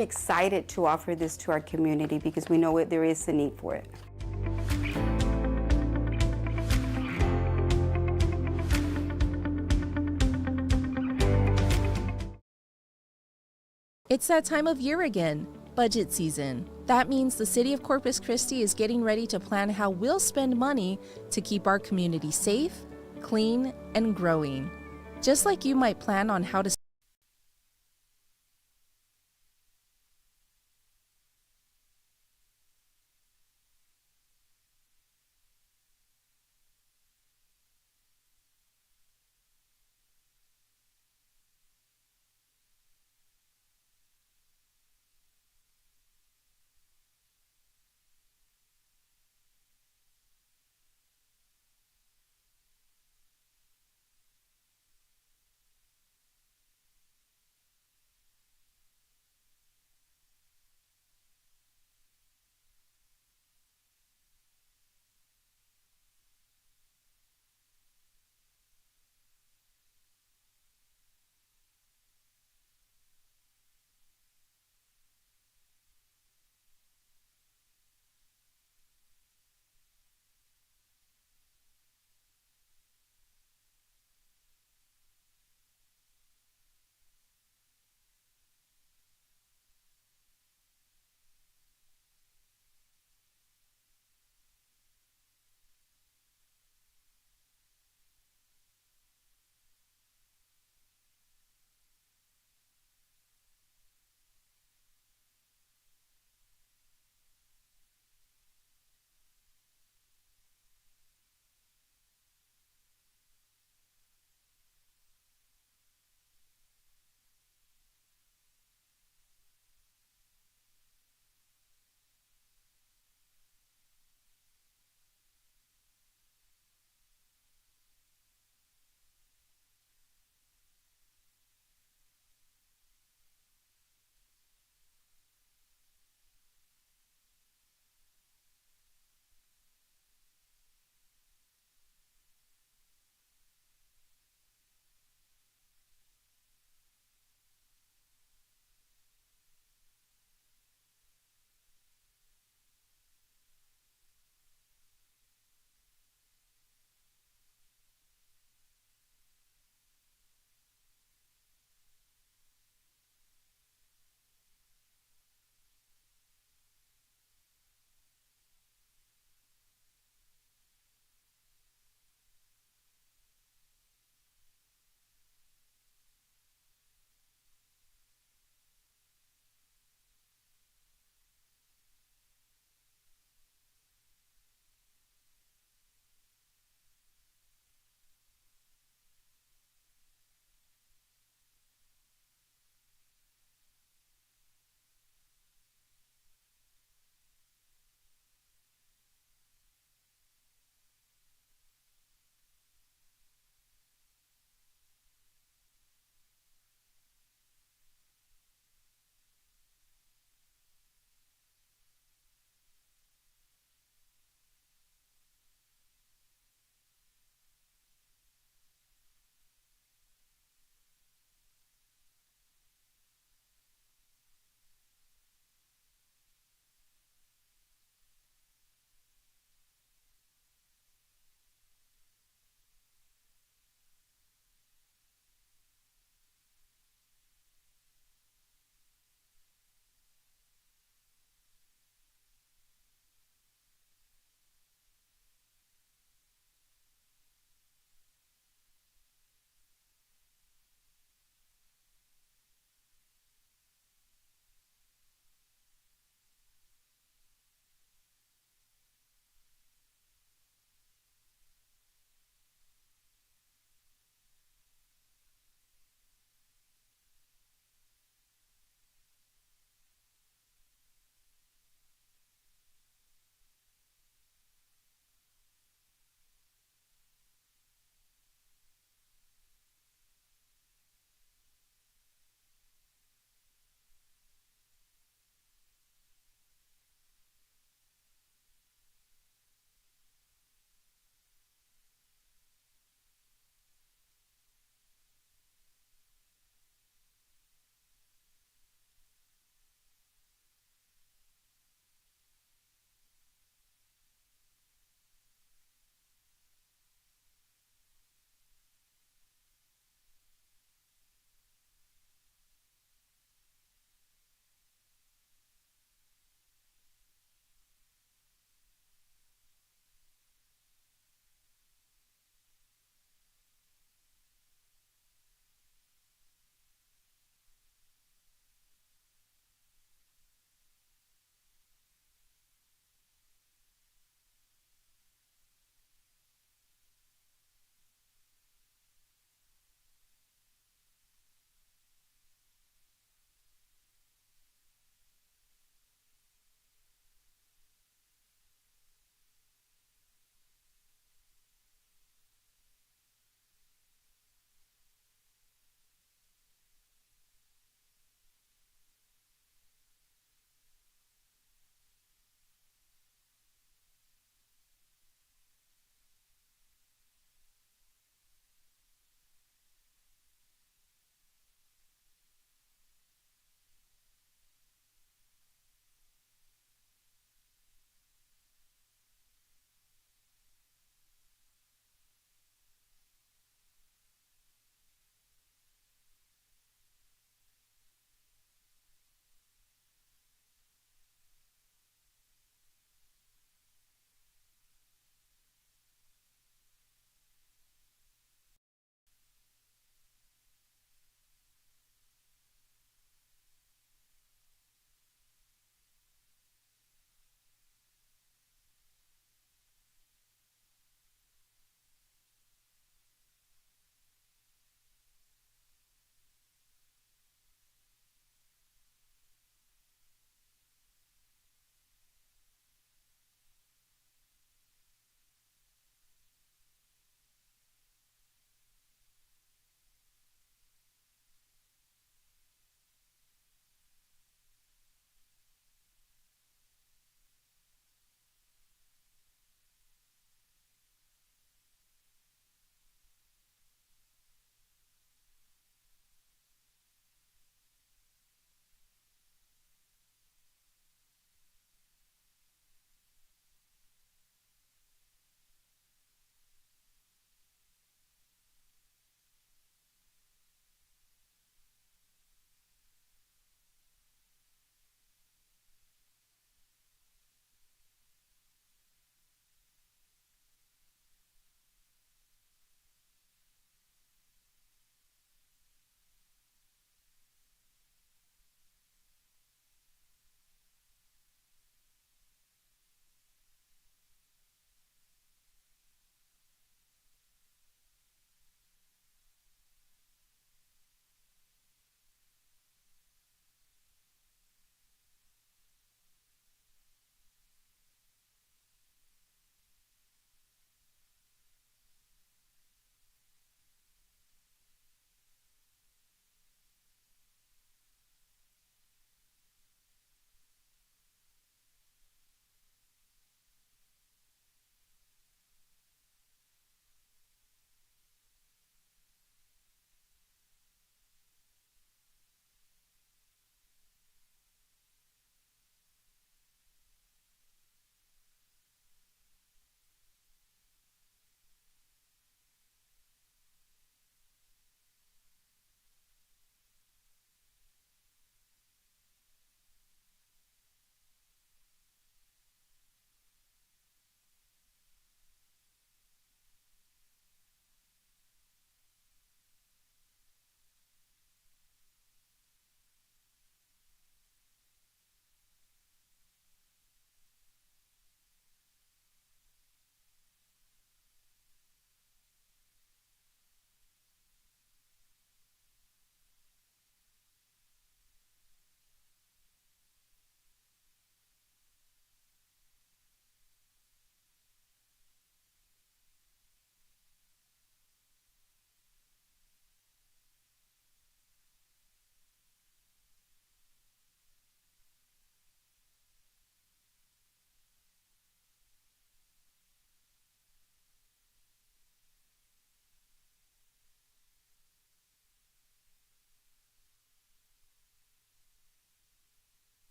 Excited to offer this to our community because we know there is a need for it. It's that time of year again, budget season. That means the city of Corpus Christi is getting ready to plan how we'll spend money to keep our community safe, clean, and growing. Just like you might plan on how to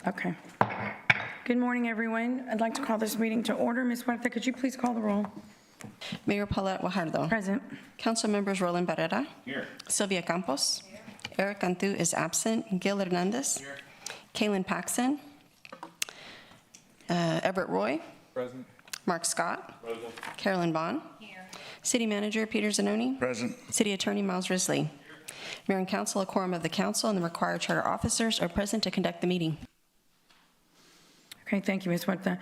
Okay. Good morning, everyone. I'd like to call this meeting to order. Ms. Huerta, could you please call the roll? Mayor Paulette Guajardo. Present. Council members Roland Barrera. Here. Sylvia Campos. Here. Eric Cantu is absent. Gil Hernandez. Here. Kaylin Paxson. Everett Roy. Present. Mark Scott. Present. Carolyn Vaughn. Here. City Manager Peter Zanoni. Present. City Attorney Miles Risley. Mayor and Council, a quorum of the council and the required charter officers are present to conduct the meeting. Okay, thank you, Ms. Huerta.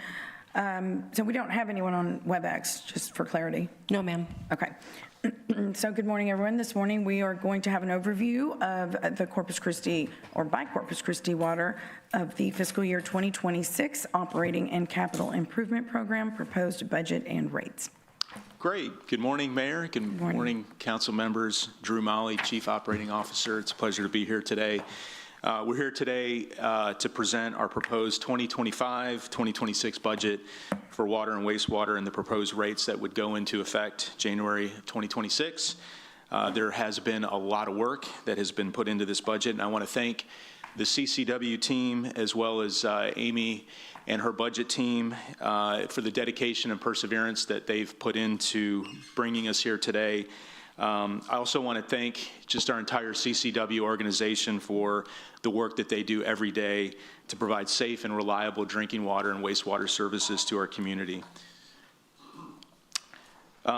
So we don't have anyone on WebEx, just for clarity. No, ma'am. Okay. So good morning, everyone. This morning we are going to have an overview of the Corpus Christi, or by Corpus Christi Water, of the fiscal year 2026 operating and capital improvement program, proposed budget and rates. Great. Good morning, Mayor. Good morning, council members. Drew Molly, Chief Operating Officer. It's a pleasure to be here today. We're here today to present our proposed 2025-2026 budget for water and wastewater and the proposed rates that would go into effect January 2026. There has been a lot of work that has been put into this budget, and I want to thank the CCW team as well as Amy and her budget team for the dedication and perseverance that they've put into bringing us here today. I also want to thank just our entire CCW organization for the work that they do every day to provide safe and reliable drinking water and wastewater services to our community.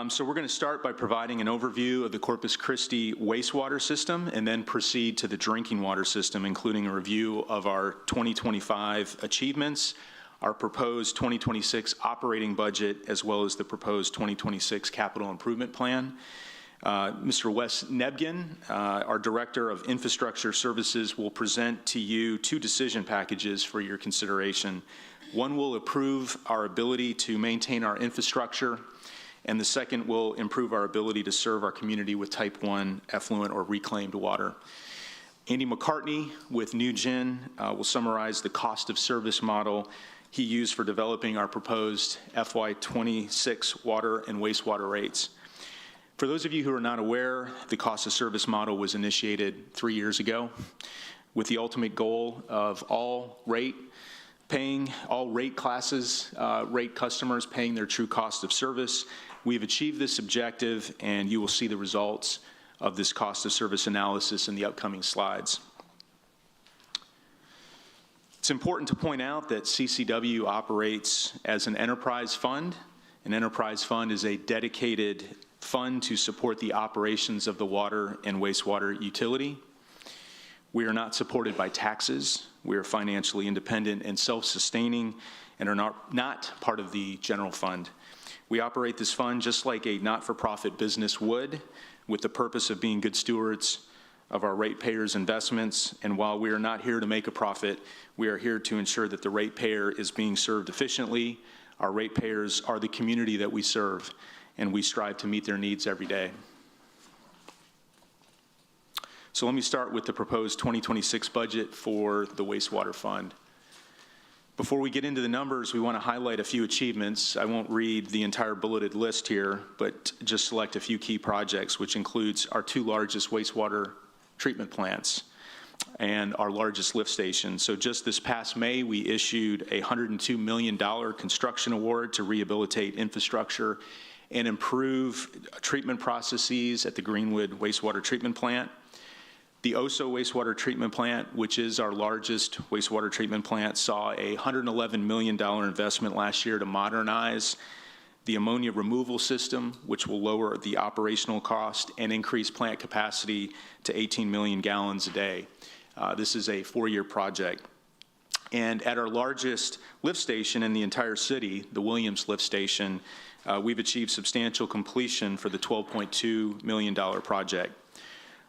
So we're going to start by providing an overview of the Corpus Christi wastewater system and then proceed to the drinking water system, including a review of our 2025 achievements, our proposed 2026 operating budget, as well as the proposed 2026 capital improvement plan. Mr. Wes Nebgen, our Director of Infrastructure Services, will present to you two decision packages for your consideration. One will approve our ability to maintain our infrastructure, and the second will improve our ability to serve our community with Type 1 effluent or reclaimed water. Andy McCartney with New Gen will summarize the cost of service model he used for developing our proposed FY26 water and wastewater rates. For those of you who are not aware, the cost of service model was initiated 3 years ago with the ultimate goal of all rate classes, rate customers paying their true cost of service. We've achieved this objective, and you will see the results of this cost of service analysis in the upcoming slides. It's important to point out that CCW operates as an enterprise fund. An enterprise fund is a dedicated fund to support the operations of the water and wastewater utility. We are not supported by taxes. We are financially independent and self-sustaining and are not part of the general fund. We operate this fund just like a not-for-profit business would, with the purpose of being good stewards of our ratepayers' investments. And while we are not here to make a profit, we are here to ensure that the ratepayer is being served efficiently. Our ratepayers are the community that we serve, and we strive to meet their needs every day. So let me start with the proposed 2026 budget for the wastewater fund. Before we get into the numbers, we want to highlight a few achievements. I won't read the entire bulleted list here, but just select a few key projects, which includes our two largest wastewater treatment plants and our largest lift station. So just this past May, we issued a $102 million construction award to rehabilitate infrastructure and improve treatment processes at the Greenwood Wastewater Treatment Plant. The Oso Wastewater Treatment Plant, which is our largest wastewater treatment plant, saw a $111 million investment last year to modernize the ammonia removal system, which will lower the operational cost and increase plant capacity to 18 million gallons a day. This is a 4-year project. And at our largest lift station in the entire city, the Williams Lift Station, we've achieved substantial completion for the $12.2 million project.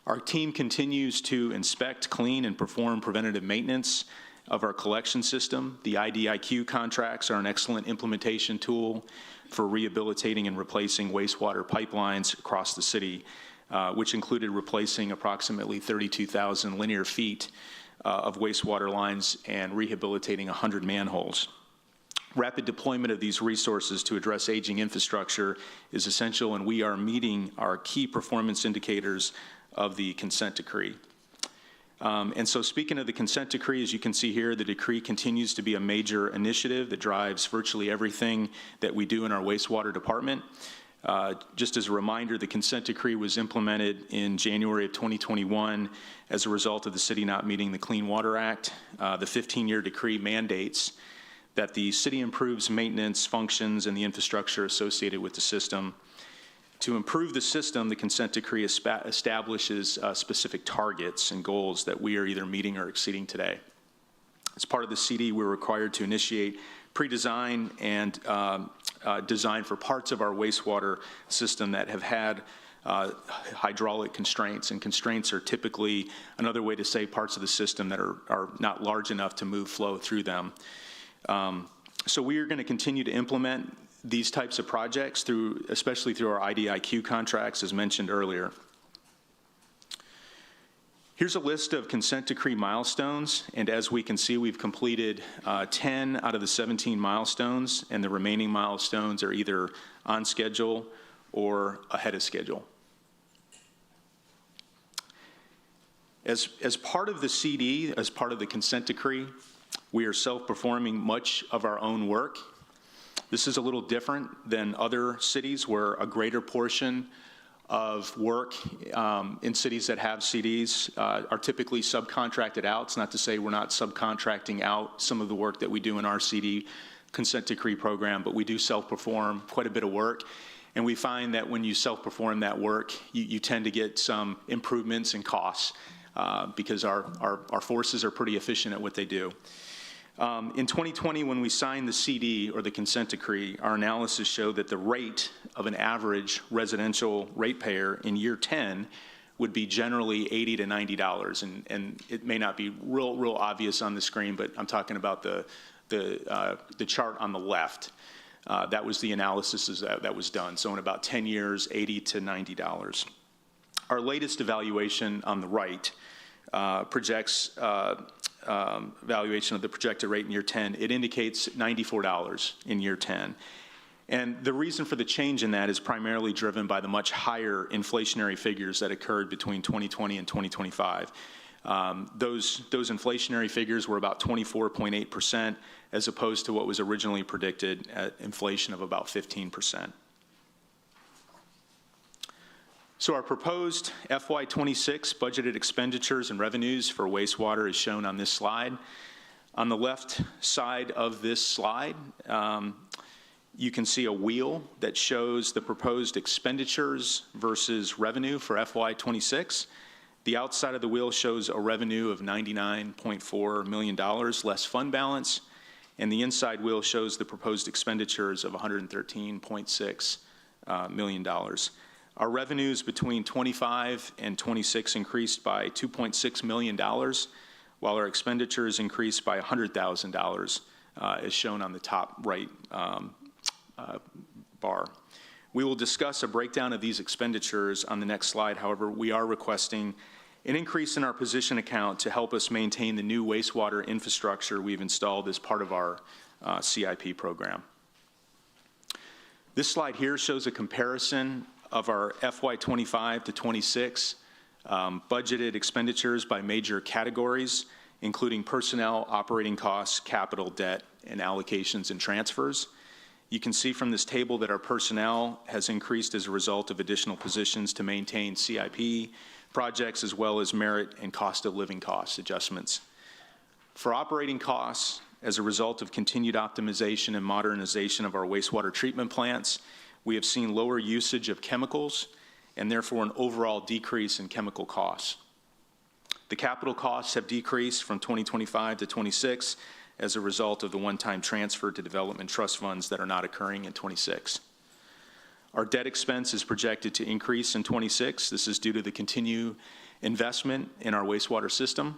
Our team continues to inspect, clean, and perform preventative maintenance of our collection system. The IDIQ contracts are an excellent implementation tool for rehabilitating and replacing wastewater pipelines across the city, which included replacing approximately 32,000 linear feet of wastewater lines and rehabilitating 100 manholes. Rapid deployment of these resources to address aging infrastructure is essential, and we are meeting our key performance indicators of the consent decree. And so speaking of the consent decree, as you can see here, the decree continues to be a major initiative that drives virtually everything that we do in our wastewater department. Just as a reminder, the consent decree was implemented in January of 2021 as a result of the city not meeting the Clean Water Act. The 15-year decree mandates that the city improves maintenance functions and the infrastructure associated with the system. To improve the system, the consent decree establishes specific targets and goals that we are either meeting or exceeding today. As part of the CD, we're required to initiate pre-design and design for parts of our wastewater system that have had hydraulic constraints, and constraints are typically another way to say parts of the system that are not large enough to move flow through them. So we are going to continue to implement these types of projects especially through our IDIQ contracts, as mentioned earlier. Here's a list of consent decree milestones, and as we can see, we've completed 10 out of the 17 milestones, and the remaining milestones are either on schedule or ahead of schedule. As part of the CD, as part of the consent decree, we are self-performing much of our own work. This is a little different than other cities where a greater portion of work in cities that have CDs are typically subcontracted out. It's not to say we're not subcontracting out some of the work that we do in our CD consent decree program, but we do self-perform quite a bit of work. And we find that when you self-perform that work, you tend to get some improvements in costs because our forces are pretty efficient at what they do. In 2020, when we signed the CD, or the consent decree, our analysis showed that the rate of an average residential ratepayer in year 10 would be generally $80 to $90. And it may not be real obvious on the screen, but I'm talking about the chart on the left. That was the analysis that was done. So in about 10 years, $80 to $90. Our latest evaluation on the right projects valuation of the projected rate in year 10. It indicates $94 in year 10. And the reason for the change in that is primarily driven by the much higher inflationary figures that occurred between 2020 and 2025. Those inflationary figures were about 24.8%, as opposed to what was originally predicted at inflation of about 15%. So our proposed FY26 budgeted expenditures and revenues for wastewater is shown on this slide. On the left side of this slide, you can see a wheel that shows the proposed expenditures versus revenue for FY26. The outside of the wheel shows a revenue of $99.4 million less fund balance, and the inside wheel shows the proposed expenditures of $113.6 million. Our revenues between 25 and 26 increased by $2.6 million, while our expenditures increased by $100,000, as shown on the top right bar. We will discuss a breakdown of these expenditures on the next slide. However, we are requesting an increase in our position account to help us maintain the new wastewater infrastructure we've installed as part of our CIP program. This slide here shows a comparison of our FY25 to 26 budgeted expenditures by major categories, including personnel, operating costs, capital, debt, and allocations and transfers. You can see from this table that our personnel has increased as a result of additional positions to maintain CIP projects, as well as merit and cost of living cost adjustments. For operating costs, as a result of continued optimization and modernization of our wastewater treatment plants, we have seen lower usage of chemicals and therefore an overall decrease in chemical costs. The capital costs have decreased from 2025 to 26 as a result of the one-time transfer to development trust funds that are not occurring in 26. Our debt expense is projected to increase in 26. This is due to the continued investment in our wastewater system.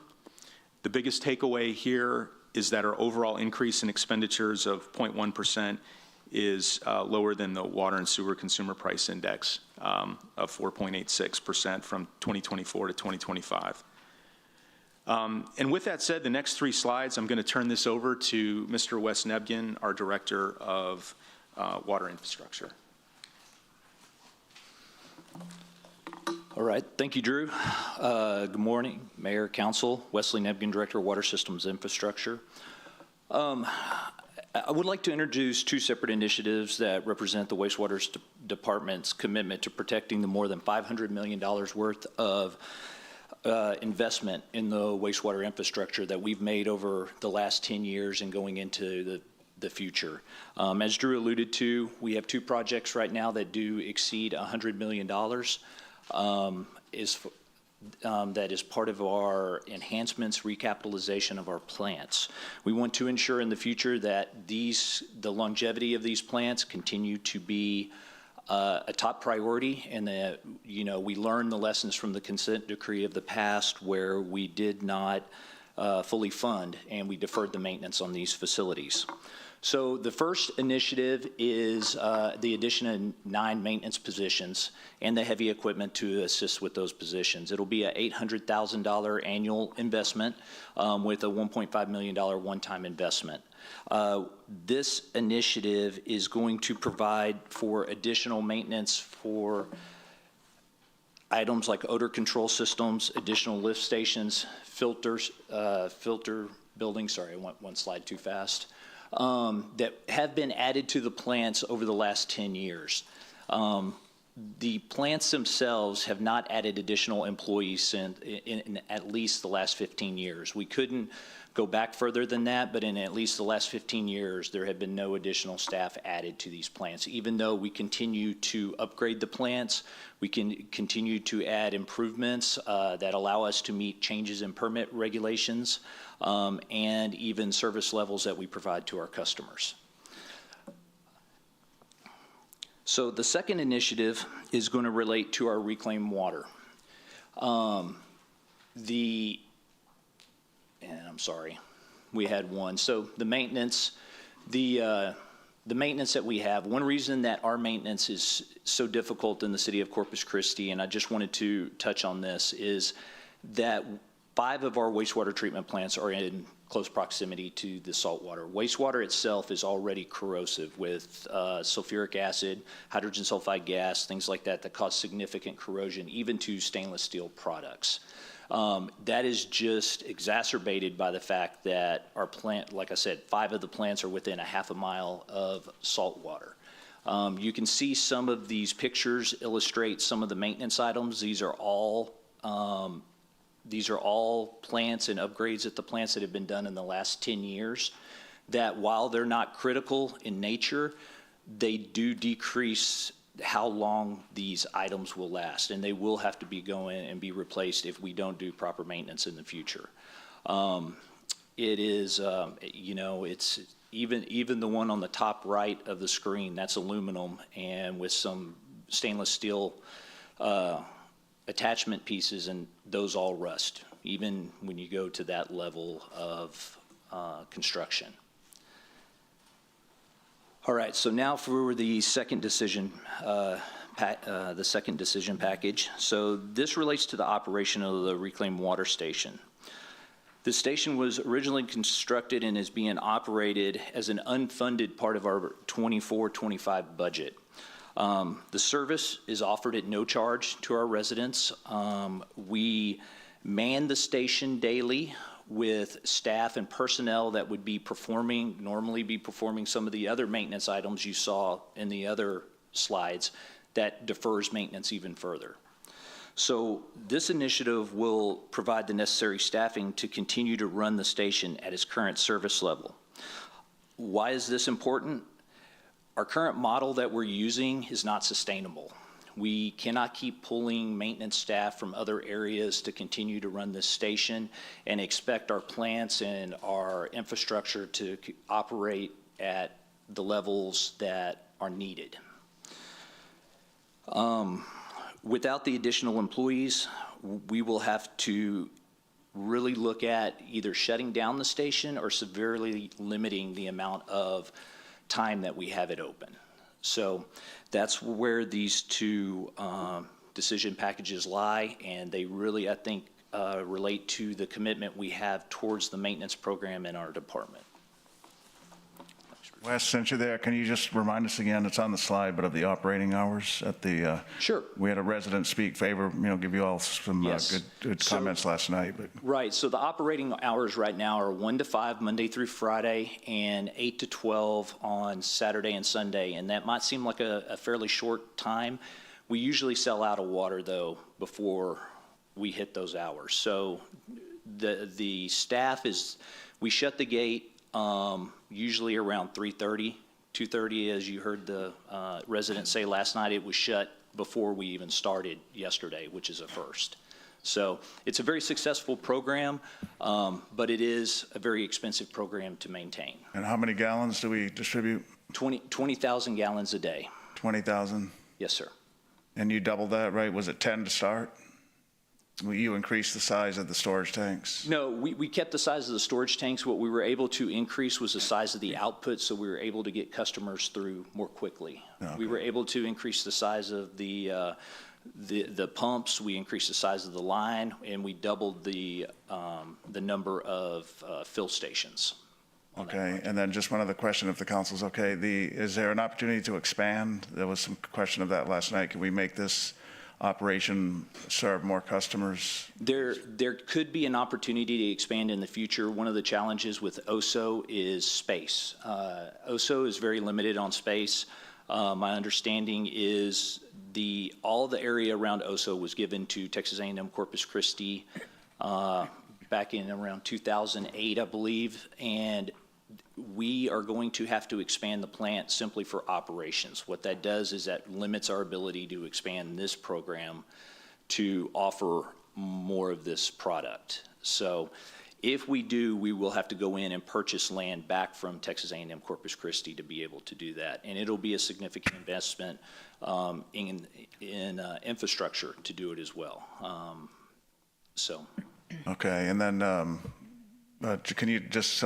The biggest takeaway here is that our overall increase in expenditures of 0.1% is lower than the Water and Sewer Consumer Price Index of 4.86% from 2024 to 2025. And with that said, the next three slides, I'm going to turn this over to Mr. Wes Nebgen, our Director of Water Infrastructure. All right, thank you, Drew. Good morning, Mayor, Council. Wesley Nebgen, Director of Water Systems Infrastructure. I would like to introduce two separate initiatives that represent the Wastewater Department's commitment to protecting the more than $500 million worth of investment in the wastewater infrastructure that we've made over the last 10 years and going into the future. As Drew alluded to, we have two projects right now that do exceed $100 million. That is part of our enhancements, recapitalization of our plants. We want to ensure in the future that the longevity of these plants continue to be a top priority, and that, we learn the lessons from the consent decree of the past where we did not fully fund and we deferred the maintenance on these facilities. So the first initiative is the addition of 9 maintenance positions and the heavy equipment to assist with those positions. It'll be an $800,000 annual investment with a $1.5 million one-time investment. This initiative is going to provide for additional maintenance for items like odor control systems, additional lift stations, filter buildings, sorry, I went one slide too fast, that have been added to the plants over the last 10 years. The plants themselves have not added additional employees in at least the last 15 years. We couldn't go back further than that, but in at least the last 15 years, there have been no additional staff added to these plants. Even though we continue to upgrade the plants, we can continue to add improvements that allow us to meet changes in permit regulations and even service levels that we provide to our customers. So the second initiative is going to relate to our reclaimed water. And I'm sorry, we had one. So the maintenance, the maintenance that we have, one reason that our maintenance is so difficult in the city of Corpus Christi, and I just wanted to touch on this, is that 5 of our wastewater treatment plants are in close proximity to the saltwater. Wastewater itself is already corrosive with sulfuric acid, hydrogen sulfide gas, things like that cause significant corrosion, even to stainless steel products. That is just exacerbated by the fact that our plant, like I said, 5 of the plants are within a half a mile of salt water. You can see some of these pictures illustrate some of the maintenance items. These are all plants and upgrades at the plants that have been done in the last 10 years that, while they're not critical in nature, they do decrease how long these items will last, and they will have to be going and be replaced if we don't do proper maintenance in the future. It is, it's even the one on the top right of the screen, that's aluminum and with some stainless steel attachment pieces, and those all rust, even when you go to that level of construction. All right, so now for the second decision, package. So this relates to the operation of the reclaimed water station. The station was originally constructed and is being operated as an unfunded part of our 24-25 budget. The service is offered at no charge to our residents. We man the station daily with staff and personnel that would be normally be performing some of the other maintenance items you saw in the other slides that defers maintenance even further. So this initiative will provide the necessary staffing to continue to run the station at its current service level. Why is this important? Our current model that we're using is not sustainable. We cannot keep pulling maintenance staff from other areas to continue to run this station and expect our plants and our infrastructure to operate at the levels that are needed. Without the additional employees, we will have to really look at either shutting down the station or severely limiting the amount of time that we have it open. So that's where these two decision packages lie, and they really, I think, relate to the commitment we have towards the maintenance program in our department. Thanks, Drew. Wes, since you're there, can you just remind us again, it's on the slide, but of the operating hours at the... Sure. We had a resident speak favor, give you all some Yes. good comments last night, but... Right, so the operating hours right now are 1 to 5 Monday through Friday and 8 to 12 on Saturday and Sunday, and that might seem like a fairly short time. We usually sell out of water, though, before we hit those hours. So the staff is, we shut the gate usually around 3:30, 2:30, as you heard the resident say last night. It was shut before we even started yesterday, which is a first. So it's a very successful program, but it is a very expensive program to maintain. And how many gallons do we distribute? 20,000 gallons a day. 20,000? Yes, sir. And you doubled that, right? Was it 10 to start? Will you increase the size of the storage tanks? No, we kept the size of the storage tanks. What we were able to increase was the size of the output, so we were able to get customers through more quickly. Okay. We were able to increase the size of the pumps, we increased the size of the line, and we doubled the number of fill stations. Okay, and then just one other question, if the council's okay. Is there an opportunity to expand? There was some question of that last night. Can we make this operation serve more customers? There could be an opportunity to expand in the future. One of the challenges with OSO is space. OSO is very limited on space. My understanding is all the area around OSO was given to Texas A&M Corpus Christi back in around 2008, I believe, and we are going to have to expand the plant simply for operations. What that does is that limits our ability to expand this program to offer more of this product. So if we do, we will have to go in and purchase land back from Texas A&M Corpus Christi to be able to do that. And it'll be a significant investment in infrastructure to do it as well. Okay, and then can you just,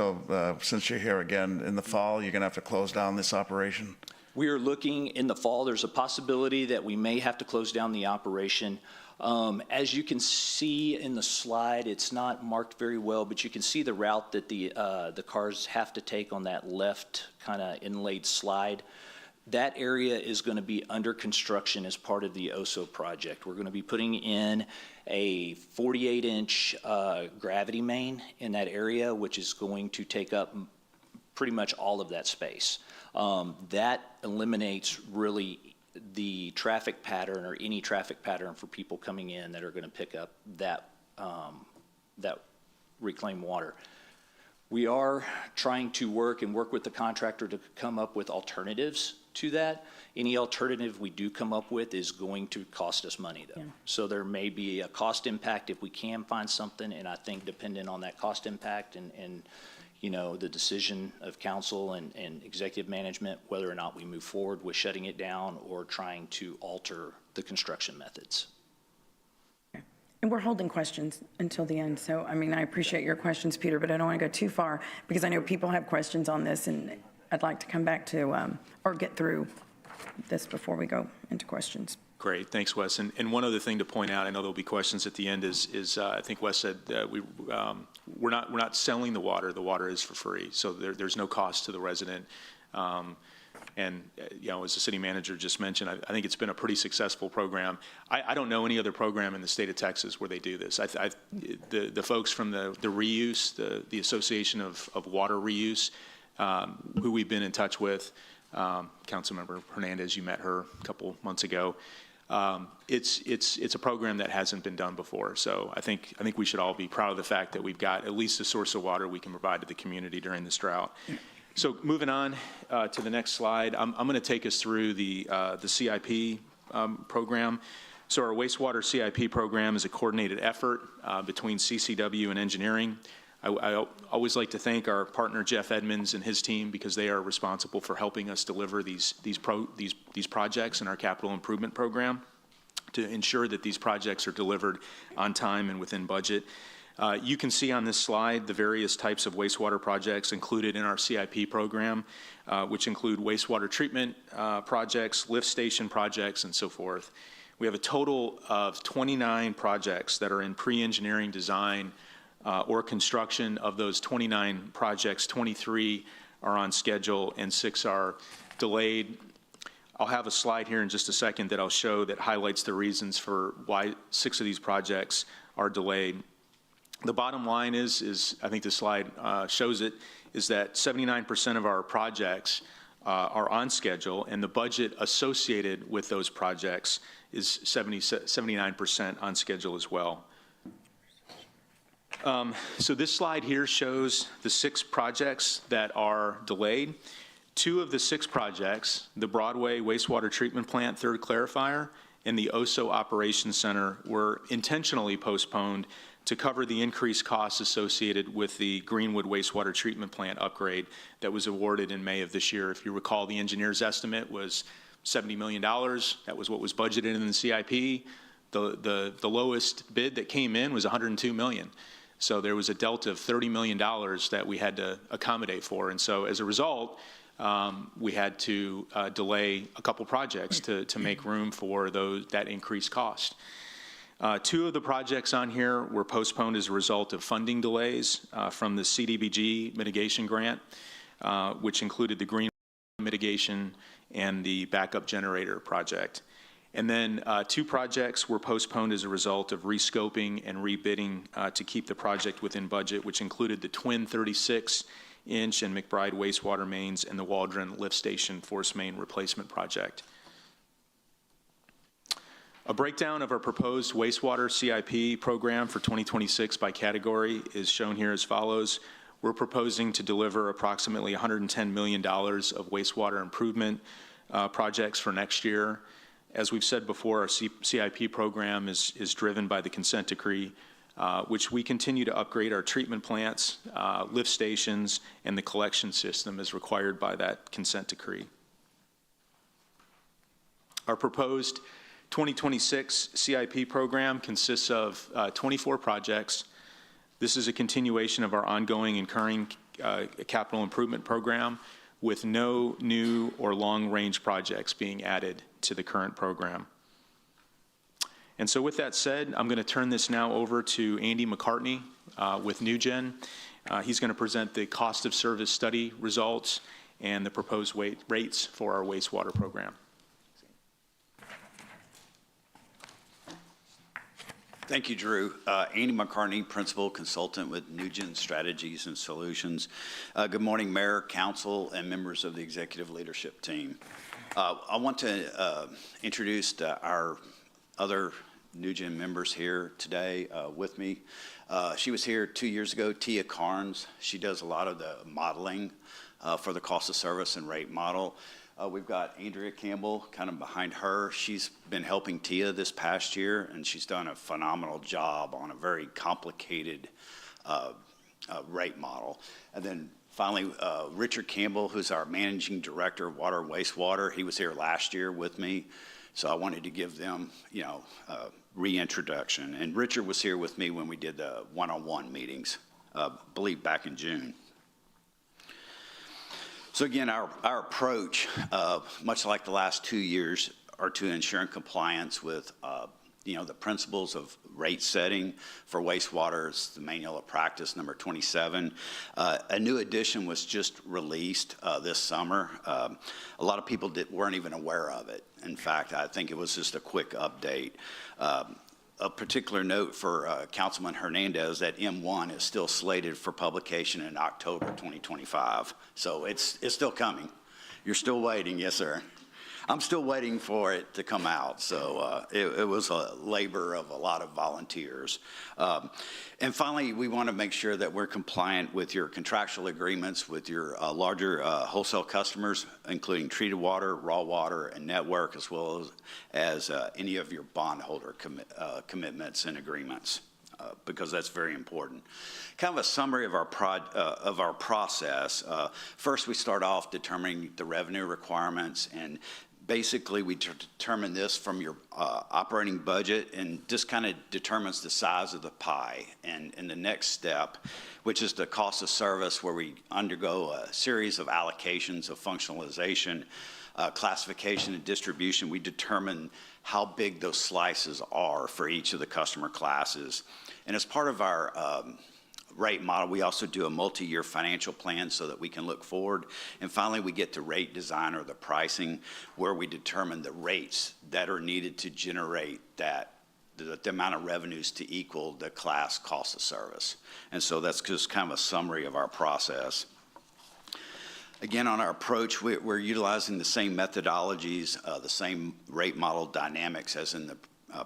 since you're here again, in the fall, you're going to have to close down this operation? We are looking in the fall. There's a possibility that we may have to close down the operation. As you can see in the slide, it's not marked very well, but you can see the route that the cars have to take on that left kind of inlaid slide. That area is going to be under construction as part of the OSO project. We're going to be putting in a 48-inch gravity main in that area, which is going to take up pretty much all of that space. That eliminates really the traffic pattern or any traffic pattern for people coming in that are going to pick up that reclaimed water. We are trying to work with the contractor to come up with alternatives to that. Any alternative we do come up with is going to cost us money, though. Yeah. So there may be a cost impact if we can find something, and I think depending on that cost impact and the decision of council and executive management, whether or not we move forward with shutting it down or trying to alter the construction methods. And we're holding questions until the end. So, I appreciate your questions, Peter, but I don't want to go too far because I know people have questions on this, and I'd like to come back to or get through this before we go into questions. Great, thanks, Wes. And one other thing to point out, I know there'll be questions at the end, is I think Wes said we're not selling the water. The water is for free, so there's no cost to the resident. And as the city manager just mentioned, I think it's been a pretty successful program. I don't know any other program in the state of Texas where they do this. The folks from the reuse, the Association of Water Reuse, who we've been in touch with, Councilmember Hernandez, you met her a couple months ago. It's a program that hasn't been done before. So I think we should all be proud of the fact that we've got at least a source of water we can provide to the community during this drought. So moving on to the next slide, I'm going to take us through the CIP program. So our wastewater CIP program is a coordinated effort between CCW and engineering. I always like to thank our partner Jeff Edmonds and his team because they are responsible for helping us deliver these projects in our capital improvement program to ensure that these projects are delivered on time and within budget. You can see on this slide the various types of wastewater projects included in our CIP program, which include wastewater treatment projects, lift station projects, and so forth. We have a total of 29 projects that are in pre-engineering design or construction. Of those 29 projects, 23 are on schedule and 6 are delayed. I'll have a slide here in just a second that I'll show that highlights the reasons for why 6 of these projects are delayed. The bottom line is I think the slide shows it, is that 79% of our projects are on schedule, and the budget associated with those projects is 79% on schedule as well. So this slide here shows the 6 projects that are delayed. 2 of the 6 projects, the Broadway Wastewater Treatment Plant Third Clarifier and the OSO Operations Center, were intentionally postponed to cover the increased costs associated with the Greenwood Wastewater Treatment Plant upgrade that was awarded in May of this year. If you recall, the engineer's estimate was $70 million. That was what was budgeted in the CIP. The lowest bid that came in was $102 million. So there was a delta of $30 million that we had to accommodate for. And so as a result, we had to delay a couple projects to make room for that increased cost. 2 of the projects on here were postponed as a result of funding delays from the CDBG mitigation grant, which included the green mitigation and the backup generator project. And then 2 projects were postponed as a result of rescoping and rebidding to keep the project within budget, which included the twin 36-inch and McBride wastewater mains and the Waldron lift station force main replacement project. A breakdown of our proposed wastewater CIP program for 2026 by category is shown here as follows. We're proposing to deliver approximately $110 million of wastewater improvement projects for next year. As we've said before, our CIP program is driven by the consent decree, which we continue to upgrade our treatment plants, lift stations, and the collection system as required by that consent decree. Our proposed 2026 CIP program consists of 24 projects. This is a continuation of our ongoing incurring capital improvement program with no new or long-range projects being added to the current program. And so with that said, I'm going to turn this now over to Andy McCartney with NewGen. He's going to present the cost of service study results and the proposed rates for our wastewater program. Thank you, Drew. Andy McCartney, Principal Consultant with NewGen Strategies and Solutions. Good morning, Mayor, Council, and members of the Executive Leadership Team. I want to introduce our other NewGen members here today with me. She was here 2 years ago, Tia Carnes. She does a lot of the modeling for the cost of service and rate model. We've got Andrea Campbell kind of behind her. She's been helping Tia this past year, and she's done a phenomenal job on a very complicated rate model. And then finally, Richard Campbell, who's our Managing Director of Water and Wastewater. He was here last year with me, so I wanted to give them, reintroduction. And Richard was here with me when we did the one-on-one meetings, I believe back in June. So again, our approach, much like the last 2 years, are to ensure compliance with, the principles of rate setting for wastewater. It's the Manual of Practice number 27. A new edition was just released this summer. A lot of people weren't even aware of it. In fact, I think it was just a quick update. A particular note for Councilman Hernandez that M1 is still slated for publication in October 2025. So it's still coming. You're still waiting, yes, sir. I'm still waiting for it to come out. So it was a labor of a lot of volunteers. And finally, we want to make sure that we're compliant with your contractual agreements with your larger wholesale customers, including treated water, raw water, and network, as well as any of your bondholder commitments and agreements, because that's very important. Kind of a summary of our process. First, we start off determining the revenue requirements, and basically we determine this from your operating budget, and just kind of determines the size of the pie. And the next step, which is the cost of service, where we undergo a series of allocations of functionalization, classification, and distribution. We determine how big those slices are for each of the customer classes. And as part of our rate model. We also do a multi-year financial plan so that we can look forward. And finally, we get to rate design, or the pricing, where we determine the rates that are needed to generate the amount of revenues to equal the class cost of service. And so that's just kind of a summary of our process. Again, on our approach, we're utilizing the same methodologies, the same rate model dynamics as in the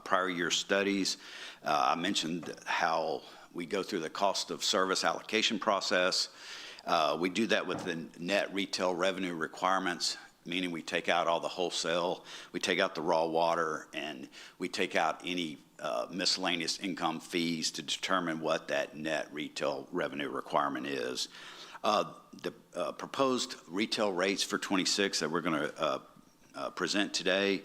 prior year studies. I mentioned how we go through the cost of service allocation process. We do that with the net retail revenue requirements, meaning we take out all the wholesale, we take out the raw water, and we take out any miscellaneous income fees to determine what that net retail revenue requirement is. The proposed retail rates for 26 that we're going to present today,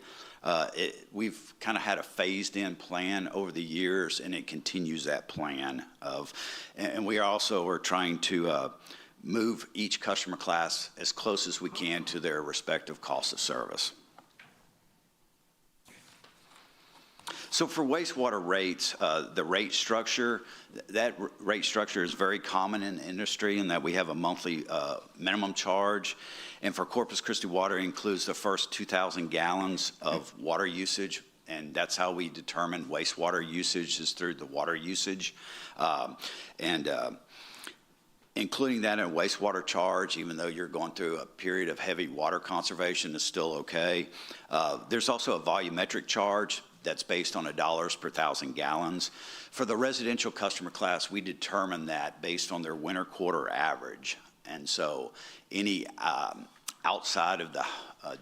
we've kind of had a phased-in plan over the years, and it continues that plan and we also are trying to move each customer class as close as we can to their respective cost of service. So for wastewater rates, the rate structure, that rate structure is very common in the industry in that we have a monthly minimum charge. And for Corpus Christi Water, it includes the first 2,000 gallons of water usage. And that's how we determine wastewater usage, is through the water usage. Including that in a wastewater charge, even though you're going through a period of heavy water conservation, is still okay. There's also a volumetric charge that's based on dollars per 1,000 gallons. For the residential customer class, we determine that based on their winter quarter average. And so any outside of the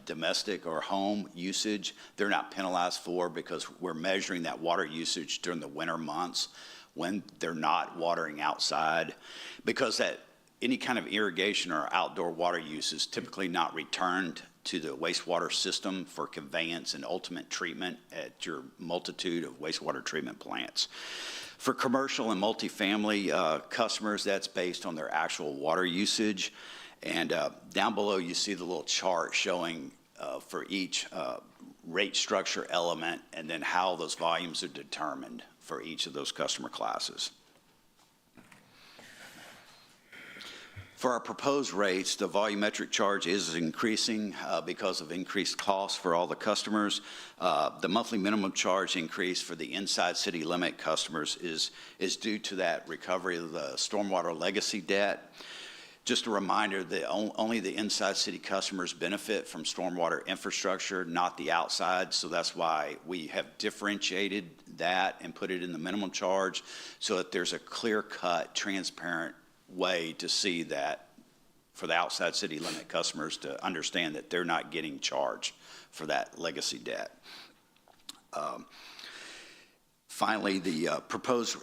domestic or home usage, they're not penalized for, because we're measuring that water usage during the winter months when they're not watering outside, because that any kind of irrigation or outdoor water use is typically not returned to the wastewater system for conveyance and ultimate treatment at your multitude of wastewater treatment plants. For commercial and multifamily customers, that's based on their actual water usage. And down below, you see the little chart showing for each rate structure element, and then how those volumes are determined for each of those customer classes. For our proposed rates, the volumetric charge is increasing because of increased costs for all the customers. The monthly minimum charge increase for the inside city limit customers is due to that recovery of the stormwater legacy debt. Just a reminder that only the inside city customers benefit from stormwater infrastructure, not the outside. So that's why we have differentiated that and put it in the minimum charge, so that there's a clear-cut, transparent way to see that for the outside city limit customers to understand that they're not getting charged for that legacy debt. Finally, the proposed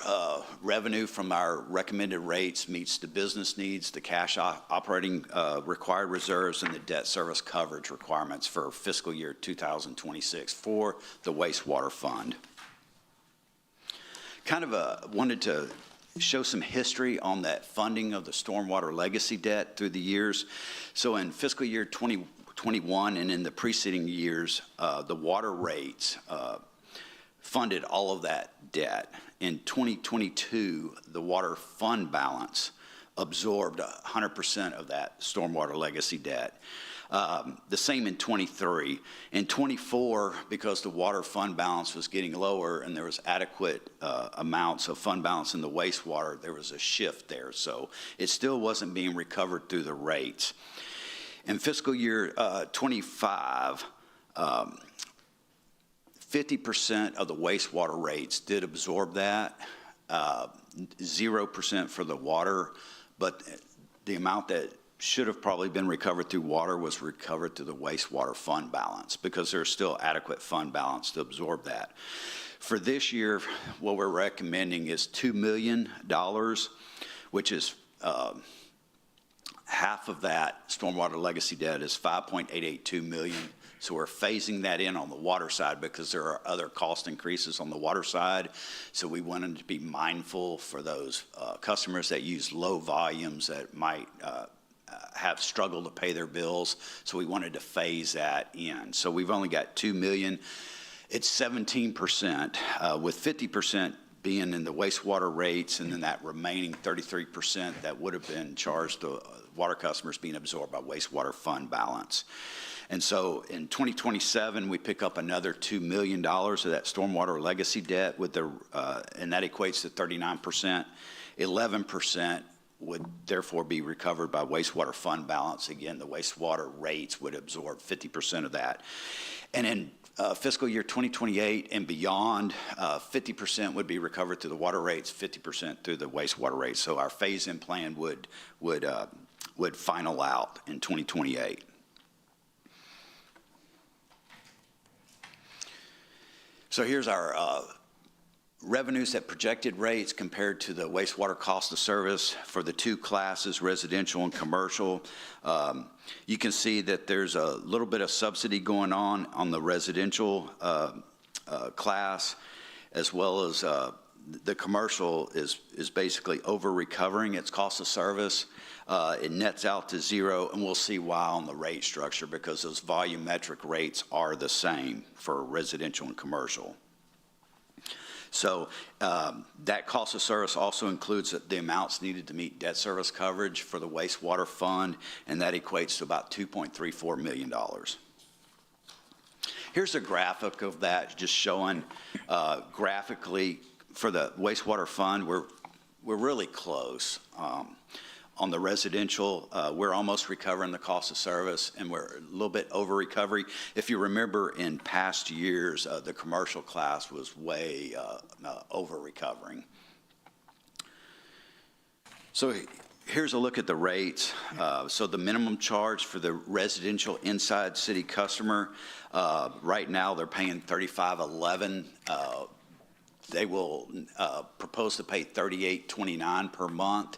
revenue from our recommended rates meets the business needs, the cash operating required reserves, and the debt service coverage requirements for fiscal year 2026 for the wastewater fund. Kind of wanted to show some history on that funding of the stormwater legacy debt through the years. So in fiscal year 2021 and in the preceding years, the water rates funded all of that debt. In 2022, the water fund balance absorbed 100% of that stormwater legacy debt. The same in 23. In 24, because the water fund balance was getting lower and there was adequate amounts of fund balance in the wastewater, there was a shift there. So it still wasn't being recovered through the rates. In fiscal year 25, 50% of the wastewater rates did absorb that, 0% for the water, but the amount that should have probably been recovered through water was recovered through the wastewater fund balance, because there's still adequate fund balance to absorb that. For this year, what we're recommending is $2 million, which is half of that stormwater legacy debt is $5.882 million. So we're phasing that in on the water side because there are other cost increases on the water side. So we wanted to be mindful for those customers that use low volumes that might have struggled to pay their bills. So we wanted to phase that in. So we've only got $2 million. It's 17%, with 50% being in the wastewater rates, and then that remaining 33% that would have been charged to water customers being absorbed by wastewater fund balance. And so in 2027, we pick up another $2 million of that stormwater legacy debt with and that equates to 39%. 11% would therefore be recovered by wastewater fund balance. Again, the wastewater rates would absorb 50% of that. And in fiscal year 2028 and beyond, 50% would be recovered through the water rates, 50% through the wastewater rates. So our phase-in plan would final out in 2028. So here's our revenues at projected rates compared to the wastewater cost of service for the two classes, residential and commercial. You can see that there's a little bit of subsidy going on the residential class, as well as the commercial is basically over-recovering its cost of service. It nets out to zero, and we'll see why on the rate structure, because those volumetric rates are the same for residential and commercial. So that cost of service also includes the amounts needed to meet debt service coverage for the wastewater fund, and that equates to about $2.34 million. Here's a graphic of that, just showing graphically for the wastewater fund, we're really close. On the residential, we're almost recovering the cost of service, and we're a little bit over recovery. If you remember in past years, the commercial class was way over recovering. So here's a look at the rates. So the minimum charge for the residential inside city customer, right now they're paying $35.11. They will propose to pay $38.29 per month,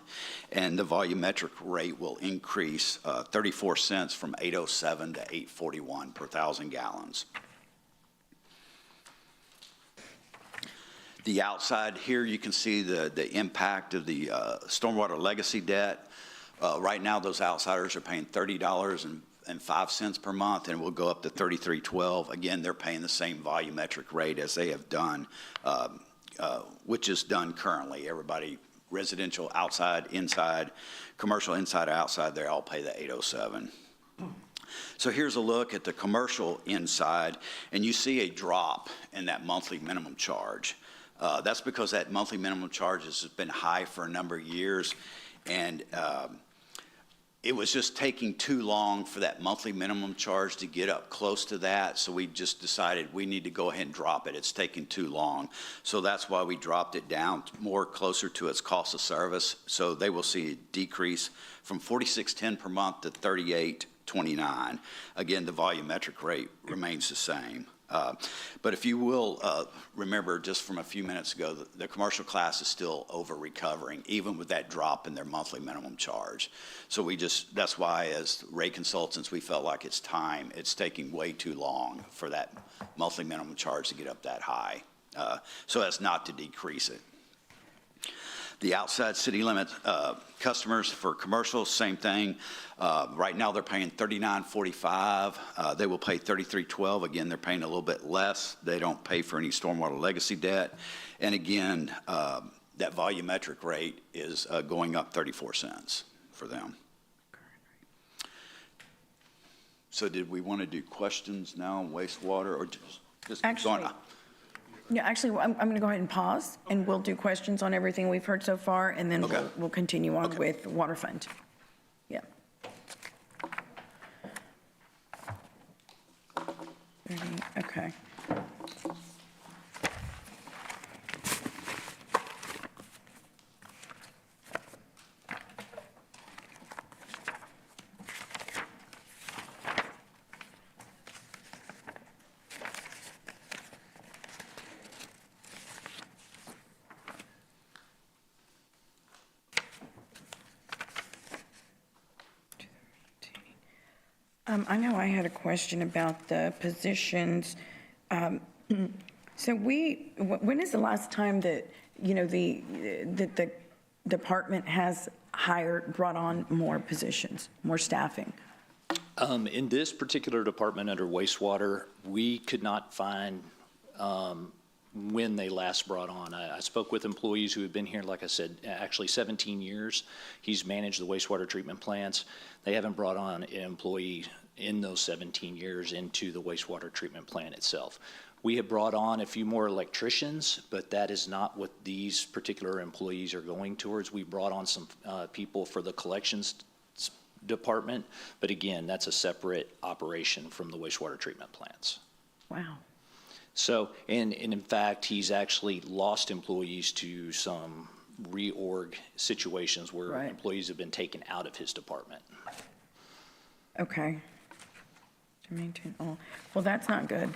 and the volumetric rate will increase 34 cents from $8.07 to $8.41 per 1,000 gallons. The outside here, you can see the impact of the stormwater legacy debt. Right now, those outsiders are paying $30.05 per month, and will go up to $33.12. Again, they're paying the same volumetric rate as they have done, which is done currently. Everybody, residential outside, inside, commercial inside, outside, they all pay the $8.07. So here's a look at the commercial inside, and you see a drop in that monthly minimum charge. That's because that monthly minimum charge has been high for a number of years, and it was just taking too long for that monthly minimum charge to get up close to that, so we just decided we need to go ahead and drop it. It's taking too long. So that's why we dropped it down more closer to its cost of service. So they will see a decrease from $46.10 per month to $38.29. Again, the volumetric rate remains the same. But if you will remember just from a few minutes ago, the commercial class is still over recovering, even with that drop in their monthly minimum charge. So that's why as rate consultants, we felt like it's time. It's taking way too long for that monthly minimum charge to get up that high. So as not to decrease it. The outside city limit customers for commercial, same thing. Right now they're paying $39.45. They will pay $33.12. Again, they're paying a little bit less. They don't pay for any stormwater legacy debt. And again, that volumetric rate is going up 34 cents for them. So did we want to do questions now on wastewater, or just Actually, going on? Yeah, actually, I'm going to go ahead and pause, and we'll do questions on everything we've heard so far, and then Okay. we'll continue on with water fund. Yeah. Okay. I know I had a question about the positions. So when is the last time that, the department has brought on more positions, more staffing? In this particular department under wastewater, we could not find when they last brought on. I spoke with employees who have been here, like I said, actually 17 years. He's managed the wastewater treatment plants. They haven't brought on an employee in those 17 years into the wastewater treatment plant itself. We have brought on a few more electricians, but that is not what these particular employees are going towards. We brought on some people for the collections department, but again, that's a separate operation from the wastewater treatment plants. Wow. So, and in fact, he's actually lost employees to some reorg situations where Right. employees have been taken out of his department. Okay. To maintain all, well, that's not good.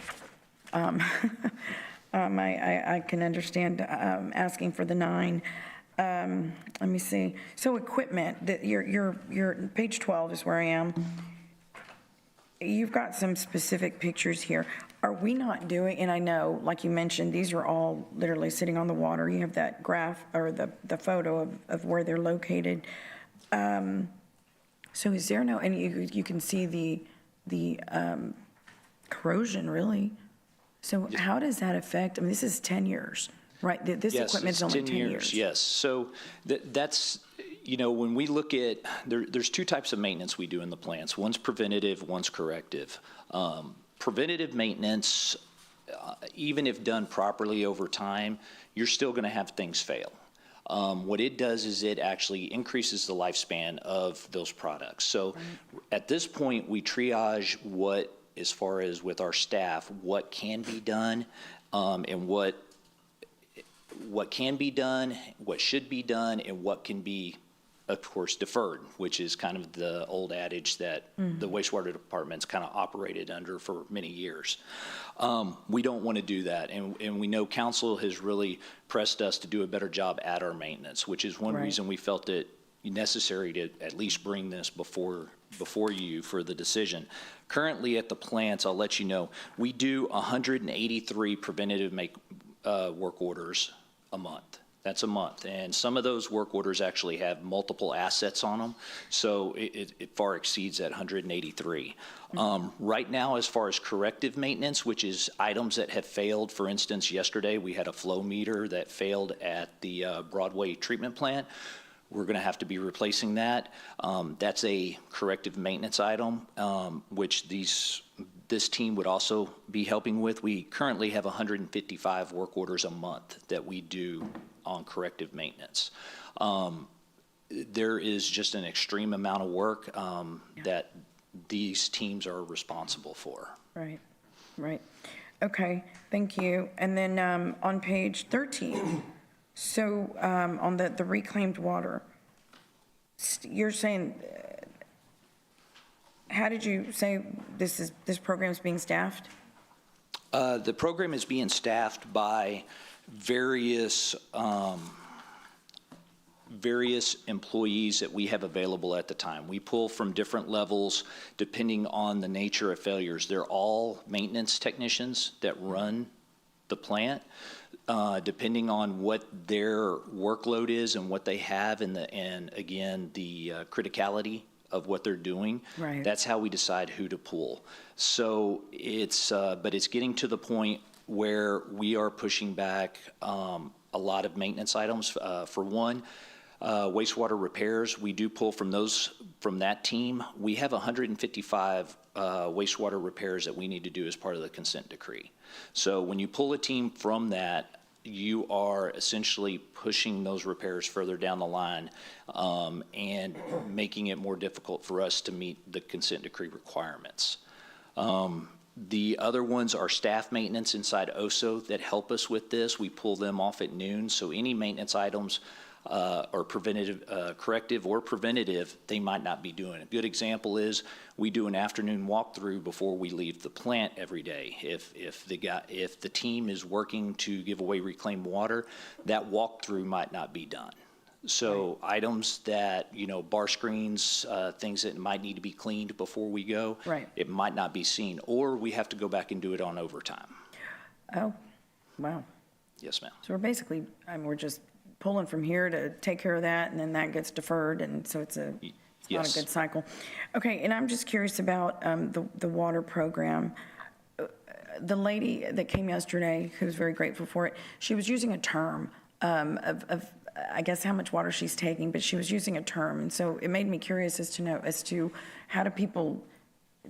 I can understand asking for the 9. Let me see. So equipment, that your page 12 is where I am. You've got some specific pictures here. Are we not doing, and I know, like you mentioned, these are all literally sitting on the water. You have that graph or the photo of where they're located. So is there no, and you can see the corrosion, really. So how does that affect, I mean, this is 10 years, right? This equipment is only 10 years. Yes, so that's, you know, when we look at, there's 2 types of maintenance we do in the plants. One's preventative, one's corrective. Preventative maintenance, even if done properly over time, you're still going to have things fail. What it does is it actually increases the lifespan of those products. So at this point, we triage what, as far as with our staff, what can be done and what can be done, what should be done, and what can be, of course, deferred, which is kind of the old adage that the wastewater department's kind of operated under for many years. We don't want to do that, and we know council has really pressed us to do a better job at our maintenance, which is one reason we felt it necessary to at least bring this before you for the decision. Currently at the plants, I'll let you know, we do 183 preventative work orders a month. That's a month, and some of those work orders actually have multiple assets on them, so it far exceeds that 183. Right now, as far as corrective maintenance, which is items that have failed, for instance, yesterday we had a flow meter that failed at the Broadway treatment plant. We're going to have to be replacing that. That's a corrective maintenance item, which this team would also be helping with. We currently have 155 work orders a month that we do on corrective maintenance. There is just an extreme amount of work that these teams are responsible for. Right. Okay, thank you. And then on page 13, so on the reclaimed water, you're saying, how did you say this program's being staffed? The program is being staffed by various employees that we have available at the time. We pull from different levels depending on the nature of failures. They're all maintenance technicians that run the plant. Depending on what their workload is and what they have and again, the criticality of what they're doing. Right. That's how we decide who to pull. So it's, but it's getting to the point where we are pushing back a lot of maintenance items. For one, wastewater repairs, we do pull from that team. We have 155 wastewater repairs that we need to do as part of the consent decree. So when you pull a team from that, you are essentially pushing those repairs further down the line and making it more difficult for us to meet the consent decree requirements. The other ones are staff maintenance inside OSO that help us with this. We pull them off at noon, so any maintenance items or preventative, corrective or preventative, they might not be doing. A good example is we do an afternoon walkthrough before we leave the plant every day. If the team is working to give away reclaimed water, that walkthrough might not be done. So items that, you know, bar screens, things that might need to be cleaned before we go, it might not be seen, or we have to go back and do it on overtime. Oh, wow. Yes, ma'am. So we're basically, we're just pulling from here to take care of that, and then that gets deferred, and so it's not a good cycle. Okay, and I'm just curious about the water program. the lady that came yesterday, who was very grateful for it, she was using a term of I guess, how much water she's taking, but she was using a term. And so it made me curious as to how do people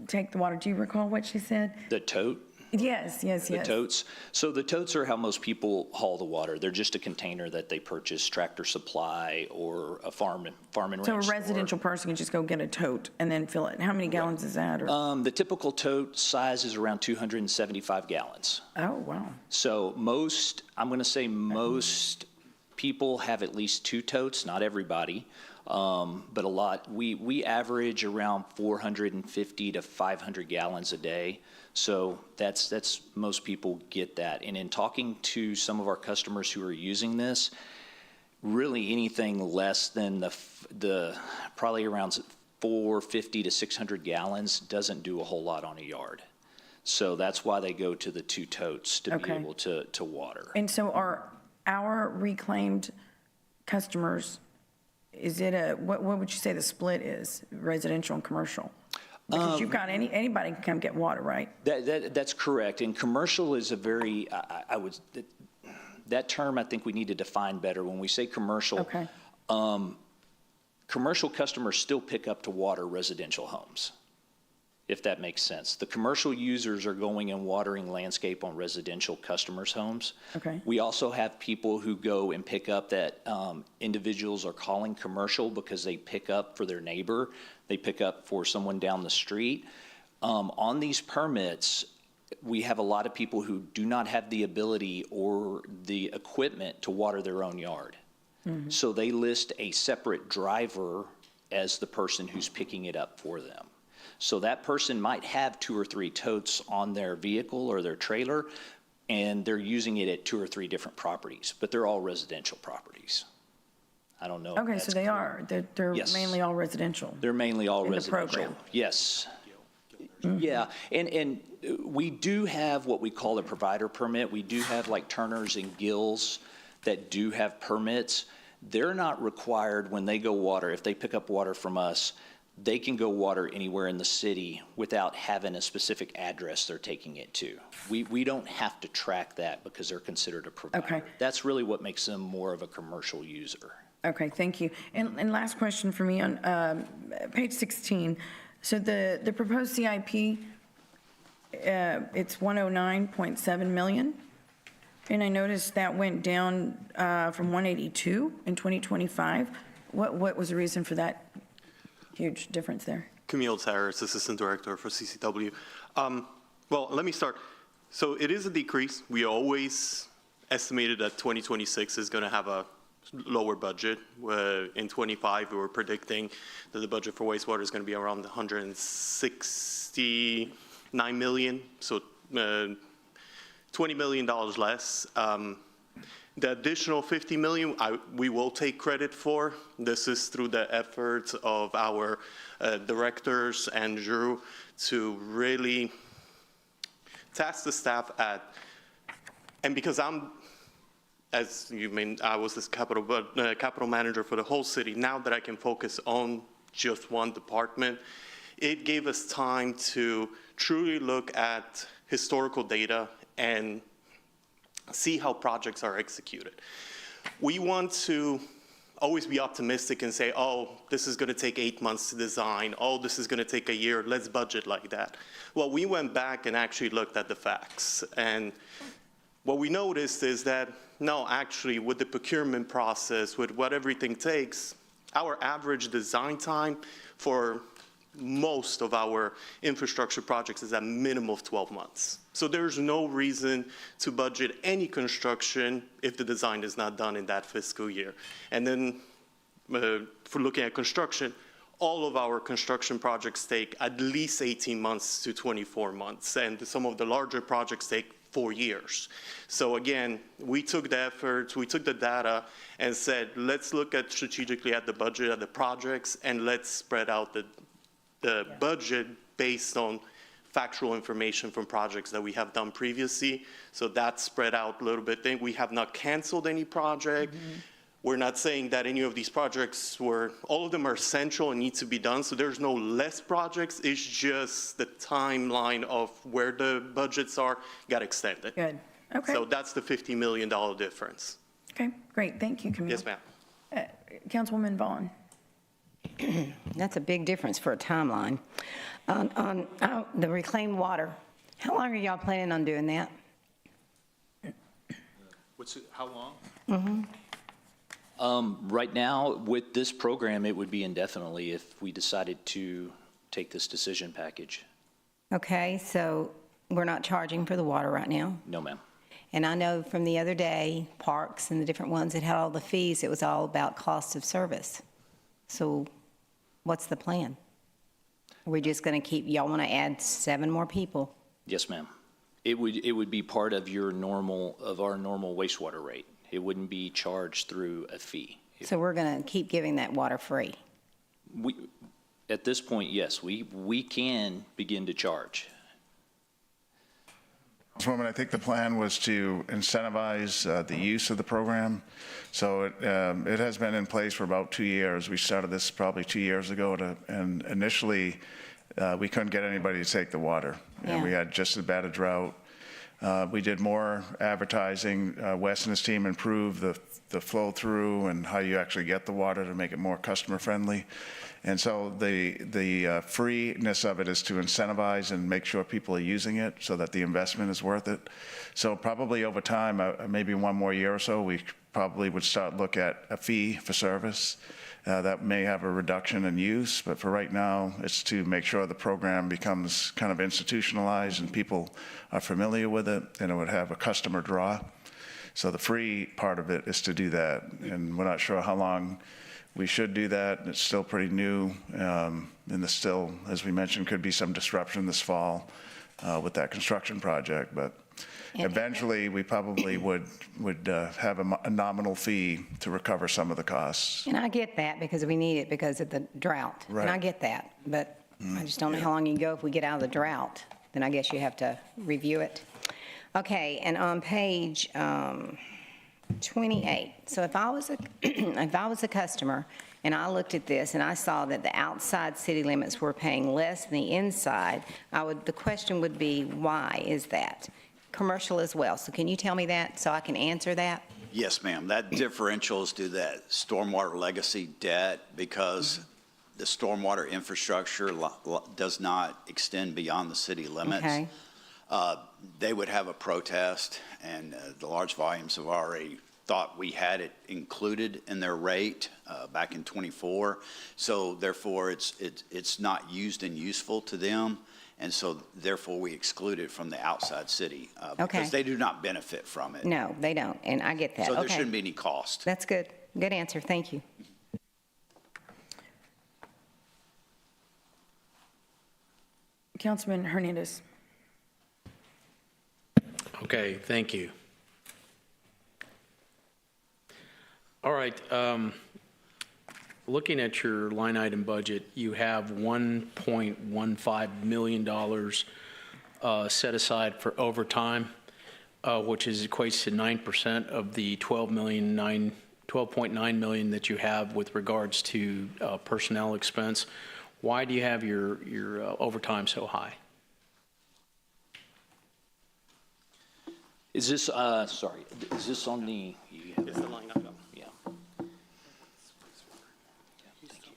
take the water? Do you recall what she said? The tote? Yes. The totes. So the totes are how most people haul the water. They're just a container that they purchase, Tractor Supply or a farm and ranch So a store. residential person can just go get a tote and then fill it. How many gallons is that? Or? The typical tote size is around 275 gallons. Oh, wow. So I'm going to say most people have at least 2 totes, not everybody, but a lot. We average around 450 to 500 gallons a day. So that's most people get that. And in talking to some of our customers who are using this, really anything less than the probably around 450 to 600 gallons doesn't do a whole lot on a yard. So that's why they go to the 2 totes to be able to water. And so are our reclaimed customers, is it what would you say the split is, residential and commercial? Because you've got anybody can come get water, right? That's correct. And commercial is a very, that term I think we need to define better. When we say commercial, commercial customers still pick up to water residential homes, if that makes sense. The commercial users are going and watering landscape on residential customers' homes. Okay. We also have people who go and pick up that individuals are calling commercial because they pick up for their neighbor. They pick up for someone down the street. On these permits, we have a lot of people who do not have the ability or the equipment to water their own yard. Mm-hmm. So they list a separate driver as the person who's picking it up for them. So that person might have 2 or 3 totes on their vehicle or their trailer, and they're using it at 2 or 3 different properties, but they're all residential properties. I don't know. Okay, so they clear. are. They're Yes. mainly all residential. They're mainly all in the residential. program. Yes. Mm-hmm. Yeah, and we do have what we call a provider permit. We do have like Turners and Gills that do have permits. They're not required when they go water, if they pick up water from us, they can go water anywhere in the city without having a specific address they're taking it to. We don't have to track that because they're considered a provider. Okay. That's really what makes them more of a commercial user. Okay, thank you. And last question for me on page 16. So the proposed CIP, it's 109.7 million. And I noticed that went down from 182 in 2025. What was the reason for that huge difference there? Camille Tyrus, Assistant Director for CCW. Well, let me start. So it is a decrease. We always estimated that 2026 is going to have a lower budget. In 25, we were predicting that the budget for wastewater is going to be around 169 million, so $20 million less. The additional 50 million, we will take credit for. This is through the efforts of our directors and Drew to really task the staff and because as you mean, I was this capital manager for the whole city. Now that I can focus on just one department, it gave us time to truly look at historical data and see how projects are executed. We want to always be optimistic and say, oh, this is going to take 8 months to design. Oh, this is going to take a year. Let's budget like that. Well, we went back and actually looked at the facts. And what we noticed is that, no, actually, with the procurement process, with what everything takes, our average design time for most of our infrastructure projects is a minimum of 12 months. So there's no reason to budget any construction if the design is not done in that fiscal year. And then for looking at construction, all of our construction projects take at least 18 months to 24 months. And some of the larger projects take 4 years. So again, we took the efforts, we took the data and said, let's look at strategically at the budget, at the projects, and let's spread out the budget based on factual information from projects that we have done previously. So that spread out a little bit. Then we have not canceled any project. We're not saying that any of these projects all of them are essential and need to be done, so there's no less projects. It's just the timeline of where the budgets are got extended. Good. Okay. So that's the $50 million difference. Okay, great. Thank you, Camille. Yes, ma'am. Councilwoman Vaughn. That's a big difference for a timeline. On the reclaimed water, how long are y'all planning on doing that? How long? Right now, with this program, it would be indefinitely if we decided to take this decision package. Okay, so we're not charging for the water right now? No, ma'am. And I know from the other day, parks and the different ones that had all the fees, it was all about cost of service. So what's the plan? Are we just going to keep, y'all want to add 7 more people? Yes, ma'am. It would be part of our normal wastewater rate. It wouldn't be charged through a fee. So we're going to keep giving that water free? At this point, yes, we can begin to charge. Councilwoman, I think the plan was to incentivize the use of the program. So it has been in place for about 2 years. We started this probably 2 years ago, and initially we couldn't get anybody to take the water. Yeah. And we had just as bad a drought. We did more advertising. Wes and his team improved the flow through and how you actually get the water to make it more customer friendly. And so the freeness of it is to incentivize and make sure people are using it so that the investment is worth it. So probably over time, maybe 1 more year or so, we probably would start look at a fee for service. That may have a reduction in use, but for right now, it's to make sure the program becomes kind of institutionalized and people are familiar with it, and it would have a customer draw. So the free part of it is to do that, and we're not sure how long we should do that. It's still pretty new, and there's still, as we mentioned, could be some disruption this fall with that construction project, but eventually we probably would have a nominal fee to recover some of the costs. And I get that because we need it because of the drought. Right. And I get that, but I just don't know how long you can go if we get out of the drought. Then I guess you have to review it. Okay, and on page 28, so if I was a customer and I looked at this and I saw that the outside city limits were paying less than the inside, the question would be, why is that? Commercial as well. So can you tell me that so I can answer that? Yes, ma'am. That differential is due to that stormwater legacy debt because the stormwater infrastructure does not extend beyond the city limits. Okay. They would have a protest, and the large volumes have already thought we had it included in their rate back in '24. So therefore, it's not used and useful to them. And so, therefore, we exclude it from the outside city because they do not benefit from it. No, they don't, and I get that. So there shouldn't be any cost. That's good. Good answer. Thank you. Councilman Hernandez. Okay, thank you. All right, looking at your line item budget, you have $1.15 million set aside for overtime, which equates to 9% of the $12.9 million that you have with regards to personnel expense. Why do you have your overtime so high? Is this, sorry, is this on the? It's the line item. Yeah. Thank you.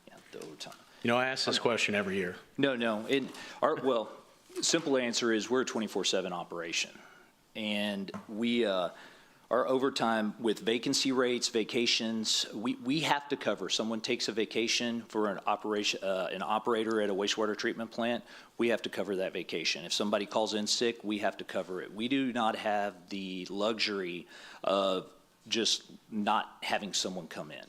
Yeah, the overtime. You know, I ask this question every year. No. Well, simple answer is we're a 24/7 operation. And we, our overtime with vacancy rates, vacations, we have to cover. Someone takes a vacation for an operator at a wastewater treatment plant, we have to cover that vacation. If somebody calls in sick, we have to cover it. We do not have the luxury of just not having someone come in.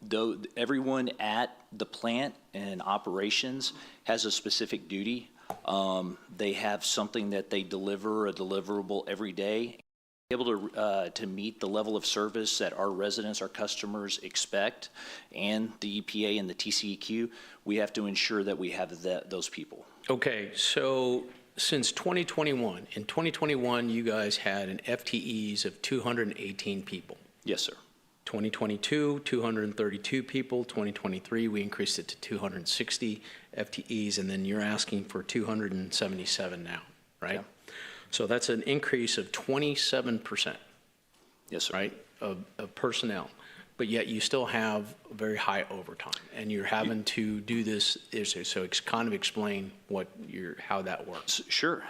Though everyone at the plant and operations has a specific duty. They have something that they deliver, a deliverable every day. Able to meet the level of service that our residents, our customers expect, and the EPA and the TCEQ, we have to ensure that we have those people. Okay, so since 2021, in 2021, you guys had an FTEs of 218 people. Yes, sir. 2022, 232 people. 2023, we increased it to 260 FTEs, and then you're asking for 277 now, right? Yeah. So that's an increase of 27%, Yes, sir. right, of personnel. But yet you still have very high overtime, and you're having to do this. So it's kind of explain how that works. Sure.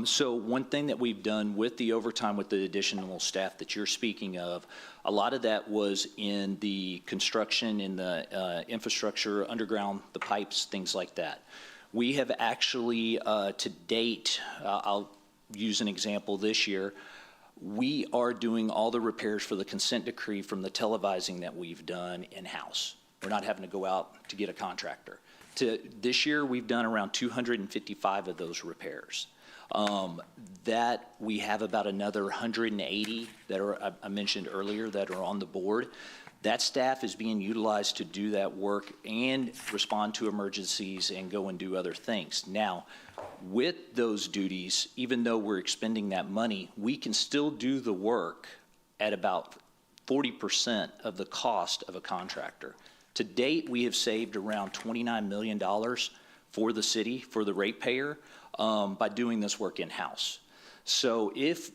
So one thing that we've done with the overtime, with the additional staff that you're speaking of, a lot of that was in the construction, in the infrastructure, underground, the pipes, things like that. We have actually, to date, I'll use an example this year, we are doing all the repairs for the consent decree from the televising that we've done in-house. We're not having to go out to get a contractor. This year, we've done around 255 of those repairs. That we have about another 180 that are, I mentioned earlier, that are on the board. That staff is being utilized to do that work and respond to emergencies and go and do other things. Now, with those duties, even though we're expending that money, we can still do the work at about 40% of the cost of a contractor. To date, we have saved around $29 million for the city, for the ratepayer, by doing this work in-house. So if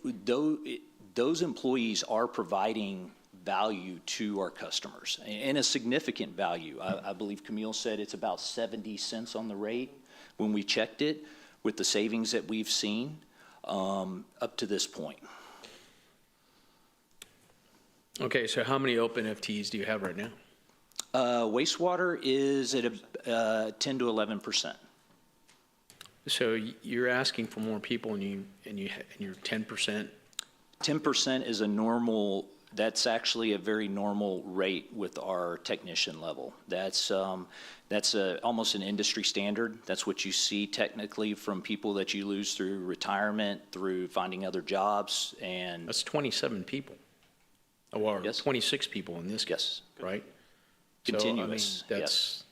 those employees are providing value to our customers, and a significant value. I believe Camille said it's about 70 cents on the rate when we checked it, with the savings that we've seen up to this point. Okay, so how many open FTEs do you have right now? Wastewater is at 10 to 11%. So you're asking for more people, and you're 10%. 10% is a normal. That's actually a very normal rate with our technician level. That's almost an industry standard. That's what you see technically from people that you lose through retirement, through finding other jobs, and That's 27 people, or Yes. 26 people in this case, right? continuous. So, I mean, Yes,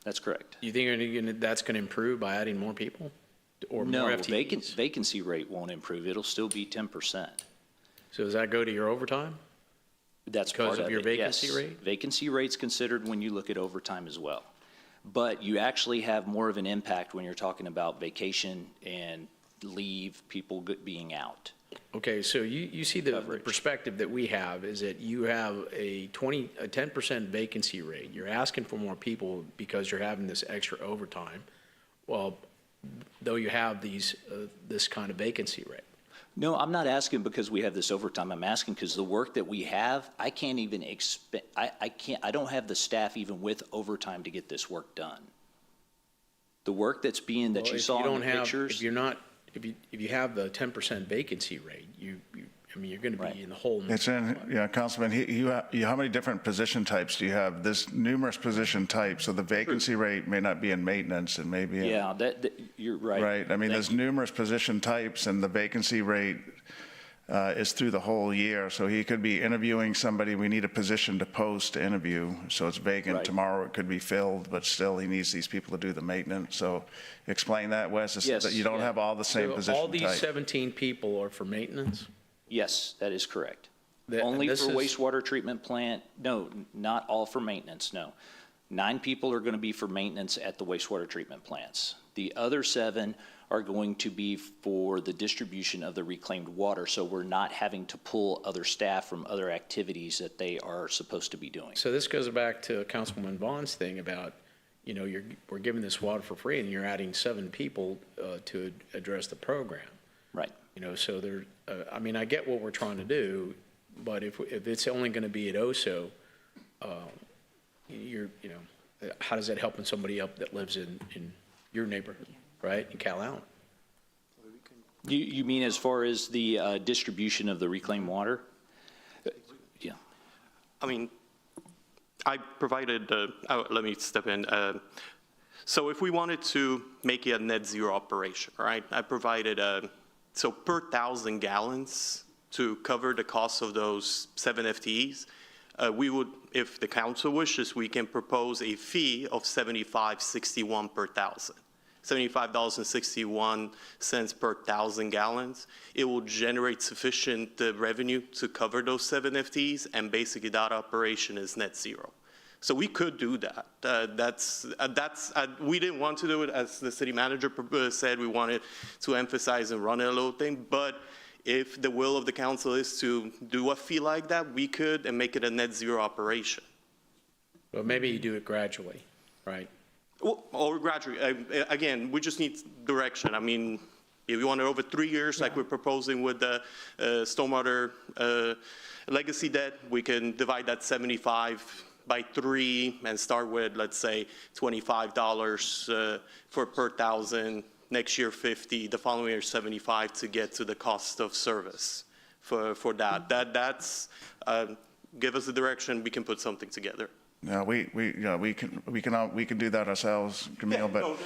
that's correct. you think that's going to improve by adding more people or No, more FTEs? vacancy rate won't improve. It'll still be 10%. So does that go to your overtime? That's Because part of of your it, vacancy yes. rate? Vacancy rate's considered when you look at overtime as well. But you actually have more of an impact when you're talking about vacation and leave, people being out. Okay, so you see the Coverage. perspective that we have is that you have a 10% vacancy rate. You're asking for more people because you're having this extra overtime. Well, though you have this kind of vacancy rate. No, I'm not asking because we have this overtime. I'm asking because the work that we have, I can't even I don't have the staff even with overtime to get this work done. The work that's being, that Well, you if saw you in the don't have- pictures. If you have the 10% vacancy rate, you're going to Right. be in the hole. It's in, yeah, Councilman, how many different position types do you have? There's numerous position types, so the vacancy rate may not be in maintenance, it may be in. Yeah, you're right. Right, I mean, Thank there's you. numerous position types, and the vacancy rate is through the whole year. So he could be interviewing somebody, we need a position to post to interview, so it's vacant. Right. Tomorrow it could be filled, but still he needs these people to do the maintenance. So explain that, Wes, is Yes, that you don't yeah. have all the same So position all these type. 17 people are for maintenance? Yes, that is correct. That- Only this for is- wastewater treatment plant, no, not all for maintenance, no. 9 people are going to be for maintenance at the wastewater treatment plants. The other 7 are going to be for the distribution of the reclaimed water, so we're not having to pull other staff from other activities that they are supposed to be doing. So this goes back to Councilwoman Vaughn's thing about, we're giving this water for free, and you're adding 7 people to address the program. Right. So there, I get what we're trying to do, but if it's only going to be at OSO, how does that help somebody up that lives in your neighborhood, right, in Cal Allen? You mean as far as the distribution of the reclaimed water? Yeah. I mean, I provided, let me step in. So if we wanted to make it a net zero operation, right, I provided, so per 1,000 gallons to cover the cost of those 7 FTEs, we would, if the council wishes, we can propose a fee of $75.61 per 1,000. $75.61 per 1,000 gallons, it will generate sufficient revenue to cover those 7 FTEs, and basically that operation is net zero. So we could do that. We didn't want to do it, as the city manager said. We wanted to emphasize and run a little thing, but if the will of the council is to do a fee like that, we could and make it a net zero operation. Well, maybe you do it gradually, right? Well, or gradually. Again, we just need direction. I mean, if you want it over 3 years, like we're proposing with the stormwater legacy debt, we can divide that 75 by 3 and start with, let's say, $25 per 1,000. Next year, 50. The following year, 75 to get to the cost of service for that. That's give us the direction. We can put something together. No, we can do that ourselves, Camille, but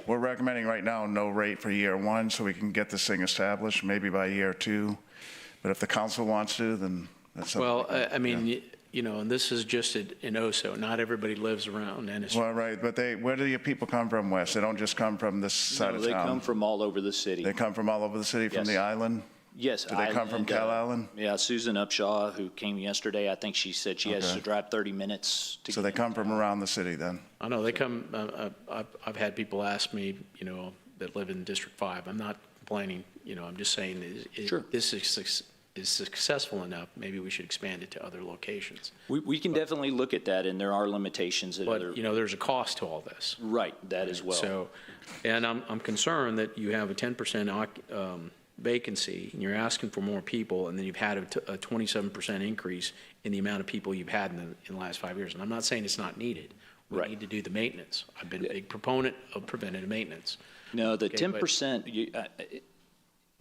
we're recommending right now no rate for year 1, so we can get this thing established, maybe by year 2. But if the council wants to, then that's something. Well, I mean, you know, and this is just in Oso. Not everybody lives around Ennis. Well, right, but where do your people come from, Wes? They don't just come from this side of town? They come from all over the city. They come from all over the city, from Yes. the island? Yes. Do they come from Cal Island? Yeah, Susan Upshaw, who came yesterday, I think she said she has Okay. to drive 30 minutes to So they come from around the city then? I know they come, I've had people ask me, you know, that live in District 5. I'm not complaining, you know, I'm just saying Sure. this is successful enough, maybe we should expand it to other locations. We can definitely look at that, and there are limitations at other. But, you know, there's a cost to all this. Right, that as well. So, and I'm concerned that you have a 10% vacancy, and you're asking for more people, and then you've had a 27% increase in the amount of people you've had in the last 5 years. And I'm not saying it's not needed. We Right. need to do the maintenance. I've been a big proponent of preventative maintenance. No, the Okay, 10%,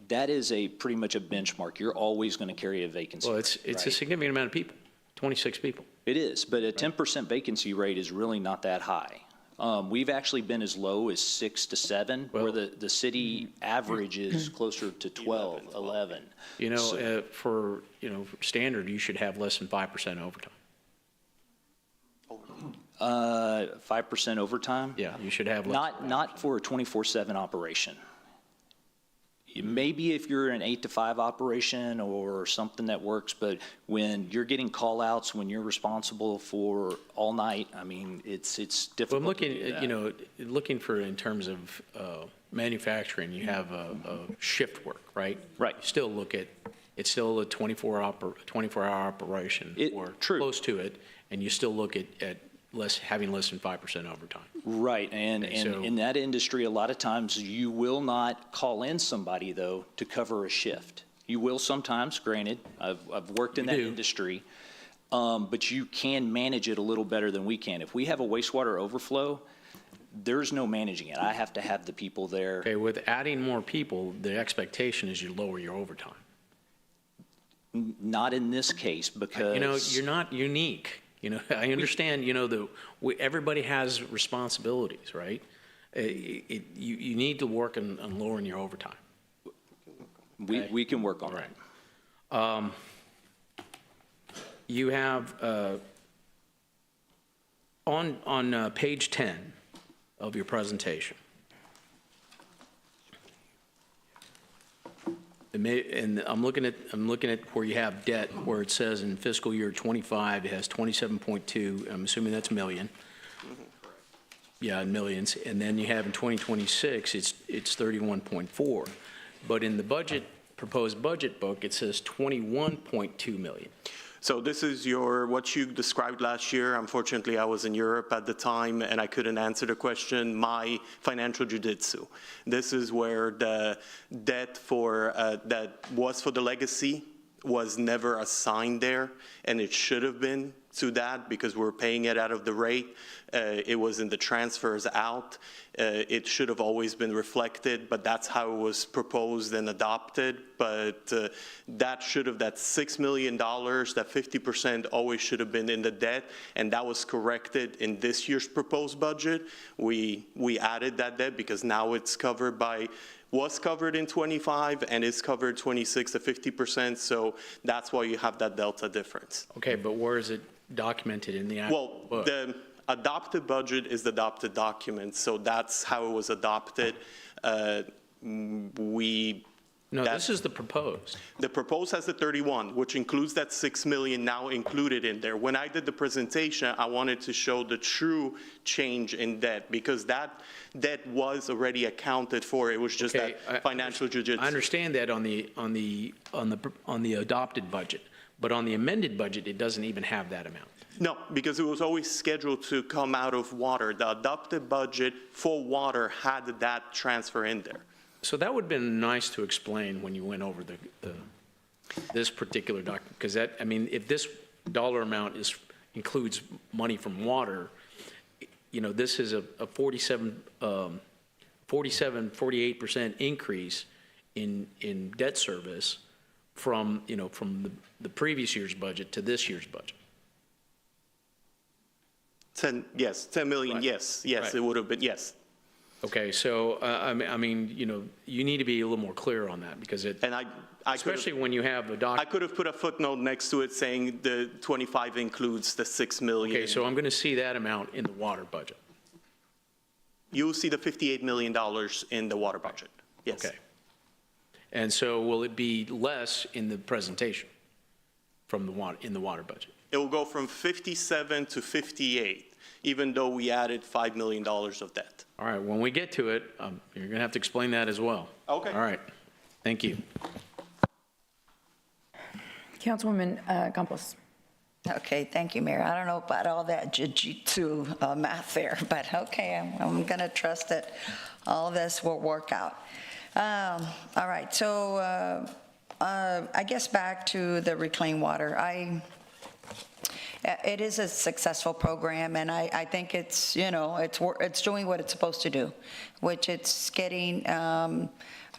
that is pretty much a benchmark. You're always going to carry a vacancy. Well, it's right? a significant amount of people, 26 people. It is, but a 10% vacancy rate is really not that high. We've actually been as low as 6 to 7, where the city average is closer to 12, 11. You know, So- for standard, you should have less than 5% overtime. 5% overtime? Yeah, you should have less. Not for a 24/7 operation. Maybe if you're an 8 to 5 operation or something that works, but when you're getting call outs, when you're responsible for all night, I mean, it's difficult. Well, I'm looking, to do that. you know, looking for in terms of manufacturing, you have a shift work, right? Right. You still look at, it's still a 24-hour operation or True. close to it, and you still look at having less than 5% overtime. Right, and so- in that industry, a lot of times you will not call in somebody, though, to cover a shift. You will sometimes, granted, I've worked in You that do. industry, but you can manage it a little better than we can. If we have a wastewater overflow, there's no managing it. I have to have the people there. Okay, with adding more people, the expectation is you lower your overtime. Not in this case, because. You know, you're not unique. You know, I understand, you know, everybody has responsibilities, right? You need to work on lowering your overtime. We can work on Right. that. You have, on page 10 of your presentation, and I'm looking at where you have debt, where it says in fiscal year 25, it has 27.2, I'm assuming that's million. Yeah, in millions. And then you have in 2026, it's 31.4. But in the proposed budget book, it says 21.2 million. So this is what you described last year. Unfortunately, I was in Europe at the time and I couldn't answer the question. My financial jujitsu. This is where the debt that was for the legacy was never assigned there, and it should have been to that because we're paying it out of the rate. It was in the transfers out. It should have always been reflected, but that's how it was proposed and adopted. But that $6 million, that 50% always should have been in the debt, and that was corrected in this year's proposed budget. We added that debt because now it's was covered in 25 and is covered 26 to 50%. So that's why you have that delta difference. Okay, but where is it documented in the actual Well, book? Adopted budget is the adopted document, so that's how it was adopted. No, this is the proposed. The proposed has the 31, which includes that 6 million now included in there. When I did the presentation, I wanted to show the true change in debt, because that debt was already accounted for. It was just Okay, that financial jujitsu. I understand that on the adopted budget, but on the amended budget, it doesn't even have that amount. No, because it was always scheduled to come out of water. The adopted budget for water had that transfer in there. So that would have been nice to explain when you went over this particular document, because that, I mean, if this dollar amount includes money from water, you know, this is a 48% increase in debt service from, you know, from the previous year's budget to this year's budget. 10 million, Right. yes, Right. it would have been, yes. Okay, so, I mean, you know, you need to be a little more clear on that, because it, And I especially when you have a doc. I could have put a footnote next to it saying the 25 includes the 6 million. Okay, so I'm going to see that amount in the water budget. You'll see the $58 million in the water budget, yes. Okay. And so will it be less in the presentation from the water, in the water budget? It will go from 57 to 58, even though we added $5 million of debt. All right, when we get to it, you're going to have to explain that as well. Okay. All right, thank you. Councilwoman Campos. Okay, thank you, Mayor. I don't know about all that jiu-jitsu math there, but okay, I'm going to trust that all this will work out. All right, so I guess back to the reclaimed water. It is a successful program, and I think it's, you know, it's doing what it's supposed to do, which it's getting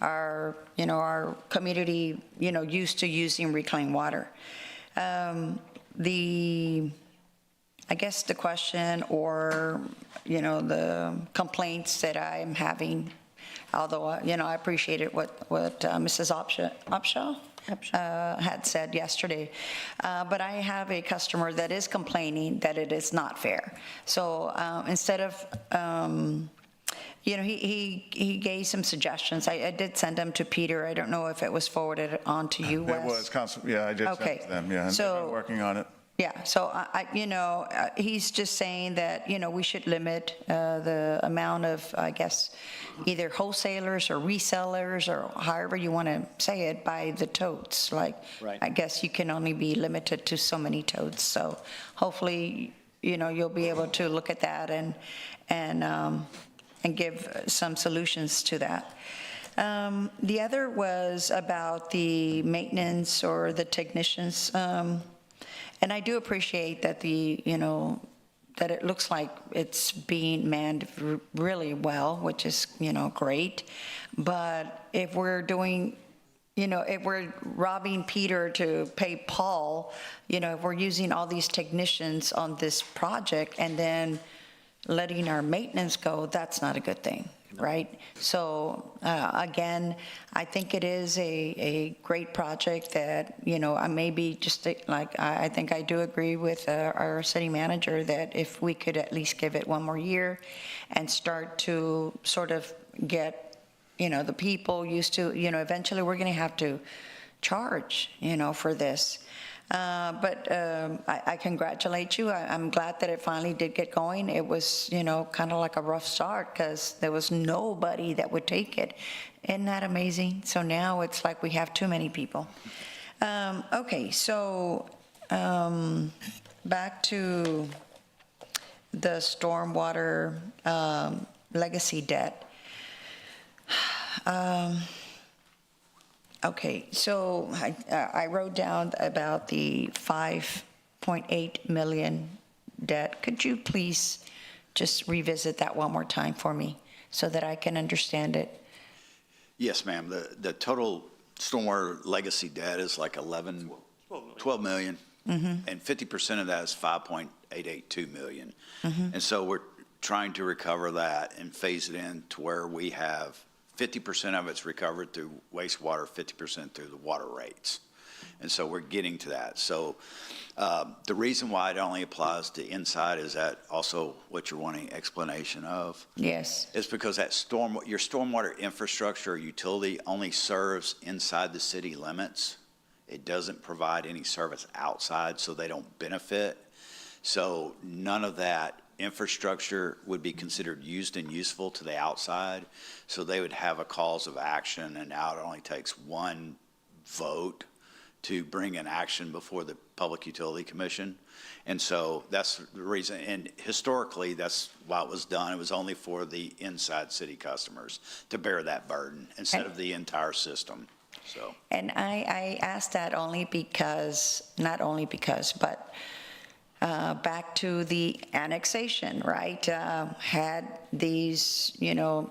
our community, you know, used to using reclaimed water. I guess the question, or, you know, the complaints that I am having, although, you know, I appreciated what Mrs. Upshaw had said yesterday. But I have a customer that is complaining that it is not fair. So instead of, you know, he gave some suggestions. I did send them to Peter. I don't know if it was forwarded on to you, Wes. It was, yeah, I did send it to them, yeah, and they've been working on it. Yeah, so you know, he's just saying that, you know, we should limit the amount of, I guess, either wholesalers or resellers, or however you want to say it, by the totes. Like, Right. I guess you can only be limited to so many totes. So hopefully, you know, you'll be able to look at that and give some solutions to that. The other was about the maintenance or the technicians. And I do appreciate that you know, that it looks like it's being manned really well, which is, you know, great. But if we're doing, you know, if we're robbing Peter to pay Paul, you know, if we're using all these technicians on this project and then letting our maintenance go, that's not a good thing, right? So again, I think it is a great project that, you know, I maybe just like, I think I do agree with our city manager that if we could at least give it one more year and start to sort of get, you know, the people used to, you know, eventually we're going to have to charge, you know, for this. But I congratulate you. I'm glad that it finally did get going. It was, you know, kind of like a rough start because there was nobody that would take it. Isn't that amazing? So now it's like we have too many people. Okay, so back to the stormwater legacy debt. Okay, so I wrote down about the 5.8 million debt. Could you please just revisit that one more time for me so that I can understand it? Yes, ma'am. The total stormwater legacy debt is like 12 million. And 50% of that is 5.882 million. And so we're trying to recover that and phase it in to where we have 50% of it's recovered through wastewater, 50% through the water rates. And so we're getting to that. So the reason why it only applies to inside, is that also what you're wanting explanation of? Yes. It's because that your stormwater infrastructure or utility only serves inside the city limits. It doesn't provide any service outside, so they don't benefit. So none of that infrastructure would be considered used and useful to the outside. So they would have a cause of action, and now it only takes one vote to bring an action before the Public Utility Commission. And so that's the reason, and historically, that's why it was done. It was only for the inside city customers to bear that burden instead of the entire system, so. And I asked that only because, not only because, but back to the annexation, right? Had these,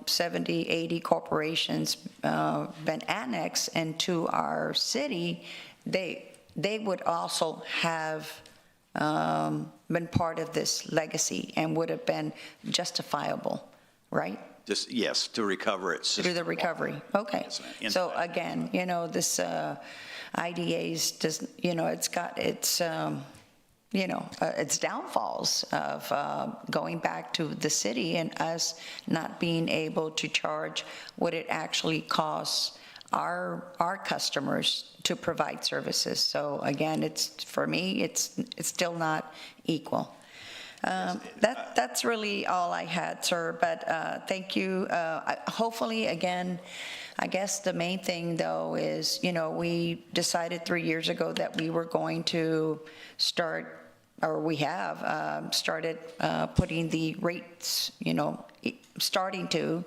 70, 80 corporations been annexed into our city, they would also have been part of this legacy and would have been justifiable, right? Just, yes, to recover it. Through the recovery, okay. Yes, ma'am. So again, this IDA's, it's got its, its downfalls of going back to the city and us not being able to charge what it actually costs our customers to provide services. So again, for me, it's still not equal. That's really all I had, sir, but thank you. Hopefully, again, I guess the main thing, though, is, we decided 3 years ago that we were going to start, or we have started putting the rates, starting to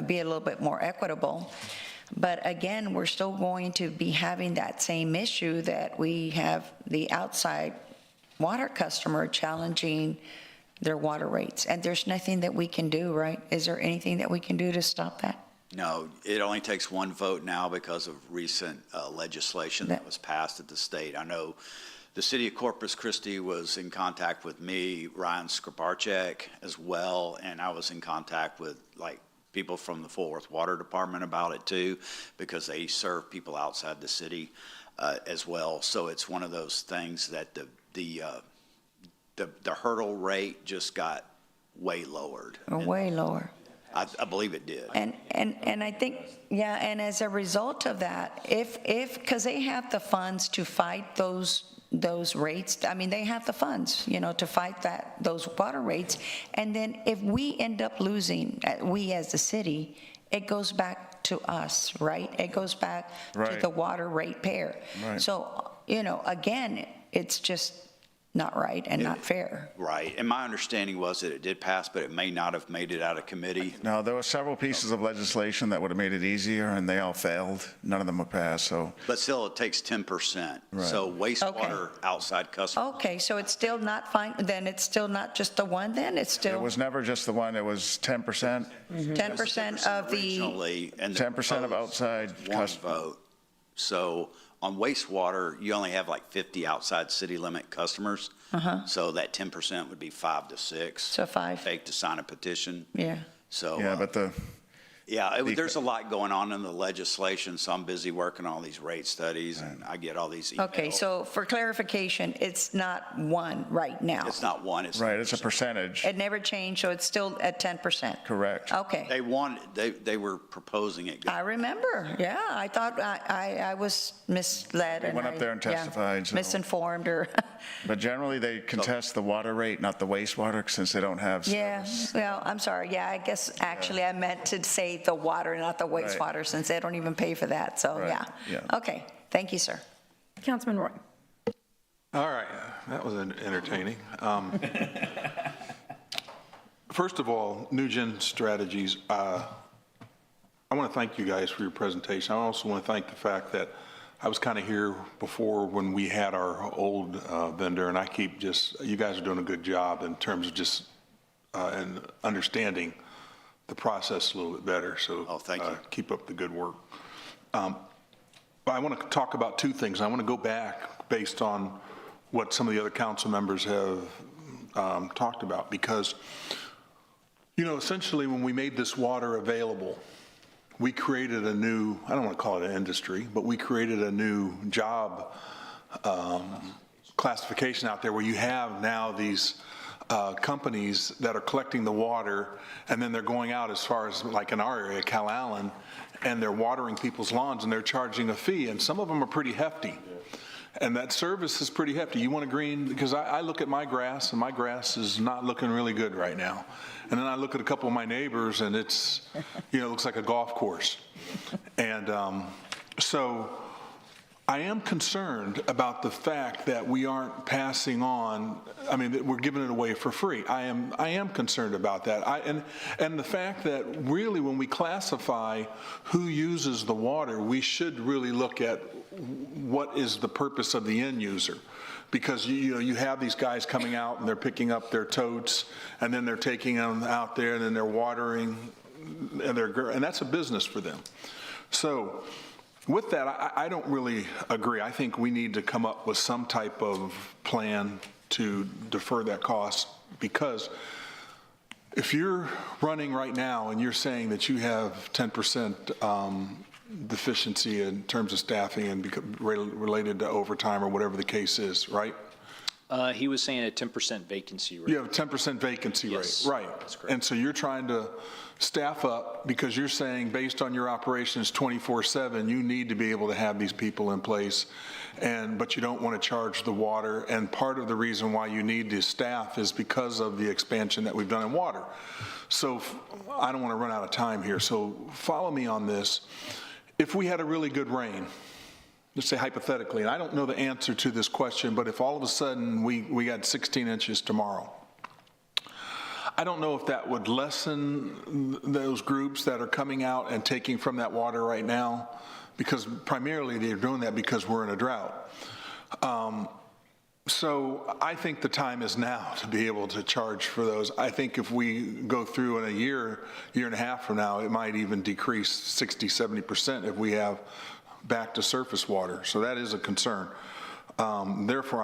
be a little bit more equitable. But again, we're still going to be having that same issue that we have the outside water customer challenging their water rates. And there's nothing that we can do, right? Is there anything that we can do to stop that? No, it only takes one vote now because of recent legislation that was passed at the state. I know the city of Corpus Christi was in contact with me, Ryan Skriparchek as well, and I was in contact with people from the Fort Worth Water Department about it too, because they serve people outside the city as well. So it's one of those things that the hurdle rate just got way lowered. Way lower. I believe it did. And I think, yeah, and as a result of that, because they have the funds to fight those rates, I mean, they have the funds, to fight those water rates. And then if we end up losing, we as a city, it goes back to us, right? It goes back to the water rate payer. Right. So, again, it's just not right and not fair. Right. And my understanding was that it did pass, but it may not have made it out of committee. No, there were several pieces of legislation that would have made it easier, and they all failed. None of them were passed, so. But still, it takes 10%. Right. So wastewater outside customers. Okay, so it's still not fine, then it's still not just the one then? It's still? It was never just the one, it was 10%. 10% of the? Originally, and 10% of outside one vote. So on wastewater, you only have 50 outside city limit customers. So that 10% would be 5 to 6. So 5. Take to sign a petition. Yeah. So. Yeah, but there's a lot going on in the legislation, so I'm busy working on all these rate studies, and I get all these emails. Okay, so for clarification, it's not one right now? It's not one, it's. Right, it's a percentage. It never changed, so it's still at 10%? Correct. Okay. They were proposing it. I remember, yeah, I thought I was misled. They went up there and testified. So. Misinformed or. But generally, they contest the water rate, not the wastewater, since they don't have service. Yeah, well, I'm sorry, yeah, I guess actually I meant to say the water, not the wastewater, since they don't even pay for that, so yeah. Okay, thank you, sir. Councilman Roy. All right, that was entertaining. First of all, New Gen Strategies, I want to thank you guys for your presentation. I also want to thank the fact that I was kind of here before when we had our old vendor, and you guys are doing a good job in terms of just and understanding the process a little bit better. So thank you. Keep up the good work. But I want to talk about two things. I want to go back based on what some of the other council members have talked about, because, essentially when we made this water available, we created a new, I don't want to call it an industry, but we created a new job classification out there where you have now these companies that are collecting the water, and then they're going out as far as, like in our area, Cal Allen, and they're watering people's lawns, and they're charging a fee, and some of them are pretty hefty. And that service is pretty hefty. You want a green, because I look at my grass, and my grass is not looking really good right now. And then I look at a couple of my neighbors, and it's, it looks like a golf course. And so I am concerned about the fact that we aren't passing on, that we're giving it away for free. I am concerned about that. And the fact that really when we classify who uses the water, we should really look at what is the purpose of the end user. Because you have these guys coming out and they're picking up their totes, and then they're taking them out there, and then they're watering, and that's a business for them. So with that, I don't really agree. I think we need to come up with some type of plan to defer that cost, because if you're running right now and you're saying that you have 10% deficiency in terms of staffing and related to overtime or whatever the case is, right? He was saying a 10% vacancy rate. You have a 10% vacancy Yes, rate, right? that's correct. And so you're trying to staff up because you're saying based on your operations 24/7, you need to be able to have these people in place, but you don't want to charge the water. And part of the reason why you need to staff is because of the expansion that we've done in water. So I don't want to run out of time here. So follow me on this. If we had a really good rain, let's say hypothetically, and I don't know the answer to this question, but if all of a sudden we got 16 inches tomorrow, I don't know if that would lessen those groups that are coming out and taking from that water right now, because primarily they're doing that because we're in a drought. So I think the time is now to be able to charge for those. I think if we go through in a year and a half from now, it might even decrease 60, 70% if we have back to surface water. So that is a concern. Therefore,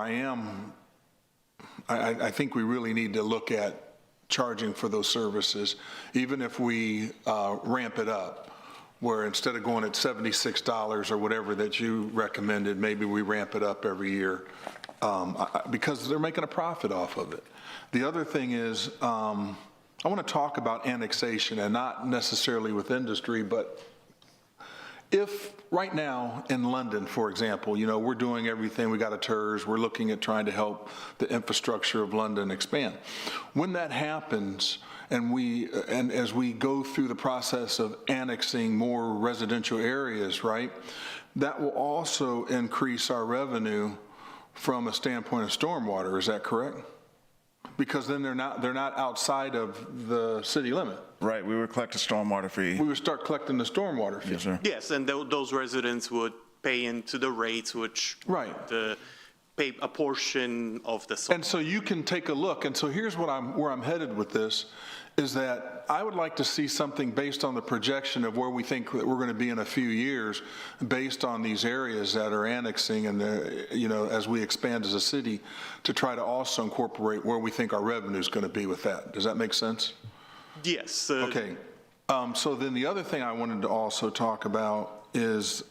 I think we really need to look at charging for those services, even if we ramp it up, where instead of going at $76 or whatever that you recommended, maybe we ramp it up every year, because they're making a profit off of it. The other thing is, I want to talk about annexation, and not necessarily with industry, but if right now in London, for example, we're doing everything, we got a TERS, we're looking at trying to help the infrastructure of London expand. When that happens, and as we go through the process of annexing more residential areas, right, that will also increase our revenue from a standpoint of stormwater. Is that correct? Because then they're not outside of the city limit. Right, we would collect a stormwater fee. We would start collecting the stormwater fee. Yes, sir. Yes, and those residents would pay into the rates, which Right. Pay a portion of the. And so you can take a look. And so here's where I'm headed with this, is that I would like to see something based on the projection of where we think that we're going to be in a few years, based on these areas that are annexing, and as we expand as a city, to try to also incorporate where we think our revenue is going to be with that. Does that make sense? Yes. Okay. So then the other thing I wanted to also talk about is,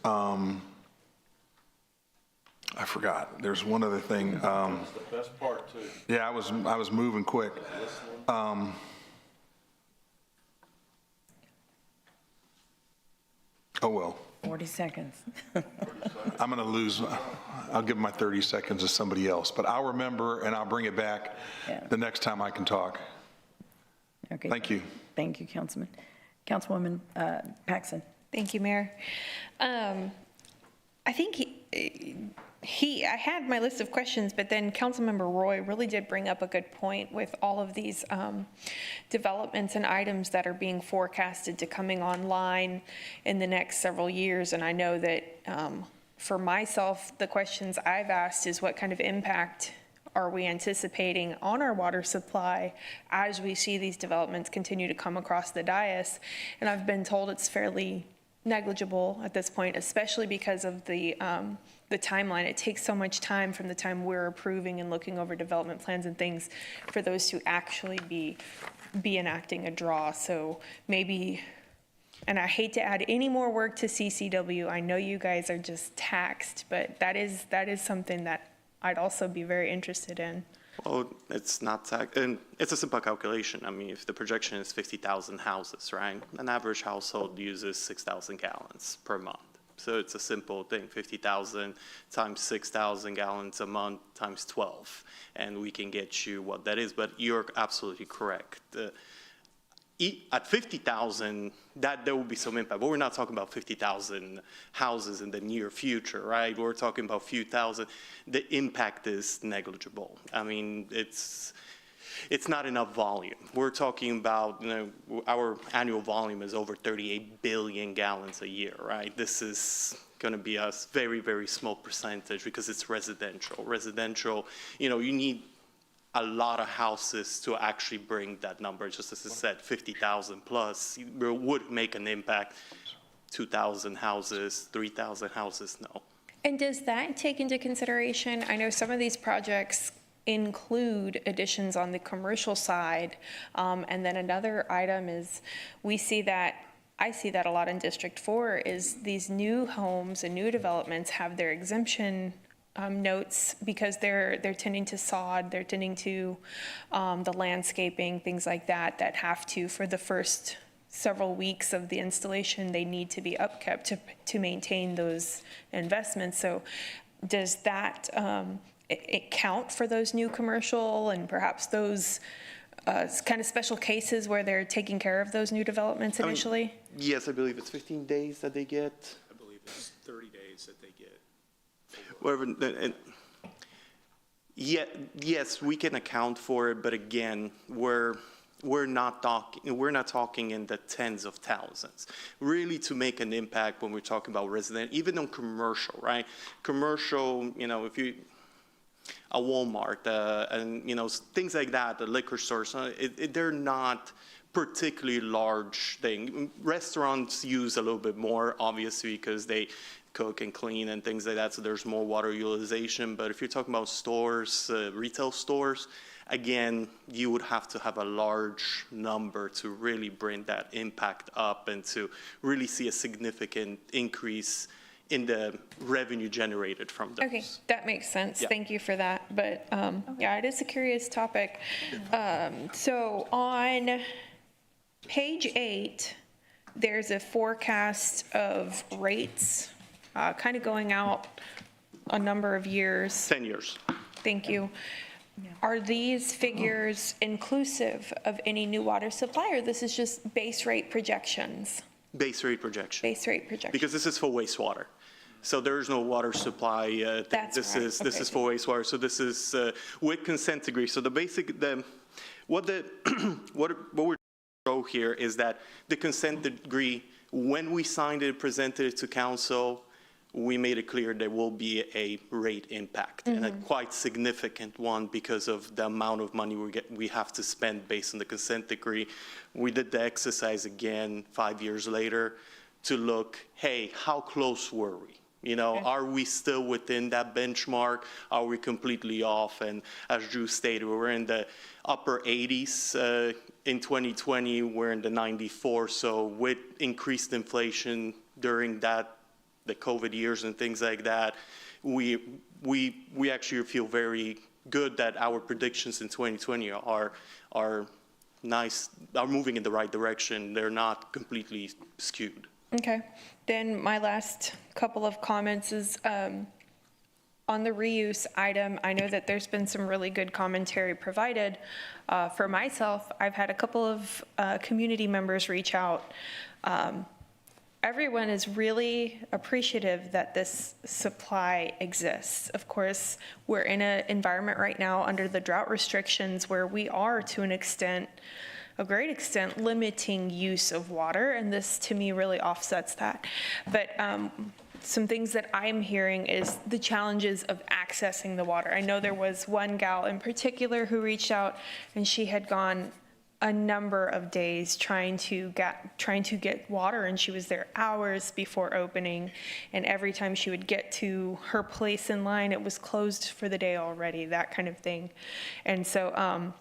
I forgot. There's one other thing. That's the best part too. Yeah, I was moving quick. Oh well. 40 seconds. I'm going to lose. I'll give my 30 seconds to somebody else, but I'll remember and I'll bring it back the next time I can talk. Okay. Thank you. Thank you, Councilman. Councilwoman Paxson. Thank you, Mayor. I think I had my list of questions, but then Councilmember Roy really did bring up a good point with all of these developments and items that are being forecasted to coming online in the next several years. And I know that for myself, the questions I've asked is what kind of impact are we anticipating on our water supply as we see these developments continue to come across the dais? And I've been told it's fairly negligible at this point, especially because of the timeline. It takes so much time from the time we're approving and looking over development plans and things for those to actually be enacting a draw. So maybe and I hate to add any more work to CCW. I know you guys are just taxed, but that is something that I'd also be very interested in. Well, it's not tax, and it's a simple calculation. I mean, if the projection is 50,000 houses, right? An average household uses 6,000 gallons per month. So it's a simple thing, 50,000 times 6,000 gallons a month times 12, and we can get you what that is. But you're absolutely correct. At 50,000, there will be some impact, but we're not talking about 50,000 houses in the near future, right? We're talking about a few thousand. The impact is negligible. I mean, it's not enough volume. We're talking about, our annual volume is over 38 billion gallons a year, right? This is going to be a very, very small percentage because it's residential. Residential, you need a lot of houses to actually bring that number. Just as I said, 50,000 plus would make an impact. 2,000 houses, 3,000 houses, no. And does that take into consideration, I know some of these projects include additions on the commercial side, and then another item is, I see that a lot in District 4, is these new homes and new developments have their exemption notes because they're tending to sod, they're tending to the landscaping, things like that have to, for the first several weeks of the installation, they need to be upkept to maintain those investments. So does that it count for those new commercial and perhaps those kind of special cases where they're taking care of those new developments initially? Yes, I believe it's 15 days that they get. I believe it's 30 days that they get. Whatever, yes, we can account for it, but again, we're not talking in the tens of thousands. Really, to make an impact when we're talking about resident, even on commercial, right? Commercial, if you a Walmart and things like that, the liquor stores, they're not particularly large thing. Restaurants use a little bit more, obviously, because they cook and clean and things like that, so there's more water utilization. But if you're talking about stores, retail stores, again, you would have to have a large number to really bring that impact up and to really see a significant increase in the revenue generated from those. Okay, that makes sense. Yeah. Thank you for that. But yeah, it is a curious topic. So on page 8, there's a forecast of rates kind of going out a number of years. 10 years. Thank you. Are these figures inclusive of any new water supply, or this is just base rate projections? Base rate projection. Base rate projections. Because this is for wastewater. So there is no water supply. That's this right. is this Okay. is for wastewater. So this is with consent decree. So what we're show here is that the consent decree, when we signed it, presented it to council, we made it clear there will be a rate impact, and a quite significant one because of the amount of money we have to spend based on the consent decree. We did the exercise again 5 years later to look, hey, how close were we? Are we still within that benchmark? Are we completely off? And as Drew stated, we were in the upper 80s in 2020. We're in the 94. So with increased inflation during the COVID years and things like that, we actually feel very good that our predictions in 2020 are moving in the right direction. They're not completely skewed. Okay. Then my last couple of comments is on the reuse item. I know that there's been some really good commentary provided. For myself, I've had a couple of community members reach out. Everyone is really appreciative that this supply exists. Of course, we're in an environment right now under the drought restrictions where we are, to an extent, a great extent, limiting use of water, and this to me really offsets that. But some things that I'm hearing is the challenges of accessing the water. I know there was one gal in particular who reached out, and she had gone a number of days trying to get water, and she was there hours before opening, and every time she would get to her place in line, it was closed for the day already, that kind of thing. And so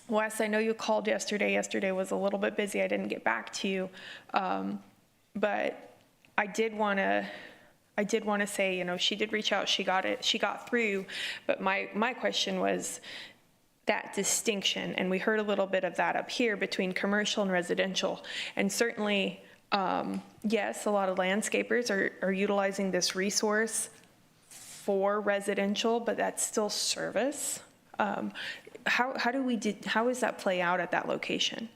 Wes, I know you called yesterday. Yesterday was a little bit busy. I didn't get back to you. but I did want to say, she did reach out, she got through, but my question was that distinction, and we heard a little bit of that up here between commercial and residential, and certainly, yes, a lot of landscapers are utilizing this resource for residential, but that's still service. How does that play out at that location?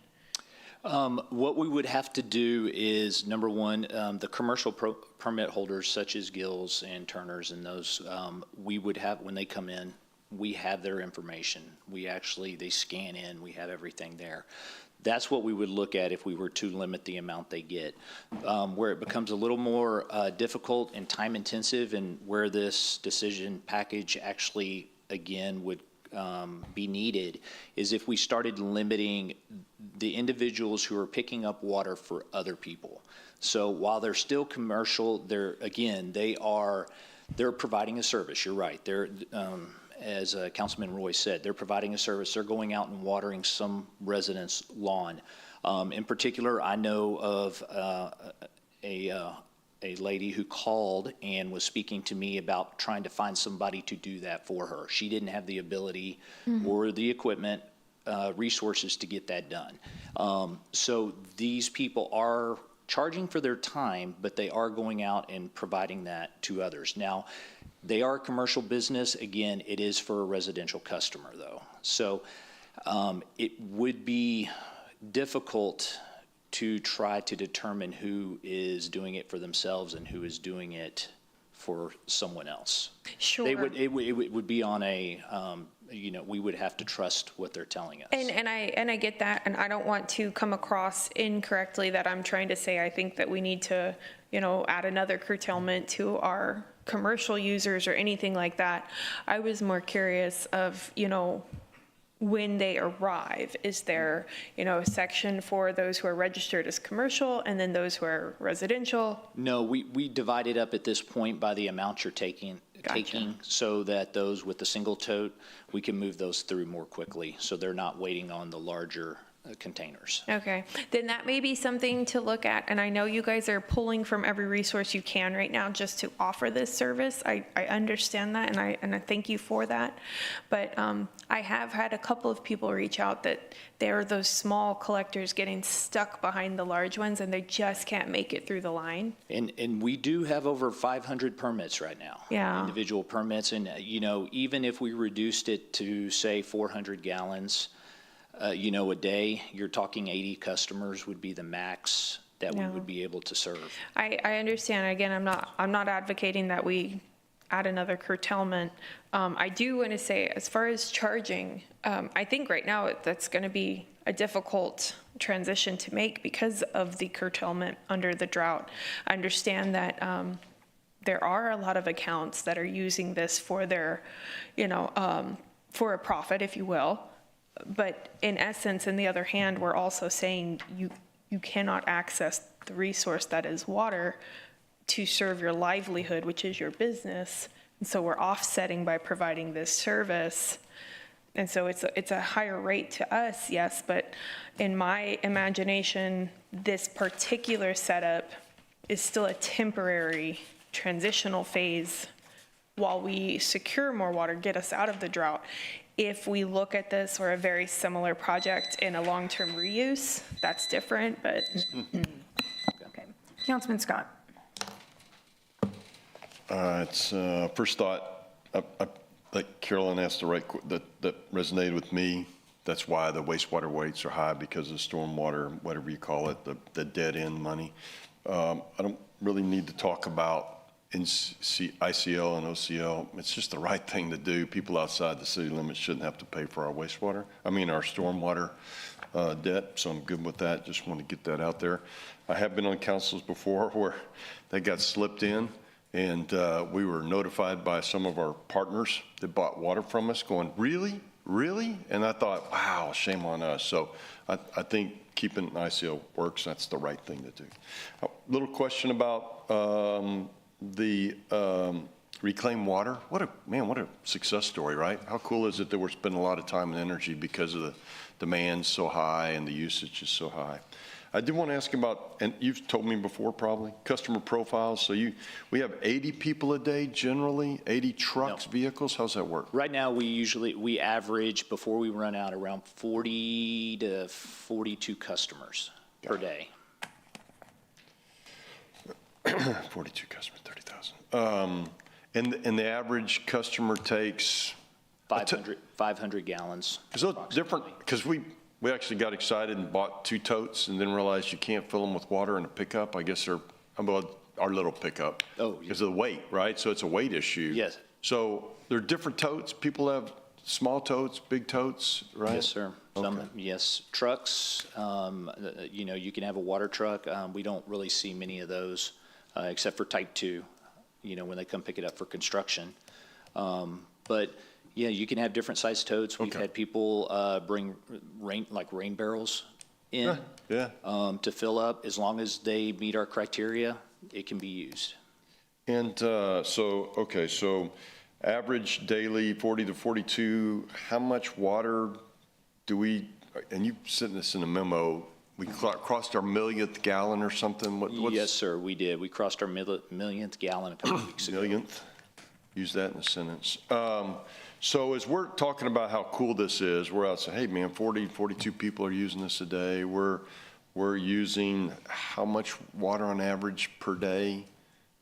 What we would have to do is, number one, the commercial permit holders such as Gills and Turners and those, we would have, when they come in, we have their information. They scan in, we have everything there. That's what we would look at if we were to limit the amount they get. Where it becomes a little more difficult and time intensive, and where this decision package actually, again, would be needed, is if we started limiting the individuals who are picking up water for other people. So while they're still commercial, they're providing a service. You're right. They're as Councilman Roy said, they're providing a service. They're going out and watering some residents' lawn. In particular, I know of a lady who called and was speaking to me about trying to find somebody to do that for her. She didn't have the ability or the equipment, resources to get that done. So these people are charging for their time, but they are going out and providing that to others. Now, they are a commercial business. Again, it is for a residential customer, though. So it would be difficult to try to determine who is doing it for themselves and who is doing it for someone else. Sure. It would be on a, we would have to trust what they're telling us. And I get that, and I don't want to come across incorrectly that I'm trying to say I think that we need to, add another curtailment to our commercial users or anything like that. I was more curious of, when they arrive, is there, a section for those who are registered as commercial and then those who are residential? No, we divide it up at this point by the amount you're taking, so that those with the single tote, we can move those through more quickly, so they're not waiting on the larger containers. Okay, then that may be something to look at, and I know you guys are pulling from every resource you can right now just to offer this service. I understand that, and I thank you for that, but I have had a couple of people reach out that there are those small collectors getting stuck behind the large ones, and they just can't make it through the line. And we do have over 500 permits right now. Yeah. Individual permits, and even if we reduced it to say 400 gallons, a day, you're talking 80 customers would be the max that we would be able to serve. I understand. Again, I'm not advocating that we add another curtailment. I do want to say, as far as charging, I think right now that's going to be a difficult transition to make because of the curtailment under the drought. I understand that there are a lot of accounts that are using this for their, for a profit, if you will. But in essence, on the other hand, we're also saying you cannot access the resource that is water to serve your livelihood, which is your business. And so we're offsetting by providing this service. And so it's a higher rate to us, yes, but in my imagination, this particular setup is still a temporary transitional phase while we secure more water, get us out of the drought. If we look at this or a very similar project in a long-term reuse, that's different, but. Okay. Councilman Scott. It's first thought, like Carolyn asked the right, that resonated with me. That's why the wastewater rates are high, because of stormwater, whatever you call it, the dead end money. I don't really need to talk about in ICL and OCL. It's just the right thing to do. People outside the city limits shouldn't have to pay for our our stormwater debt, so I'm good with that. Just want to get that out there. I have been on councils before where they got slipped in, and we were notified by some of our partners that bought water from us going, really? And I thought, wow, shame on us. So I think keeping an ICL works. That's the right thing to do. A little question about the reclaimed water. What a success story, right? How cool is it that we're spending a lot of time and energy because of the demand so high and the usage is so high? I did want to ask about, and you've told me before probably, customer profiles. So we have 80 people a day generally, 80 trucks, vehicles? How's that work? Right now, we average, before we run out, around 40 to 42 customers per day. 42 customers, 30,000. And the average customer takes? 500 gallons. Is it different? Because we actually got excited and bought 2 totes and then realized you can't fill them with water in a pickup. I guess they're about our little pickup. Oh, because of the weight, right? So it's a weight issue. Yes. So there are different totes. People have small totes, big totes, right? Yes, sir. Yes, trucks, you can have a water truck. We don't really see many of those, except for type 2, when they come pick it up for construction. But yeah, you can have different size totes. We've had people bring rain barrels in to fill up. As long as they meet our criteria, it can be used. And so average daily 40 to 42, how much water do we, and you sent this in a memo, we crossed our millionth gallon or something? Yes, sir, we did. We crossed our millionth gallon a couple of weeks ago. Millionth? Use that in a sentence. So as we're talking about how cool this is, we're out saying, hey man, 42 people are using this a day. We're using how much water on average per day?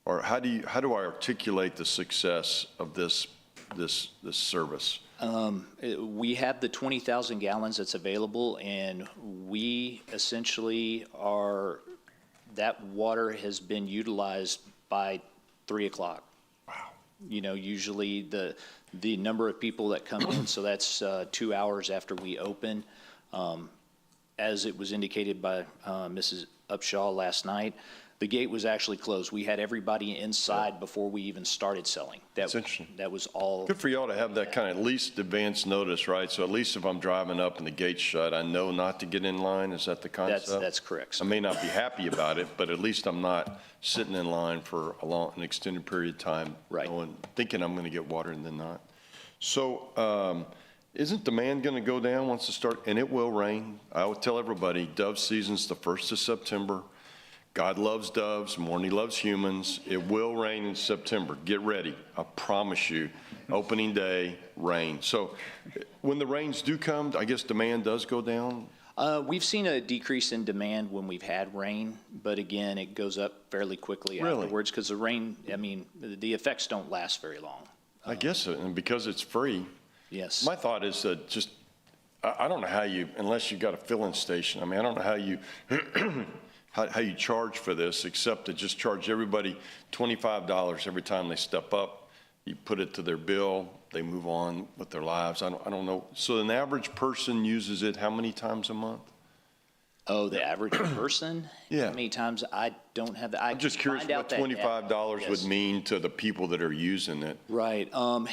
Or how do I articulate the success of this service? We have the 20,000 gallons that's available, and we essentially that water has been utilized by 3 o'clock. Usually the number of people that come in, so that's 2 hours after we open. As it was indicated by Mrs. Upshaw last night, the gate was actually closed. We had everybody inside before we even started selling. That's interesting. That was all. Good for y'all to have that kind of at least advance notice, right? So at least if I'm driving up and the gate's shut, I know not to get in line. Is that the concept? That's correct, sir. I may not be happy about it, but at least I'm not sitting in line for an extended period of time, thinking I'm going to get water and then not. So isn't demand going to go down once it starts? And it will rain. I would tell everybody, dove season's the 1st of September. God loves doves more than he loves humans. It will rain in September. Get ready. I promise you. Opening day, rain. So when the rains do come, I guess demand does go down? We've seen a decrease in demand when we've had rain, but again, it goes up fairly quickly afterwards because the rain, the effects don't last very long. I guess so, and because it's free. Yes. My thought is that I don't know how unless you've got a filling station, I don't know how you how you charge for this, except to just charge everybody $25 every time they step up. You put it to their bill, they move on with their lives. I don't know. So an average person uses it how many times a month? Oh, the average person? Yeah. How many times? I don't have that. I'm just curious what $25 would mean to the people that are using it. Right.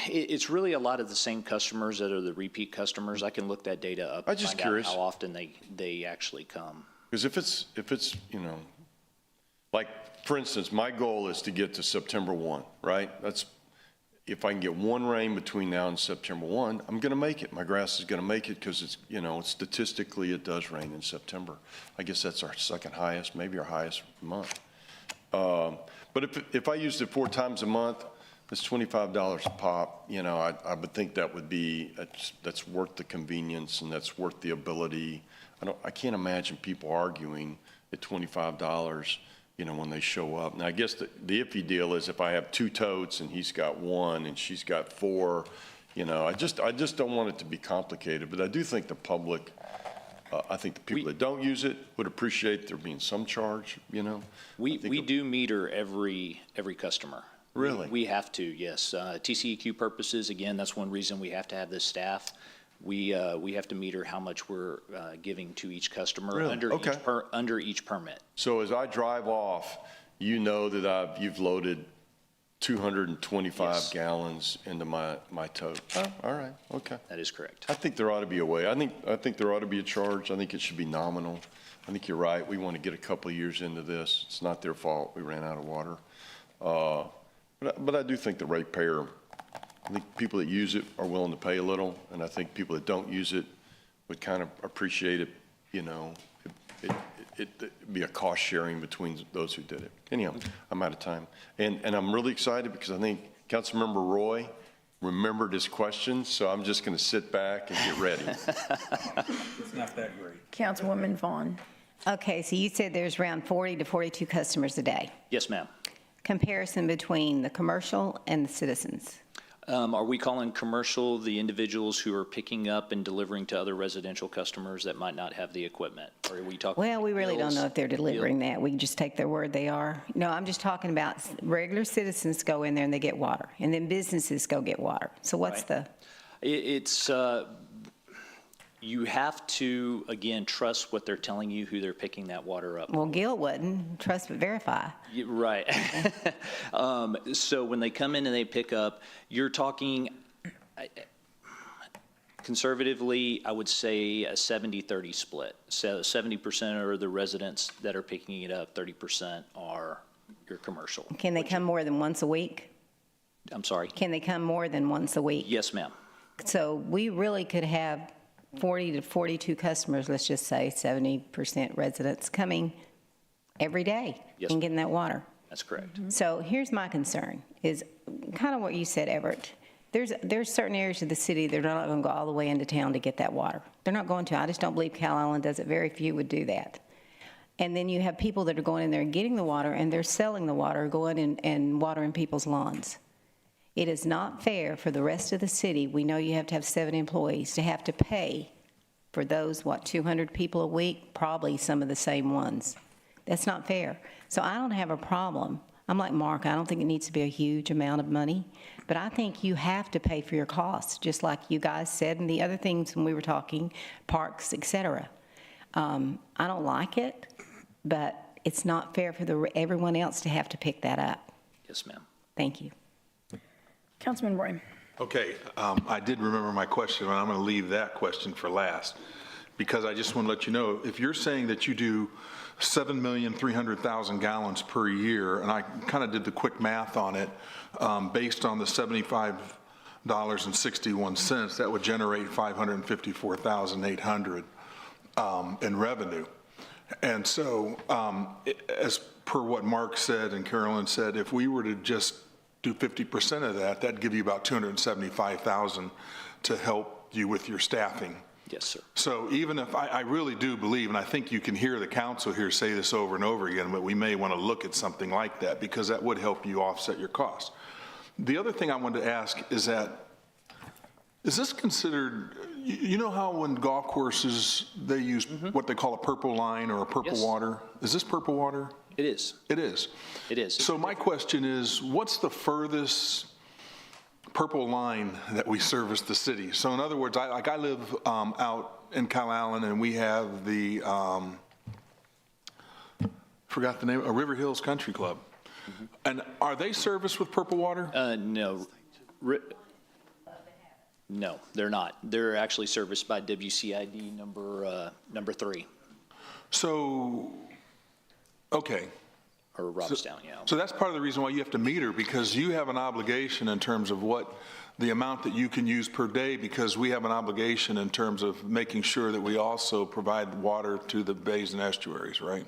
It's really a lot of the same customers that are the repeat customers. I can look that data up. I'm just curious how often they actually come. Because if it's like for instance, my goal is to get to September 1, right? If I can get one rain between now and September 1, I'm going to make it. My grass is going to make it because it's, statistically it does rain in September. I guess that's our second highest, maybe our highest month. But if I used it 4 times a month, it's $25 a pop. I would think that would be, that's worth the convenience and that's worth the ability. I can't imagine people arguing at $25, when they show up. Now, I guess the iffy deal is if I have 2 totes and he's got 1 and she's got 4, I just don't want it to be complicated. But I do think the public, I think the people that don't use it would appreciate there being some charge, We do meter every customer. Really? We have to, yes. TCEQ purposes, again, that's one reason we have to have this staff. We have to meter how much we're giving to each customer under each permit. So as I drive off, that you've loaded 225 gallons into my tote. Oh, all right, okay. That is correct. I think there ought to be a way. I think there ought to be a charge. I think it should be nominal. I think you're right. We want to get a couple of years into this. It's not their fault. We ran out of water. But I do think the ratepayer, I think people that use it are willing to pay a little, and I think people that don't use it would kind of appreciate it, it'd be a cost sharing between those who did it. Anyhow, I'm out of time. And I'm really excited because I think Councilmember Roy remembered his questions, so I'm just going to sit back and get ready. It's not that great. Councilwoman Vaughn. Okay, so you said there's around 40 to 42 customers a day. Yes, ma'am. Comparison between the commercial and the citizens. Are we calling commercial the individuals who are picking up and delivering to other residential customers that might not have the equipment? Or are we talking? Well, we really don't bills? know if they're delivering that. We can just take their word they are. No, I'm just talking about regular citizens go in there and they get water, and then businesses go get water. So what's the? It's, you have to, again, trust what they're telling you, who they're picking that water up. Well, Gil wouldn't. Trust but verify. Right. So when they come in and they pick up, you're talking, conservatively, I would say a 70-30 split. So 70% are the residents that are picking it up, 30% are your commercial. Can they come more than once a week? I'm sorry? Can they come more than once a week? Yes, ma'am. So we really could have 40 to 42 customers, let's just say 70% residents coming every day Yes, and getting that water. That's correct. So here's my concern, is kind of what you said, Everett. There's certain areas of the city that are not going to go all the way into town to get that water. They're not going to. I just don't believe Cal Island does it. Very few would do that. And then you have people that are going in there and getting the water, and they're selling the water, going and watering people's lawns. It is not fair for the rest of the city. We know you have to have 7 employees to have to pay for those, 200 people a week, probably some of the same ones. That's not fair. So I don't have a problem. I'm like Mark, I don't think it needs to be a huge amount of money, but I think you have to pay for your costs, just like you guys said, and the other things when we were talking, parks, et cetera. I don't like it, but it's not fair for everyone else to have to pick that up. Yes, ma'am. Thank you. Councilman Roy. Okay, I did remember my question, and I'm going to leave that question for last, because I just want to let you know, if you're saying that you do 7,300,000 gallons per year, and I kind of did the quick math on it, based on the $75.61, that would generate $554,800 in revenue. And so, as per what Mark said and Carolyn said, if we were to just do 50% of that, that'd give you about $275,000 to help you with your staffing. Yes, sir. So even if I really do believe, and I think you can hear the council here say this over and over again, but we may want to look at something like that because that would help you offset your costs. The other thing I wanted to ask is that, is this considered, you know how when golf courses, they use what they call a purple line or a purple water? Is this purple water? It is. It is. It is. So my question is, what's the furthest purple line that we service the city? So in other words, I live out in Cal Island, and we have the, forgot the name, River Hills Country Club. And are they serviced with purple water? No. No, they're not. They're actually serviced by WCID number 3. So, okay. Or Robstown, yeah. So that's part of the reason why you have to meter, because you have an obligation in terms of what the amount that you can use per day, because we have an obligation in terms of making sure that we also provide water to the bays and estuaries, right?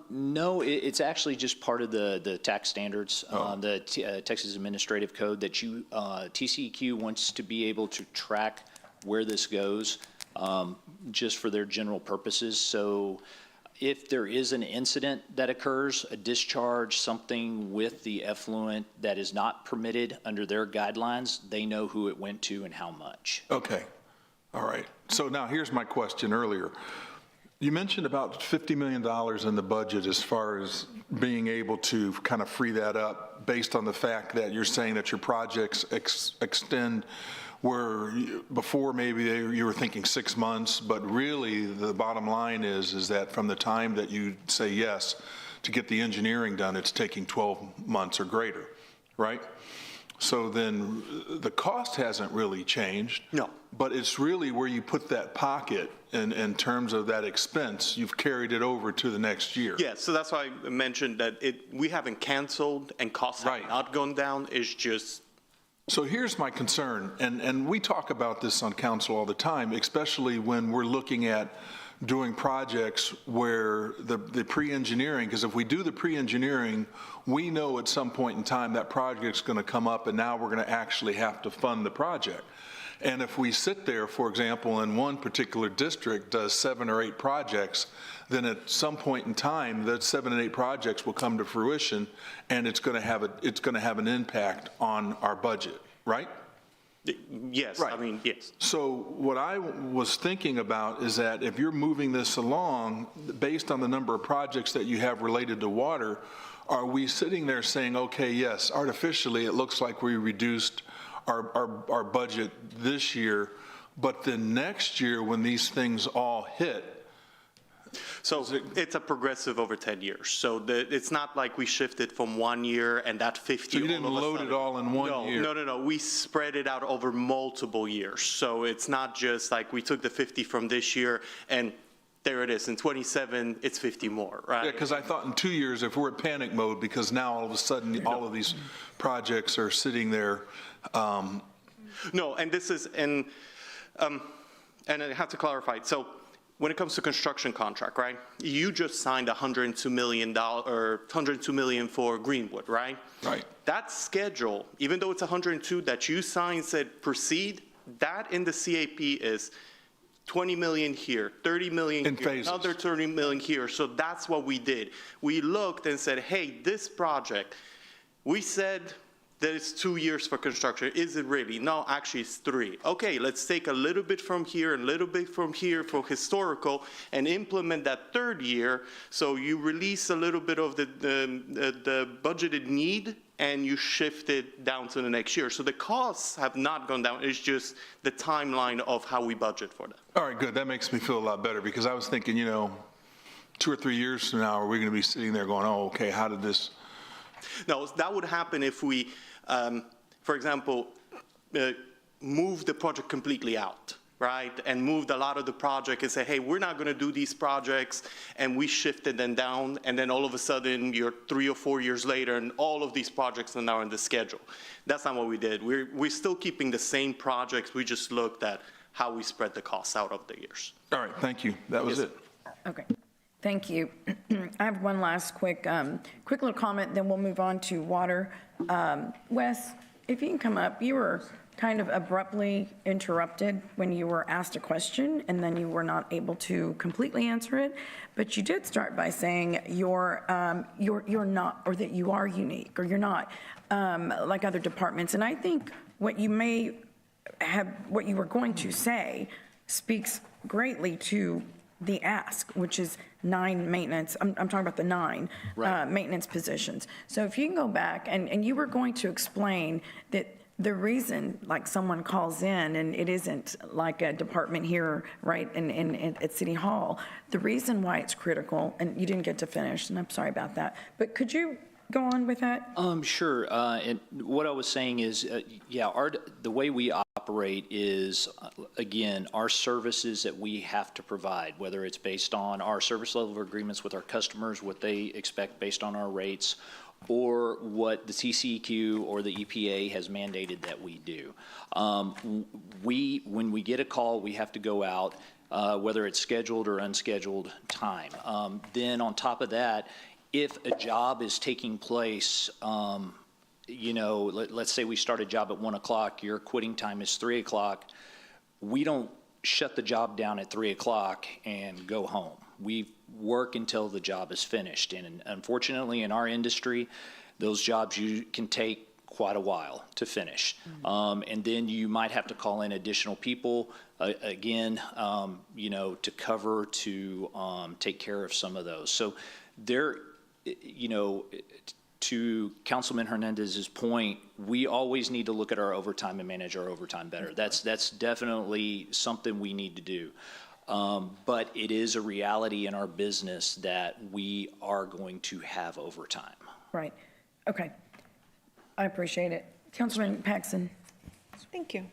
No, it's actually just part of the tax standards, the Texas Administrative Code that you, TCEQ wants to be able to track where this goes just for their general purposes. So if there is an incident that occurs, a discharge, something with the effluent that is not permitted under their guidelines, they know who it went to and how much. Okay. All right. So now here's my question earlier. You mentioned about $50 million in the budget as far as being able to kind of free that up based on the fact that you're saying that your projects extend where before maybe you were thinking 6 months, but really the bottom line is that from the time that you say yes to get the engineering done, it's taking 12 months or greater, right? So then the cost hasn't really changed. No. But it's really where you put that pocket in terms of that expense, you've carried it over to the next year. Yeah, so that's why I mentioned that we haven't canceled and costs have not gone down. It's just. So here's my concern, and we talk about this on council all the time, especially when we're looking at doing projects where the pre-engineering, because if we do the pre-engineering, we know at some point in time that project's going to come up, and now we're going to actually have to fund the project. And if we sit there, for example, in one particular district does 7 or 8 projects, then at some point in time, those 7 and 8 projects will come to fruition, and it's going to have an impact on our budget, right? Yes, Right. I mean, yes. So what I was thinking about is that if you're moving this along, based on the number of projects that you have related to water, are we sitting there saying, okay, yes, artificially, it looks like we reduced our budget this year, but then next year when these things all hit? So it's a progressive over 10 years. So it's not like we shifted from 1 year and that 50. So you didn't load it all in one year? No. We spread it out over multiple years. So it's not just like we took the 50 from this year and there it is. In 27, it's 50 more, right? Yeah, because I thought in 2 years, if we're in panic mode, because now all of a sudden, all of these projects are sitting there. No, and this is, and I have to clarify. So when it comes to construction contract, right? You just signed $102 million for Greenwood, right? Right. That schedule, even though it's 102 that you signed said proceed, that in the CAP is 20 million here, 30 million in here, phases. Another 30 million here. So that's what we did. We looked and said, hey, this project, we said that it's 2 years for construction. Is it really? No, actually it's 3. Okay, let's take a little bit from here, a little bit from here for historical and implement that 3rd year. So you release a little bit of the budgeted need and you shift it down to the next year. So the costs have not gone down. It's just the timeline of how we budget for that. All right, good. That makes me feel a lot better, because I was thinking, 2 or 3 years from now, are we going to be sitting there going, oh, okay, how did this? No, that would happen if we, for example, move the project completely out, right? And moved a lot of the project and say, hey, we're not going to do these projects, and we shifted them down, and then all of a sudden you're 3 or 4 years later and all of these projects are now in the schedule. That's not what we did. We're still keeping the same projects. We just looked at how we spread the costs out of the years. All right, thank you. That was it. Okay, thank you. I have one last quick little comment, then we'll move on to water. Wes, if you can come up, you were kind of abruptly interrupted when you were asked a question, and then you were not able to completely answer it. But you did start by saying you're not, or that you are unique, or you're not like other departments. And I think what you were going to say speaks greatly to the ask, which is 9 maintenance, I'm talking about the 9 maintenance positions. So if you can go back, and you were going to explain that the reason, like, someone calls in and it isn't like a department here, right, at City Hall, the reason why it's critical, and you didn't get to finish, and I'm sorry about that, but could you go on with that? Sure. And what I was saying is, the way we operate is, again, our services that we have to provide, whether it's based on our service level agreements with our customers, what they expect based on our rates, or what the TCEQ or the EPA has mandated that we do. When we get a call, we have to go out, whether it's scheduled or unscheduled time. Then on top of that, if a job is taking place, let's say we start a job at 1 o'clock, your quitting time is 3 o'clock, we don't shut the job down at 3 o'clock and go home. We work until the job is finished. And unfortunately, in our industry, those jobs can take quite a while to finish. And then you might have to call in additional people, again, to cover, to take care of some of those. So there, to Councilman Hernandez's point, we always need to look at our overtime and manage our overtime better. That's definitely something we need to do. But it is a reality in our business that we are going to have overtime. Right. Okay. I appreciate it. Councilman Paxson. Thank you.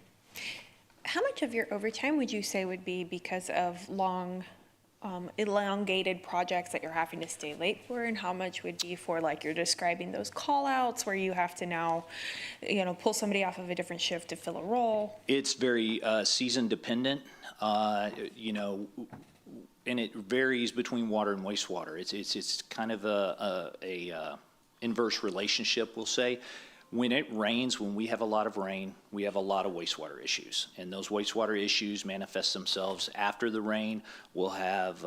How much of your overtime would you say would be because of elongated projects that you're having to stay late for, and how much would be for, like, you're describing those call outs where you have to now, pull somebody off of a different shift to fill a role? It's very season dependent. and it varies between water and wastewater. It's kind of a inverse relationship, we'll say. When it rains, when we have a lot of rain, we have a lot of wastewater issues. And those wastewater issues manifest themselves after the rain. We'll have,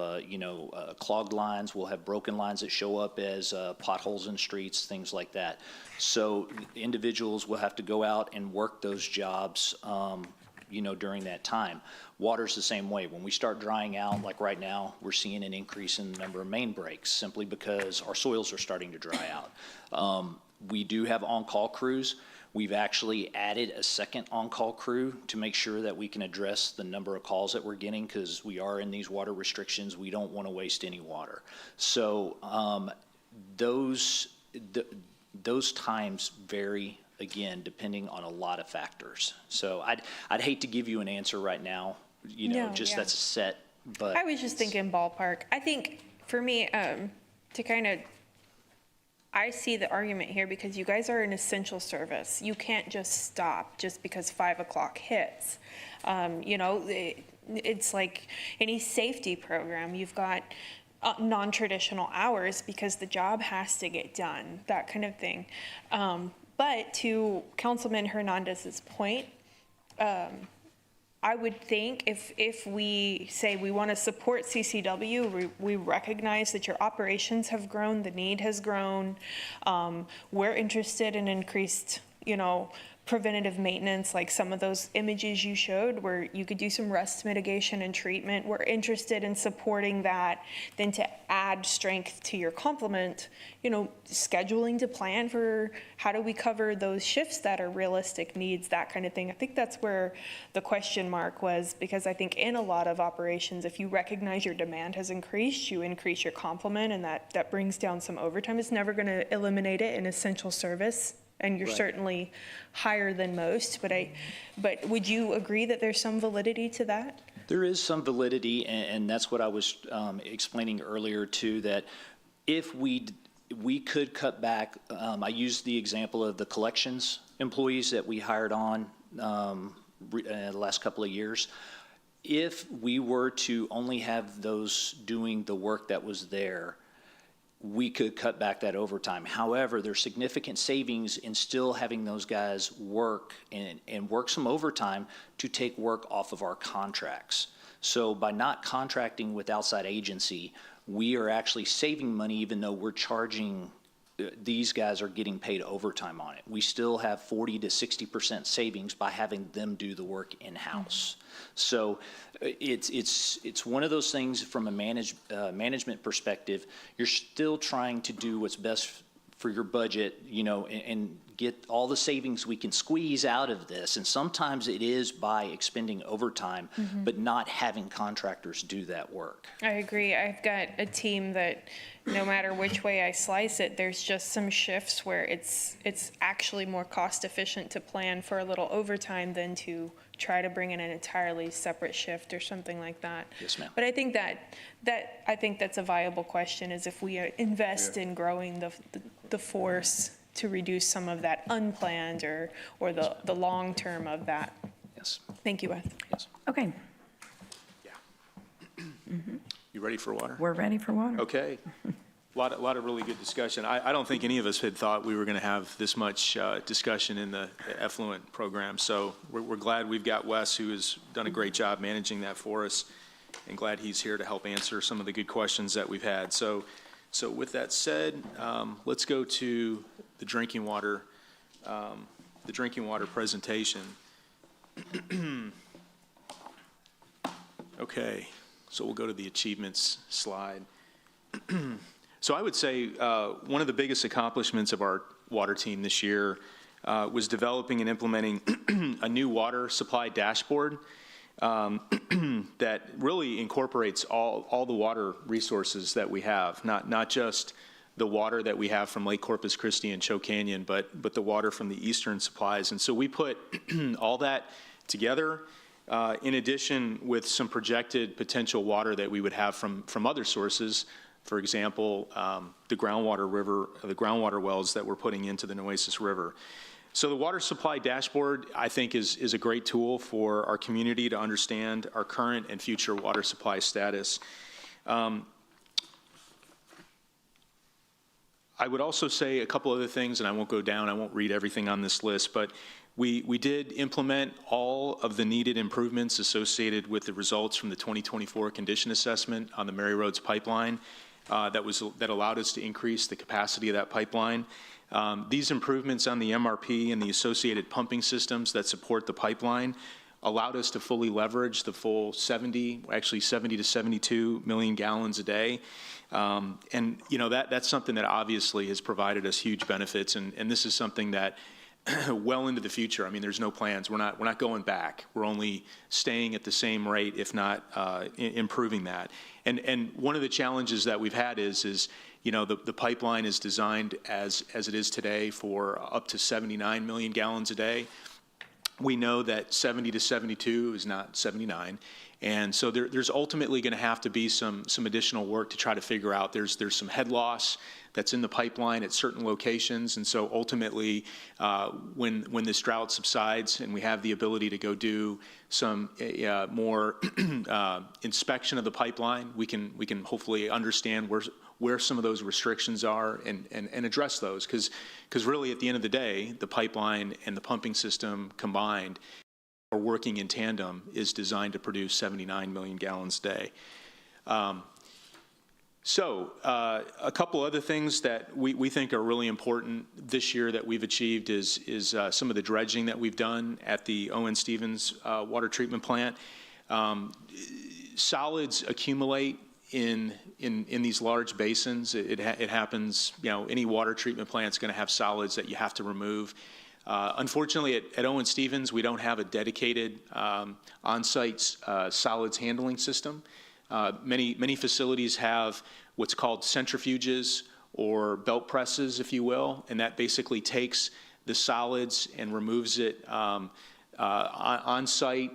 clogged lines. We'll have broken lines that show up as potholes in streets, things like that. So individuals will have to go out and work those jobs, during that time. Water's the same way. When we start drying out, like right now, we're seeing an increase in the number of main breaks simply because our soils are starting to dry out. We do have on-call crews. We've actually added a second on-call crew to make sure that we can address the number of calls that we're getting because we are in these water restrictions. We don't want to waste any water. So those times vary, again, depending on a lot of factors. So I'd hate to give you an answer right now, that's a set, but. I was just thinking ballpark. I think for me, I see the argument here because you guys are an essential service. You can't just stop just because 5 o'clock hits. It's like any safety program. You've got non-traditional hours because the job has to get done, that kind of thing. But to Councilman Hernandez's point, I would think if we say we want to support CCW, we recognize that your operations have grown, the need has grown. We're interested in increased, preventative maintenance, like some of those images you showed where you could do some rust mitigation and treatment. We're interested in supporting that. Then to add strength to your complement, scheduling to plan for how do we cover those shifts that are realistic needs, that kind of thing. I think that's where the question mark was, because I think in a lot of operations, if you recognize your demand has increased, you increase your complement, and that brings down some overtime. It's never going to eliminate it in essential service. And you're certainly higher than most, but would you agree that there's some validity to that? There is some validity, and that's what I was explaining earlier too, that if we could cut back, I used the example of the collections employees that we hired on the last couple of years. If we were to only have those doing the work that was there, we could cut back that overtime. However, there's significant savings in still having those guys work and work some overtime to take work off of our contracts. So by not contracting with outside agency, we are actually saving money even though we're charging, these guys are getting paid overtime on it. We still have 40 to 60% savings by having them do the work in-house. So it's one of those things from a management perspective. You're still trying to do what's best for your budget, and get all the savings we can squeeze out of this. And sometimes it is by expending overtime, but not having contractors do that work. I agree. I've got a team that no matter which way I slice it, there's just some shifts where it's actually more cost efficient to plan for a little overtime than to try to bring in an entirely separate shift or something like that. Yes, ma'am. But I think that's a viable question, is if we invest in growing the force to reduce some of that unplanned or the long term of that. Yes. Thank you, Beth. Yes. Okay, You ready for water? we're ready for water. Okay. A lot of really good discussion. I don't think any of us had thought we were going to have this much discussion in the effluent program. So we're glad we've got Wes, who has done a great job managing that for us, and glad he's here to help answer some of the good questions that we've had. So with that said, let's go to the drinking water presentation. Okay, so we'll go to the achievements slide. So I would say one of the biggest accomplishments of our water team this year was developing and implementing a new water supply dashboard that really incorporates all the water resources that we have, not just the water that we have from Lake Corpus Christi and Choke Canyon, but the water from the eastern supplies. And so we put all that together, in addition with some projected potential water that we would have from other sources. For example, the groundwater wells that we're putting into the Nueces River. So the water supply dashboard, I think, is a great tool for our community to understand our current and future water supply status. I would also say a couple other things, and I won't go down, I won't read everything on this list, but we did implement all of the needed improvements associated with the results from the 2024 condition assessment on the Mary Roads pipeline that allowed us to increase the capacity of that pipeline. These improvements on the MRP and the associated pumping systems that support the pipeline allowed us to fully leverage the full 70 to 72 million gallons a day. And you know, that's something that obviously has provided us huge benefits, and this is something that well into the future. I mean, there's no plans. We're not going back. We're only staying at the same rate, if not improving that. And one of the challenges that we've had is you know, the pipeline is designed as it is today for up to 79 million gallons a day. We know that 70 to 72 is not 79. And so there's ultimately going to have to be some additional work to try to figure out. There's some head loss that's in the pipeline at certain locations. And so ultimately, when this drought subsides and we have the ability to go do some more inspection of the pipeline, we can hopefully understand where some of those restrictions are and address those. Because really, at the end of the day, the pipeline and the pumping system combined, or working in tandem, is designed to produce 79 million gallons a day. So a couple other things that we think are really important this year that we've achieved is some of the dredging that we've done at the Owen Stevens water treatment plant. Solids accumulate in these large basins. It happens, you know, any water treatment plant's going to have solids that you have to remove. Unfortunately, at Owen Stevens, we don't have a dedicated on-site solids handling system. Many facilities have what's called centrifuges or belt presses, if you will, and that basically takes the solids and removes it on-site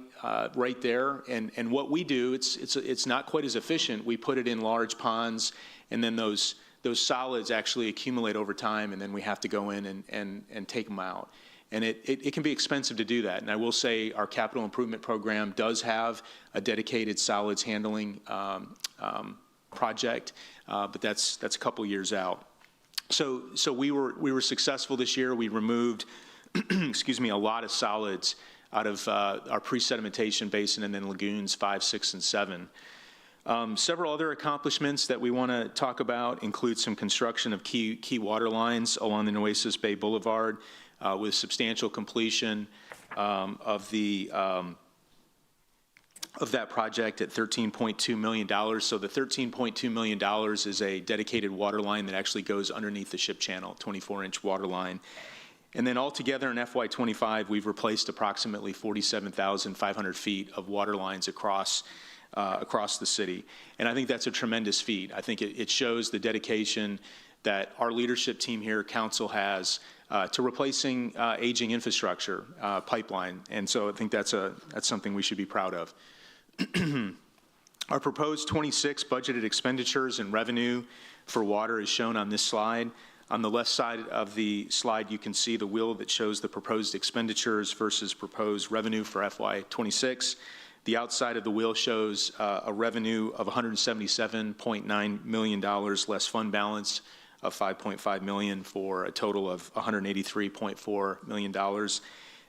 right there. And what we do, it's not quite as efficient. We put it in large ponds, and then those solids actually accumulate over time, and then we have to go in and take them out. And it can be expensive to do that. And I will say our capital improvement program does have a dedicated solids handling project, but that's a couple years out. So we were successful this year. We removed, excuse me, a lot of solids out of our pre-sedimentation basin and then lagoons 5, 6, and 7. Several other accomplishments that we want to talk about include some construction of key water lines along the Nueces Bay Boulevard with substantial completion of that project at $13.2 million. So the $13.2 million is a dedicated water line that actually goes underneath the ship channel, 24-inch water line. And then altogether in FY25, we've replaced approximately 47,500 feet of water lines across the city. And I think that's a tremendous feat. I think it shows the dedication that our leadership team here, council, has to replacing aging infrastructure pipeline. And so I think that's something we should be proud of. Our proposed 26 budgeted expenditures and revenue for water is shown on this slide. On the left side of the slide, you can see the wheel that shows the proposed expenditures versus proposed revenue for FY26. The outside of the wheel shows a revenue of $177.9 million less fund balance of $5.5 million for a total of $183.4 million.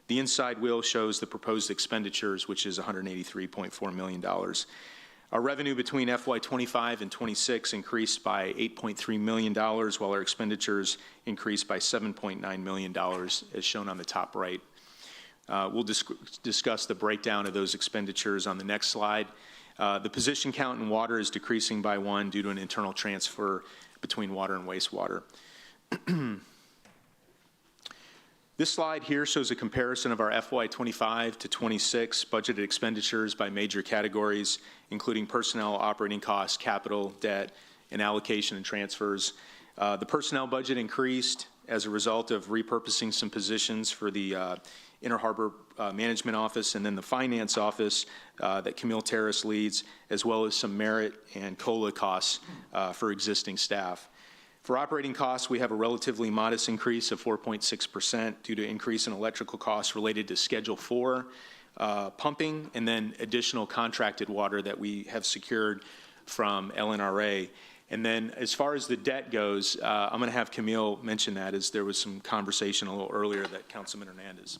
The inside wheel shows the proposed expenditures, which is $183.4 million. Our revenue between FY25 and 26 increased by $8.3 million, while our expenditures increased by $7.9 million, as shown on the top right. We'll discuss the breakdown of those expenditures on the next slide. The position count in water is decreasing by 1 due to an internal transfer between water and wastewater. This slide here shows a comparison of our FY25 to 26 budgeted expenditures by major categories, including personnel, operating costs, capital, debt, and allocation and transfers. The personnel budget increased as a result of repurposing some positions for the Inner Harbor Management Office and then the Finance Office that Camille Terrace leads, as well as some merit and COLA costs for existing staff. For operating costs, we have a relatively modest increase of 4.6% due to increase in electrical costs related to Schedule 4 pumping and then additional contracted water that we have secured from LNRA. And then as far as the debt goes, I'm going to have Camille mention that, as there was some conversation a little earlier that Councilman Hernandez.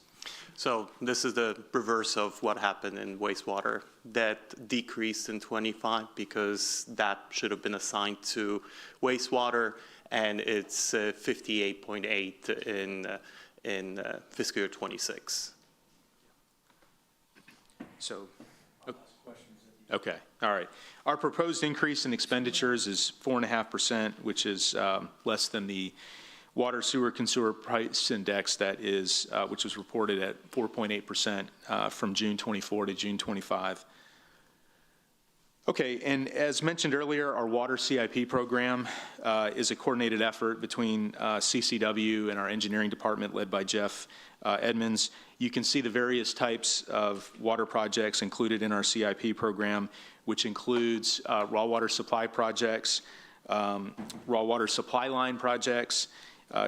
So this is the reverse of what happened in wastewater. That decreased in 25 because that should have been assigned to wastewater, and it's 58.8 in fiscal year 26. So, okay, all right. Our proposed increase in expenditures is 4.5%, which is less than the Water Sewer Consumer Price Index that is, which was reported at 4.8% from June 24 to June 25. Okay, and as mentioned earlier, our water CIP program is a coordinated effort between CCW and our engineering department led by Jeff Edmonds. You can see the various types of water projects included in our CIP program, which includes raw water supply projects, raw water supply line projects,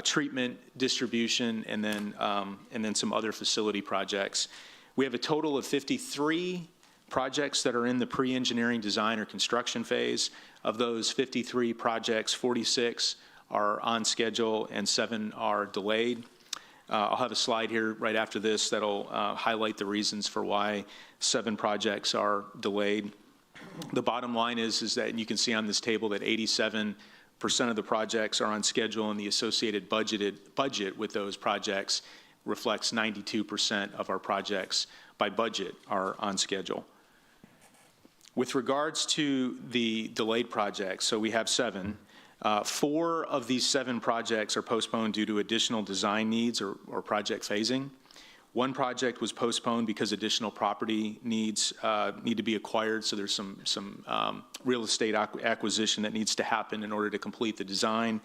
treatment, distribution, and then some other facility projects. We have a total of 53 projects that are in the pre-engineering design or construction phase. Of those 53 projects, 46 are on schedule and 7 are delayed. I'll have a slide here right after this that'll highlight the reasons for why 7 projects are delayed. The bottom line is that, and you can see on this table, that 87% of the projects are on schedule, and the associated budget with those projects reflects 92% of our projects by budget are on schedule. With regards to the delayed projects, so we have 7. 4 of these 7 projects are postponed due to additional design needs or project phasing. 1 project was postponed because additional property needs need to be acquired, so there's some real estate acquisition that needs to happen in order to complete the design.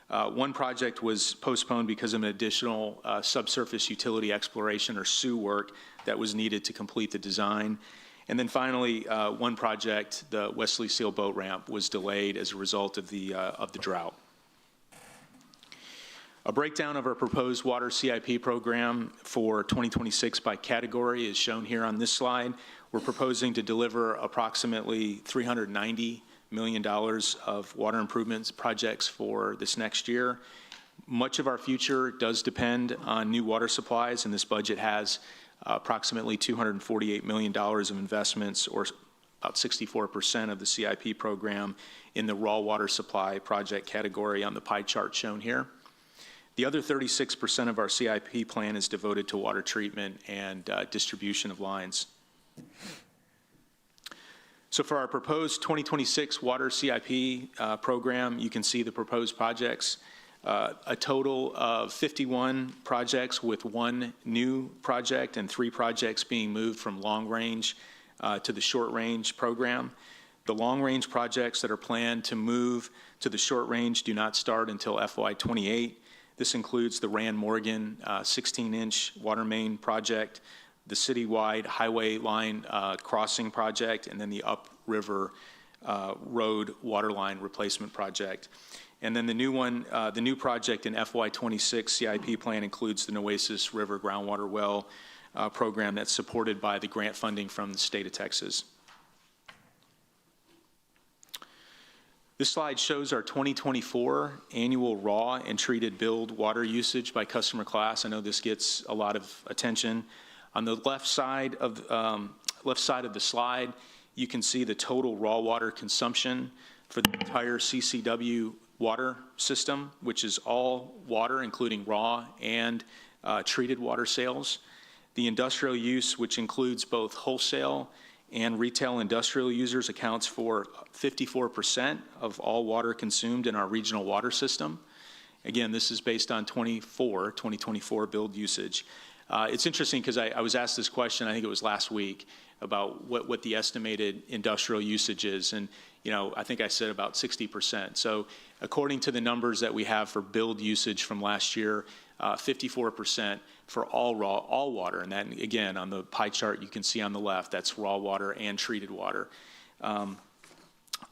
1 project was postponed because of an additional subsurface utility exploration or SU work that was needed to complete the design. And then finally, 1 project, the Wesley Seal boat ramp, was delayed as a result of the drought. A breakdown of our proposed water CIP program for 2026 by category is shown here on this slide. We're proposing to deliver approximately $390 million of water improvements projects for this next year. Much of our future does depend on new water supplies, and this budget has approximately $248 million of investments, or about 64% of the CIP program, in the raw water supply project category on the pie chart shown here. The other 36% of our CIP plan is devoted to water treatment and distribution of lines. So for our proposed 2026 water CIP program, you can see the proposed projects. A total of 51 projects, with 1 new project and 3 projects being moved from long range to the short range program. The long range projects that are planned to move to the short range do not start until FY28. This includes the Rand Morgan 16-inch water main project, the citywide highway line crossing project, and then the upriver road water line replacement project. And then the new project in FY26 CIP plan includes the Nueces River groundwater well program that's supported by the grant funding from the state of Texas. This slide shows our 2024 annual raw and treated billed water usage by customer class. I know this gets a lot of attention. On the left side of the slide, you can see the total raw water consumption for the entire CCW water system, which is all water, including raw and treated water sales. The industrial use, which includes both wholesale and retail industrial users, accounts for 54% of all water consumed in our regional water system. Again, this is based on 2024 billed usage. It's interesting because I was asked this question, I think it was last week, about what the estimated industrial usage is. And, I think I said about 60%. So according to the numbers that we have for billed usage from last year, 54% for all water. And that, again, on the pie chart you can see on the left, that's raw water and treated water.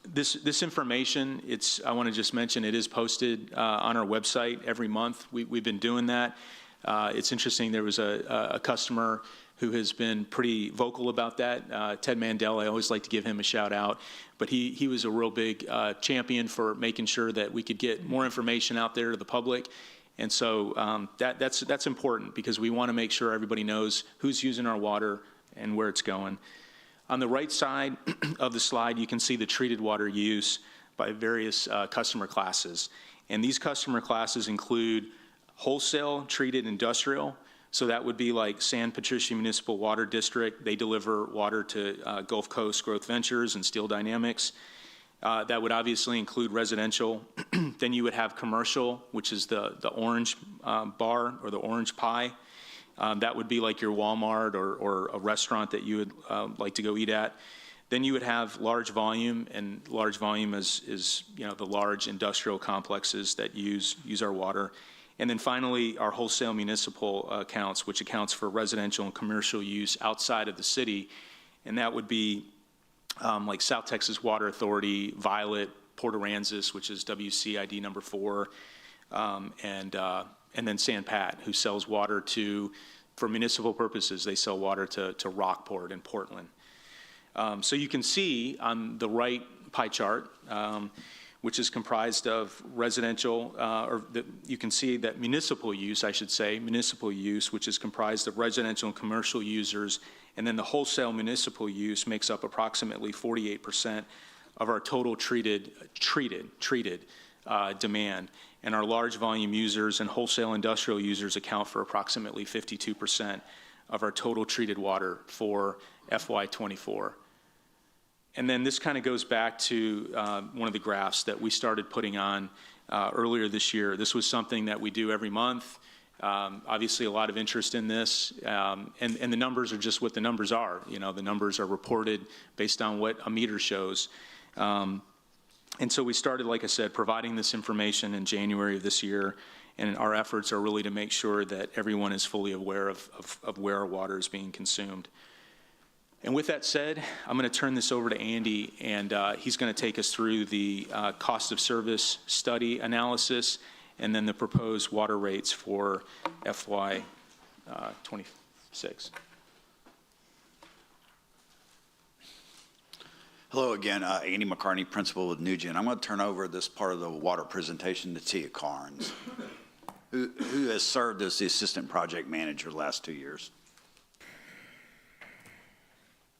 This information, I want to just mention, it is posted on our website every month. We've been doing that. It's interesting, there was a customer who has been pretty vocal about that. Ted Mandel, I always like to give him a shout out, but he was a real big champion for making sure that we could get more information out there to the public. And so that's important because we want to make sure everybody knows who's using our water and where it's going. On the right side of the slide, you can see the treated water use by various customer classes. And these customer classes include wholesale treated industrial. So that would be like San Patricio Municipal Water District. They deliver water to Gulf Coast Growth Ventures and Steel Dynamics. That would obviously include residential. Then you would have commercial, which is the orange bar or the orange pie. That would be like your Walmart or a restaurant that you would like to go eat at. Then you would have large volume, and large volume is the large industrial complexes that use our water. And then finally, our wholesale municipal accounts, which accounts for residential and commercial use outside of the city. And that would be like South Texas Water Authority, Violet, Port Aransas, which is WCID number 4, and then San Pat, who sells water for municipal purposes, they sell water to Rockport and Portland. So you can see on the right pie chart, which is comprised of residential, you can see that municipal use, which is comprised of residential and commercial users, and then the wholesale municipal use makes up approximately 48% of our total treated demand. And our large volume users and wholesale industrial users account for approximately 52% of our total treated water for FY24. And then this kind of goes back to one of the graphs that we started putting on earlier this year. This was something that we do every month. Obviously, a lot of interest in this, and the numbers are just what the numbers are. The numbers are reported based on what a meter shows. And so we started, like I said, providing this information in January of this year, and our efforts are really to make sure that everyone is fully aware of where our water is being consumed. And with that said, I'm going to turn this over to Andy, and he's going to take us through the cost of service study analysis and then the proposed water rates for FY26. Hello again, Andy McCartney, principal with Nugent. I'm going to turn over this part of the water presentation to Tia Carnes, who has served as the assistant project manager the last 2 years.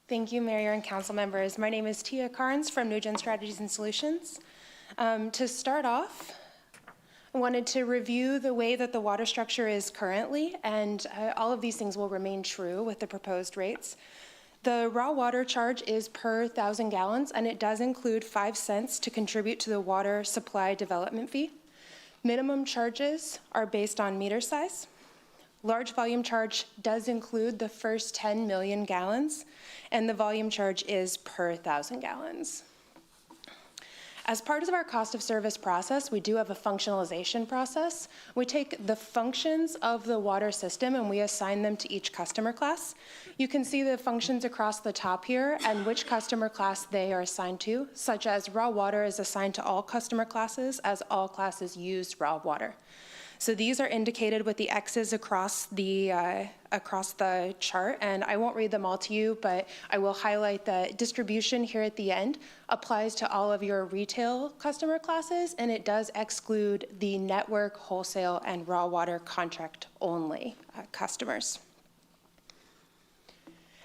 Thank you, Mayor and council members. My name is Tia Carnes from Nugent Strategies and Solutions. To start off, I wanted to review the way that the water structure is currently, and all of these things will remain true with the proposed rates. The raw water charge is per 1,000 gallons, and it does include 5 cents to contribute to the water supply development fee. Minimum charges are based on meter size. Large volume charge does include the first 10 million gallons, and the volume charge is per 1,000 gallons. As part of our cost of service process, we do have a functionalization process. We take the functions of the water system and we assign them to each customer class. You can see the functions across the top here and which customer class they are assigned to, such as raw water is assigned to all customer classes as all classes use raw water. So these are indicated with the X's across the chart, and I won't read them all to you, but I will highlight that distribution here at the end applies to all of your retail customer classes, and it does exclude the network, wholesale, and raw water contract only customers.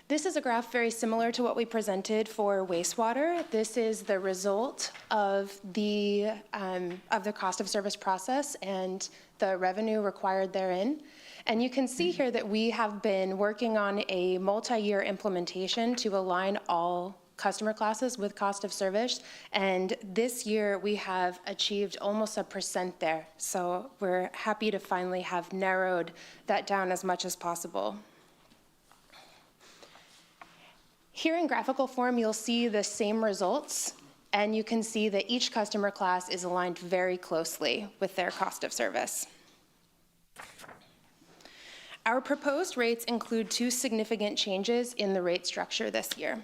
This is a graph very similar to what we presented for wastewater. This is the result of the cost of service process and the revenue required therein. And you can see here that we have been working on a multi-year implementation to align all customer classes with cost of service. And this year we have achieved almost 1% there. So we're happy to finally have narrowed that down as much as possible. Here in graphical form, you'll see the same results, and you can see that each customer class is aligned very closely with their cost of service. Our proposed rates include 2 significant changes in the rate structure this year.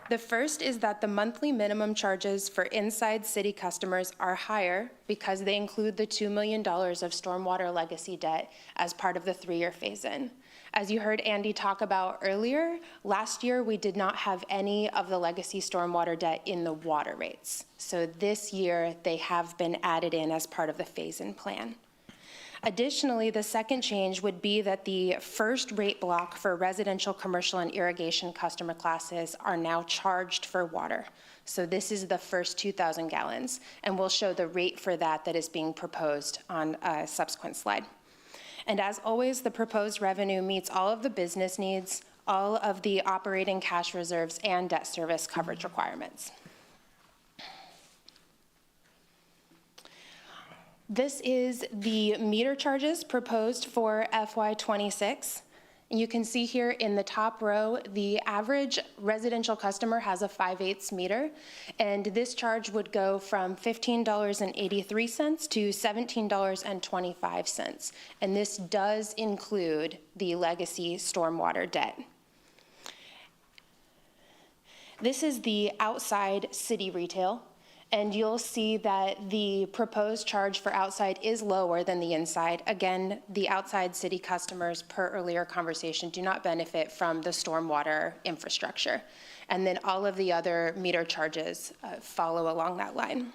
The first is that the monthly minimum charges for inside city customers are higher because they include the $2 million of stormwater legacy debt as part of the 3-year phase-in. As you heard Andy talk about earlier, last year we did not have any of the legacy stormwater debt in the water rates. So this year they have been added in as part of the phase-in plan. Additionally, the second change would be that the first rate block for residential, commercial, and irrigation customer classes are now charged for water. So this is the first 2,000 gallons, and we'll show the rate for that is being proposed on a subsequent slide. And as always, the proposed revenue meets all of the business needs, all of the operating cash reserves, and debt service coverage requirements. This is the meter charges proposed for FY26. You can see here in the top row, the average residential customer has a 5/8 meter, and this charge would go from $15.83 to $17.25. And this does include the legacy stormwater debt. This is the outside city retail. And you'll see that the proposed charge for outside is lower than the inside. Again, the outside city customers, per earlier conversation, do not benefit from the stormwater infrastructure. And then all of the other meter charges follow along that line.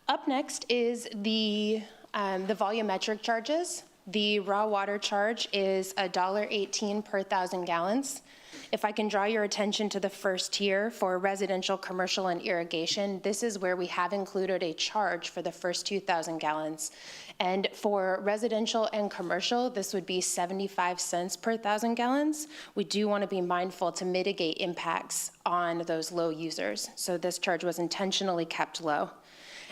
Up next is the volumetric charges. The raw water charge is $1.18 per 1,000 gallons. If I can draw your attention to the first tier for residential, commercial, and irrigation, this is where we have included a charge for the first 2,000 gallons. And for residential and commercial, this would be 75 cents per 1,000 gallons. We do want to be mindful to mitigate impacts on those low users. So this charge was intentionally kept low.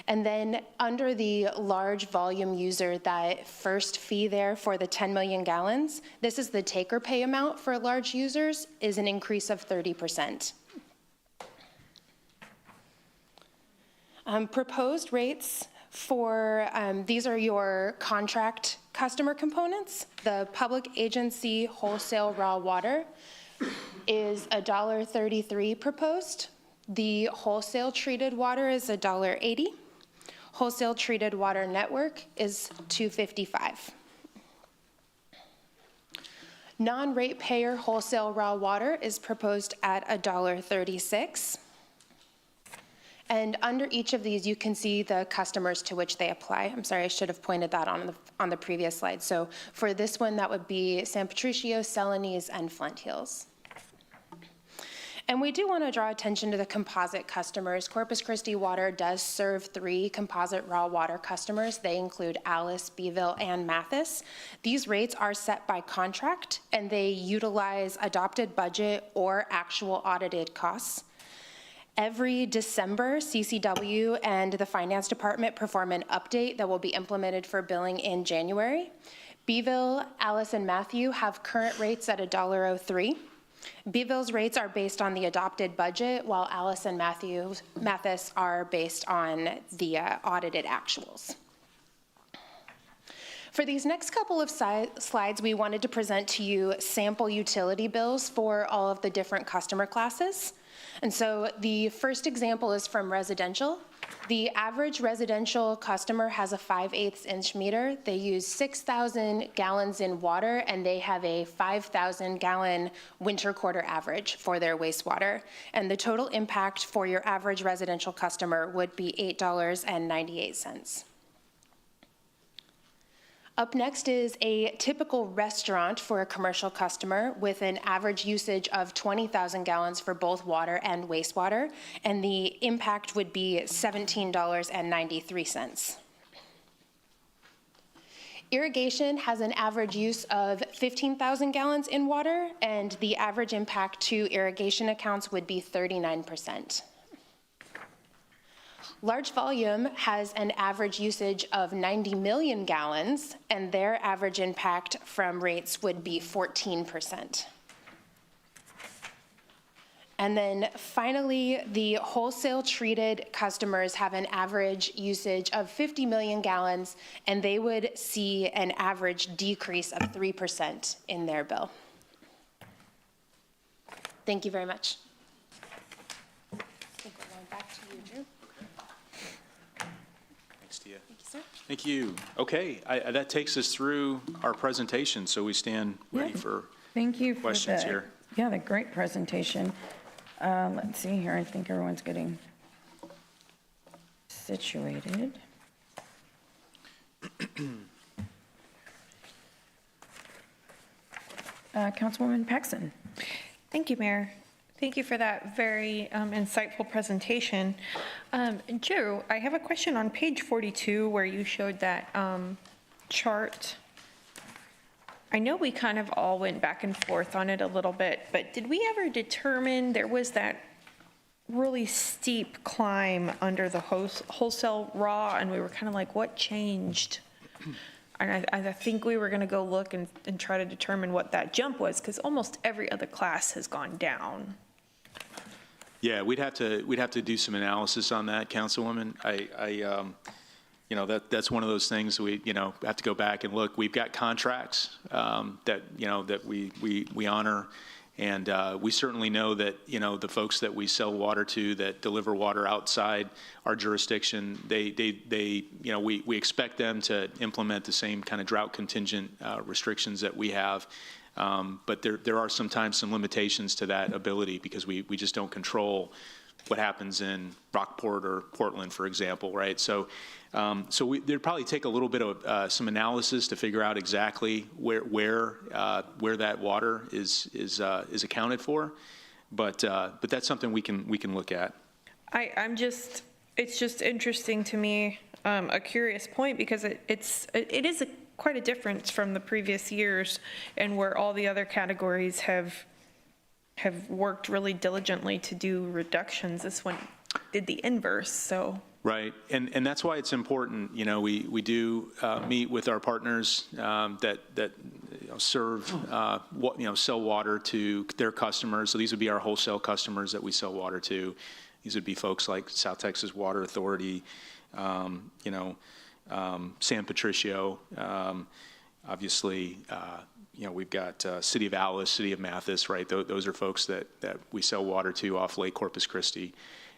And then under the large volume user, that first fee there for the 10 million gallons, this is the take or pay amount for large users, is an increase of 30%. Proposed rates for, these are your contract customer components. The public agency wholesale raw water is $1.33 proposed. The wholesale treated water is $1.80. Wholesale treated water network is $2.55. Non-ratepayer wholesale raw water is proposed at $1.36. And under each of these, you can see the customers to which they apply. I'm sorry, I should have pointed that on the previous slide. So for this one, that would be San Patricio, Celanese, and Flint Hills. And we do want to draw attention to the composite customers. Corpus Christi Water does serve 3 composite raw water customers. They include Alice, Beeville, and Mathis. These rates are set by contract, and they utilize adopted budget or actual audited costs. Every December, CCW and the Finance Department perform an update that will be implemented for billing in January. Beeville, Alice, and Matthew have current rates at $1.03. Beeville's rates are based on the adopted budget, while Alice and Mathis are based on the audited actuals. For these next couple of slides, we wanted to present to you sample utility bills for all of the different customer classes. And so the first example is from residential. The average residential customer has a 5/8 inch meter. They use 6,000 gallons in water, and they have a 5,000 gallon winter quarter average for their wastewater. And the total impact for your average residential customer would be $8.98. Up next is a typical restaurant for a commercial customer with an average usage of 20,000 gallons for both water and wastewater, and the impact would be $17.93. Irrigation has an average use of 15,000 gallons in water, and the average impact to irrigation accounts would be 39%. Large volume has an average usage of 90 million gallons, and their average impact from rates would be 14%. And then finally, the wholesale treated customers have an average usage of 50 million gallons, and they would see an average decrease of 3% in their bill. Thank you very much. I think we're going back to you, Drew. Thanks, Tia. Thank you, sir. Thank you. Okay, that takes us through our presentation, so we stand ready for Thank you for questions here. Yeah, the great presentation. Let's see here. I think everyone's getting situated. Councilwoman Paxson. Thank you, Mayor. Thank you for that very insightful presentation. Drew, I have a question on page 42 where you showed that chart. I know we kind of all went back and forth on it a little bit, but did we ever determine there was that really steep climb under the wholesale raw, and we were kind of like, what changed? And I think we were going to go look and try to determine what that jump was, because almost every other class has gone down. Yeah, we'd have to do some analysis on that, Councilwoman. That's one of those things we, have to go back and look. We've got contracts that we honor, and we certainly know that, the folks that we sell water to that deliver water outside our jurisdiction, we expect them to implement the same kind of drought contingent restrictions that we have. But there are sometimes some limitations to that ability because we just don't control what happens in Rockport or Portland, for example, right? So there'd probably take a little bit of some analysis to figure out exactly where that water is accounted for, but that's something we can look at. It's just interesting to me, a curious point, because it is quite a difference from the previous years, and where all the other categories have worked really diligently to do reductions. This one did the inverse, so. Right, and that's why it's important. We do meet with our partners that serve, sell water to their customers. So these would be our wholesale customers that we sell water to. These would be folks like South Texas Water Authority, San Patricio. Obviously, we've got City of Alice, City of Mathis, right? Those are folks that we sell water to off Lake Corpus Christi.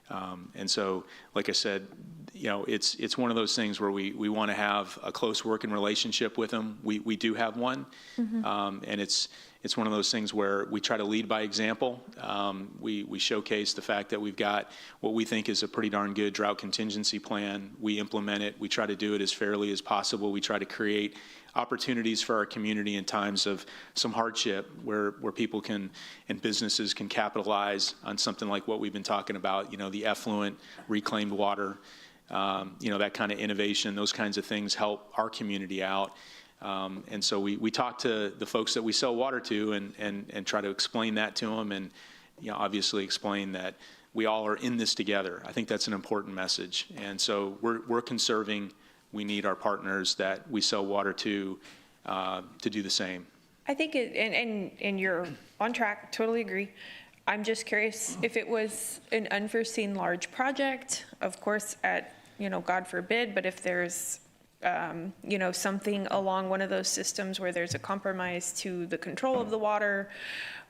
And so, like I said, it's one of those things where we want to have a close working relationship with them. We do have one, and it's one of those things where we try to lead by example. We showcase the fact that we've got what we think is a pretty darn good drought contingency plan. We implement it. We try to do it as fairly as possible. We try to create opportunities for our community in times of some hardship where people can and businesses can capitalize on something like what we've been talking about, the effluent, reclaimed water, that kind of innovation. Those kinds of things help our community out. And so we talk to the folks that we sell water to and try to explain that to them, and obviously explain that we all are in this together. I think that's an important message. And so we're conserving. We need our partners that we sell water to do the same. I think and you're on track, totally agree. I'm just curious if it was an unforeseen large project, of course, God forbid, but if there's something along one of those systems where there's a compromise to the control of the water,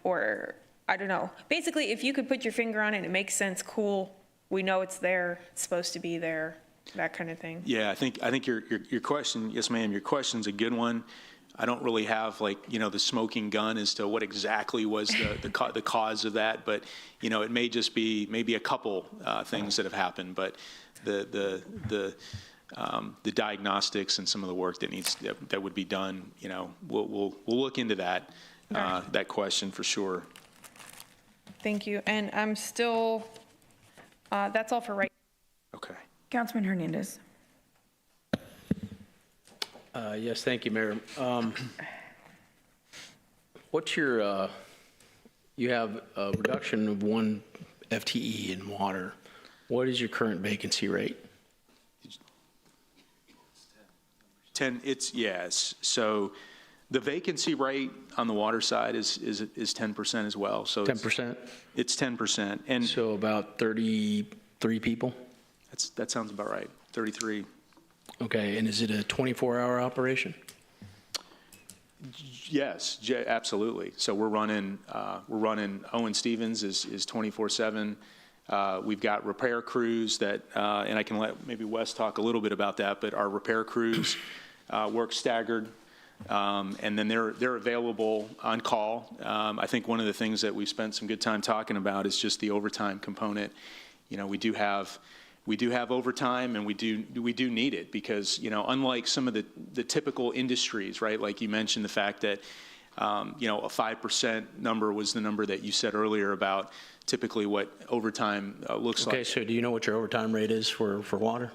or I don't know. Basically, if you could put your finger on it and it makes sense, cool. We know it's there. It's supposed to be there. That kind of thing. Yeah, I think your question, yes, ma'am, your question's a good one. I don't really have the smoking gun as to what exactly was the cause of that, but it may just be maybe a couple things that have happened, but the diagnostics and some of the work that would be done, we'll look into that that question for sure. Thank you, and I'm still. That's all for right. Okay. Councilman Hernandez. Yes, thank you, Mayor. What's your, you have a reduction of 1 FTE in water. What is your current vacancy rate? 10, yes. So the vacancy rate on the water side is 10% as well. So 10%? It's 10%. And so about 33 people? That sounds about right, 33. Okay, and is it a 24-hour operation? Yes, absolutely. So we're running Owen Stevens is 24/7. We've got repair crews that, and I can let maybe Wes talk a little bit about that, but our repair crews work staggered, and then they're available on call. I think one of the things that we've spent some good time talking about is just the overtime component. You know, we do have overtime, and we do need it because, you know, unlike some of the typical industries, right? Like you mentioned the fact that, you know, a 5% number was the number that you said earlier about typically what overtime looks like. Okay, so do you know what your overtime rate is for water?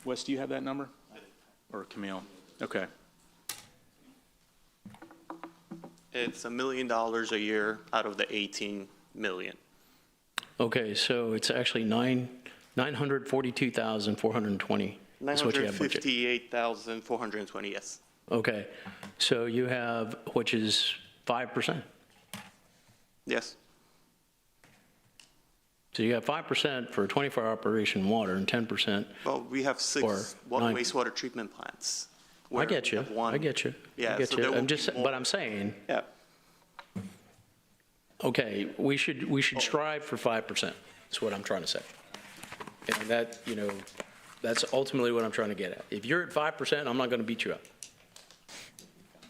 Wes, do you have that number? Or Camille? Okay. It's $1 million a year out of the 18 million. Okay, so it's actually 942,420. That's what you have budget. 958,420, yes. Okay, so you have, which is 5%. Yes. So you have 5% for 24-hour operation water and 10%. Well, we have 6 wastewater treatment plants. I get you. I get you. Yeah, I get so you. But I'm saying. Yeah. Okay, we should strive for 5%. That's what I'm trying to say. And that, you know, that's ultimately what I'm trying to get at. If you're at 5%, I'm not going to beat you up.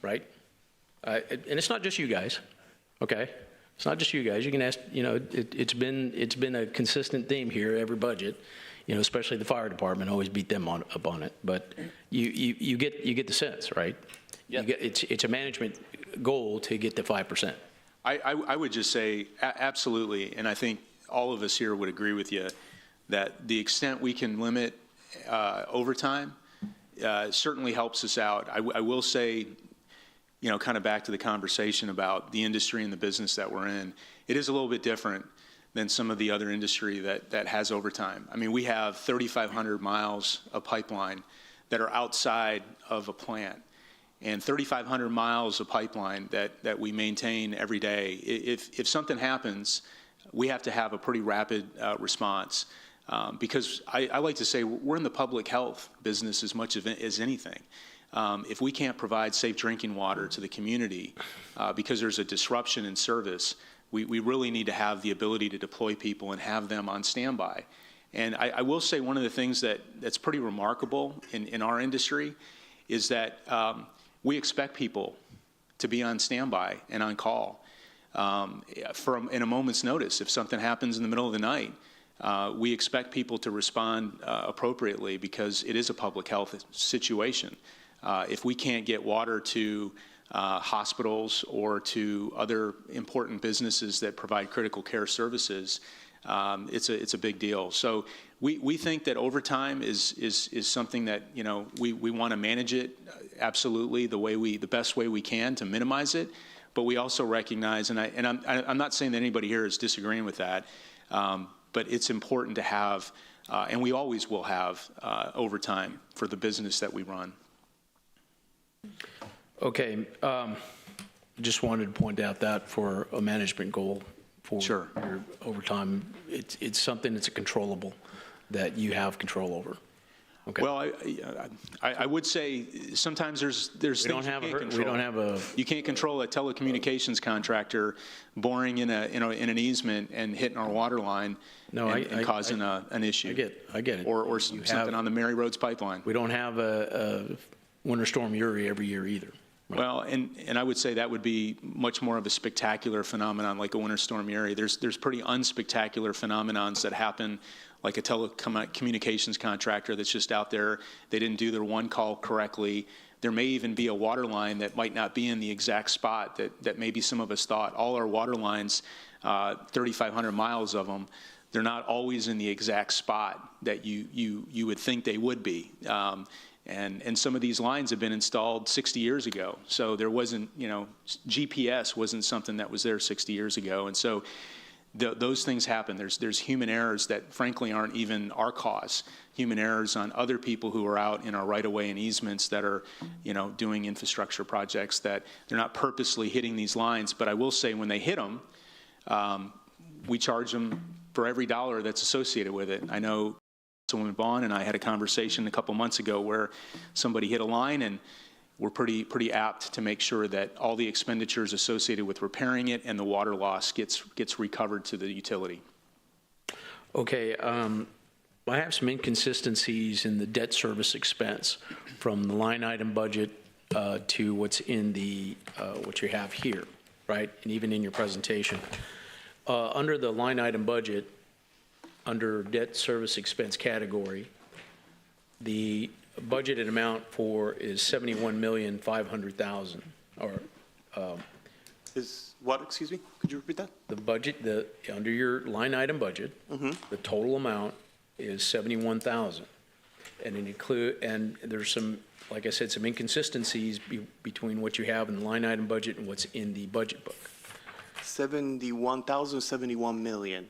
Right? And it's not just you guys. Okay? It's not just you guys. You can ask, you know, it's been a consistent theme here every budget. You know, especially the fire department always beat them up on it. But you get the sense, right? Yep. It's a management goal to get to 5%. I would just say absolutely, and I think all of us here would agree with you that the extent we can limit overtime certainly helps us out. I will say, you know, kind of back to the conversation about the industry and the business that we're in, it is a little bit different than some of the other industry that has overtime. I mean, we have 3,500 miles of pipeline that are outside of a plant. And 3,500 miles of pipeline that we maintain every day. If something happens, we have to have a pretty rapid response because I like to say we're in the public health business as much as anything. If we can't provide safe drinking water to the community because there's a disruption in service, we really need to have the ability to deploy people and have them on standby. And I will say one of the things that's pretty remarkable in our industry is that we expect people to be on standby and on call in a moment's notice. If something happens in the middle of the night, we expect people to respond appropriately because it is a public health situation. If we can't get water to hospitals or to other important businesses that provide critical care services, it's a big deal. So we think that overtime is something that, you know, we want to manage it absolutely the best way we can to minimize it. But we also recognize, and I'm not saying that anybody here is disagreeing with that, but it's important to have, and we always will have overtime for the business that we run. Okay, just wanted to point out that for a management goal for your overtime, it's something that's controllable, that you have control over. Okay. Well, I would say sometimes there's things you can't control. We don't have a. You can't control a telecommunications contractor boring in an easement and hitting our water line and causing an issue. I get it. Or something on the Mary Roads pipeline. We don't have a Winter Storm Uri every year either. Right. Well, and I would say that would be much more of a spectacular phenomenon like a Winter Storm Uri. There's pretty unspectacular phenomenons that happen, like a telecommunications contractor that's just out there. They didn't do their one call correctly. There may even be a water line that might not be in the exact spot that maybe some of us thought. All our water lines, 3,500 miles of them, they're not always in the exact spot that you would think they would be. And some of these lines have been installed 60 years ago. So there wasn't, you know, GPS wasn't something that was there 60 years ago. And so those things happen. There's human errors that frankly aren't even our cause. Human errors on other people who are out in our right-of-way and easements that are, you know, doing infrastructure projects that they're not purposely hitting these lines. But I will say when they hit them, we charge them for every dollar that's associated with it. I know Councilwoman Vaughn and I had a conversation a couple months ago where somebody hit a line and, we're pretty apt to make sure that all the expenditures associated with repairing it and the water loss gets recovered to the utility. Okay, I have some inconsistencies in the debt service expense from the line item budget to what's in the, what you have here, right? And even in your presentation. Under the line item budget, under debt service expense category, the budgeted amount for is $71,500,000, or. Is what, excuse me? Could you repeat that? The budget, under your line item budget, the total amount is $71,000. And there's some, like I said, some inconsistencies between what you have in the line item budget and what's in the budget book. 71,000, 71 million.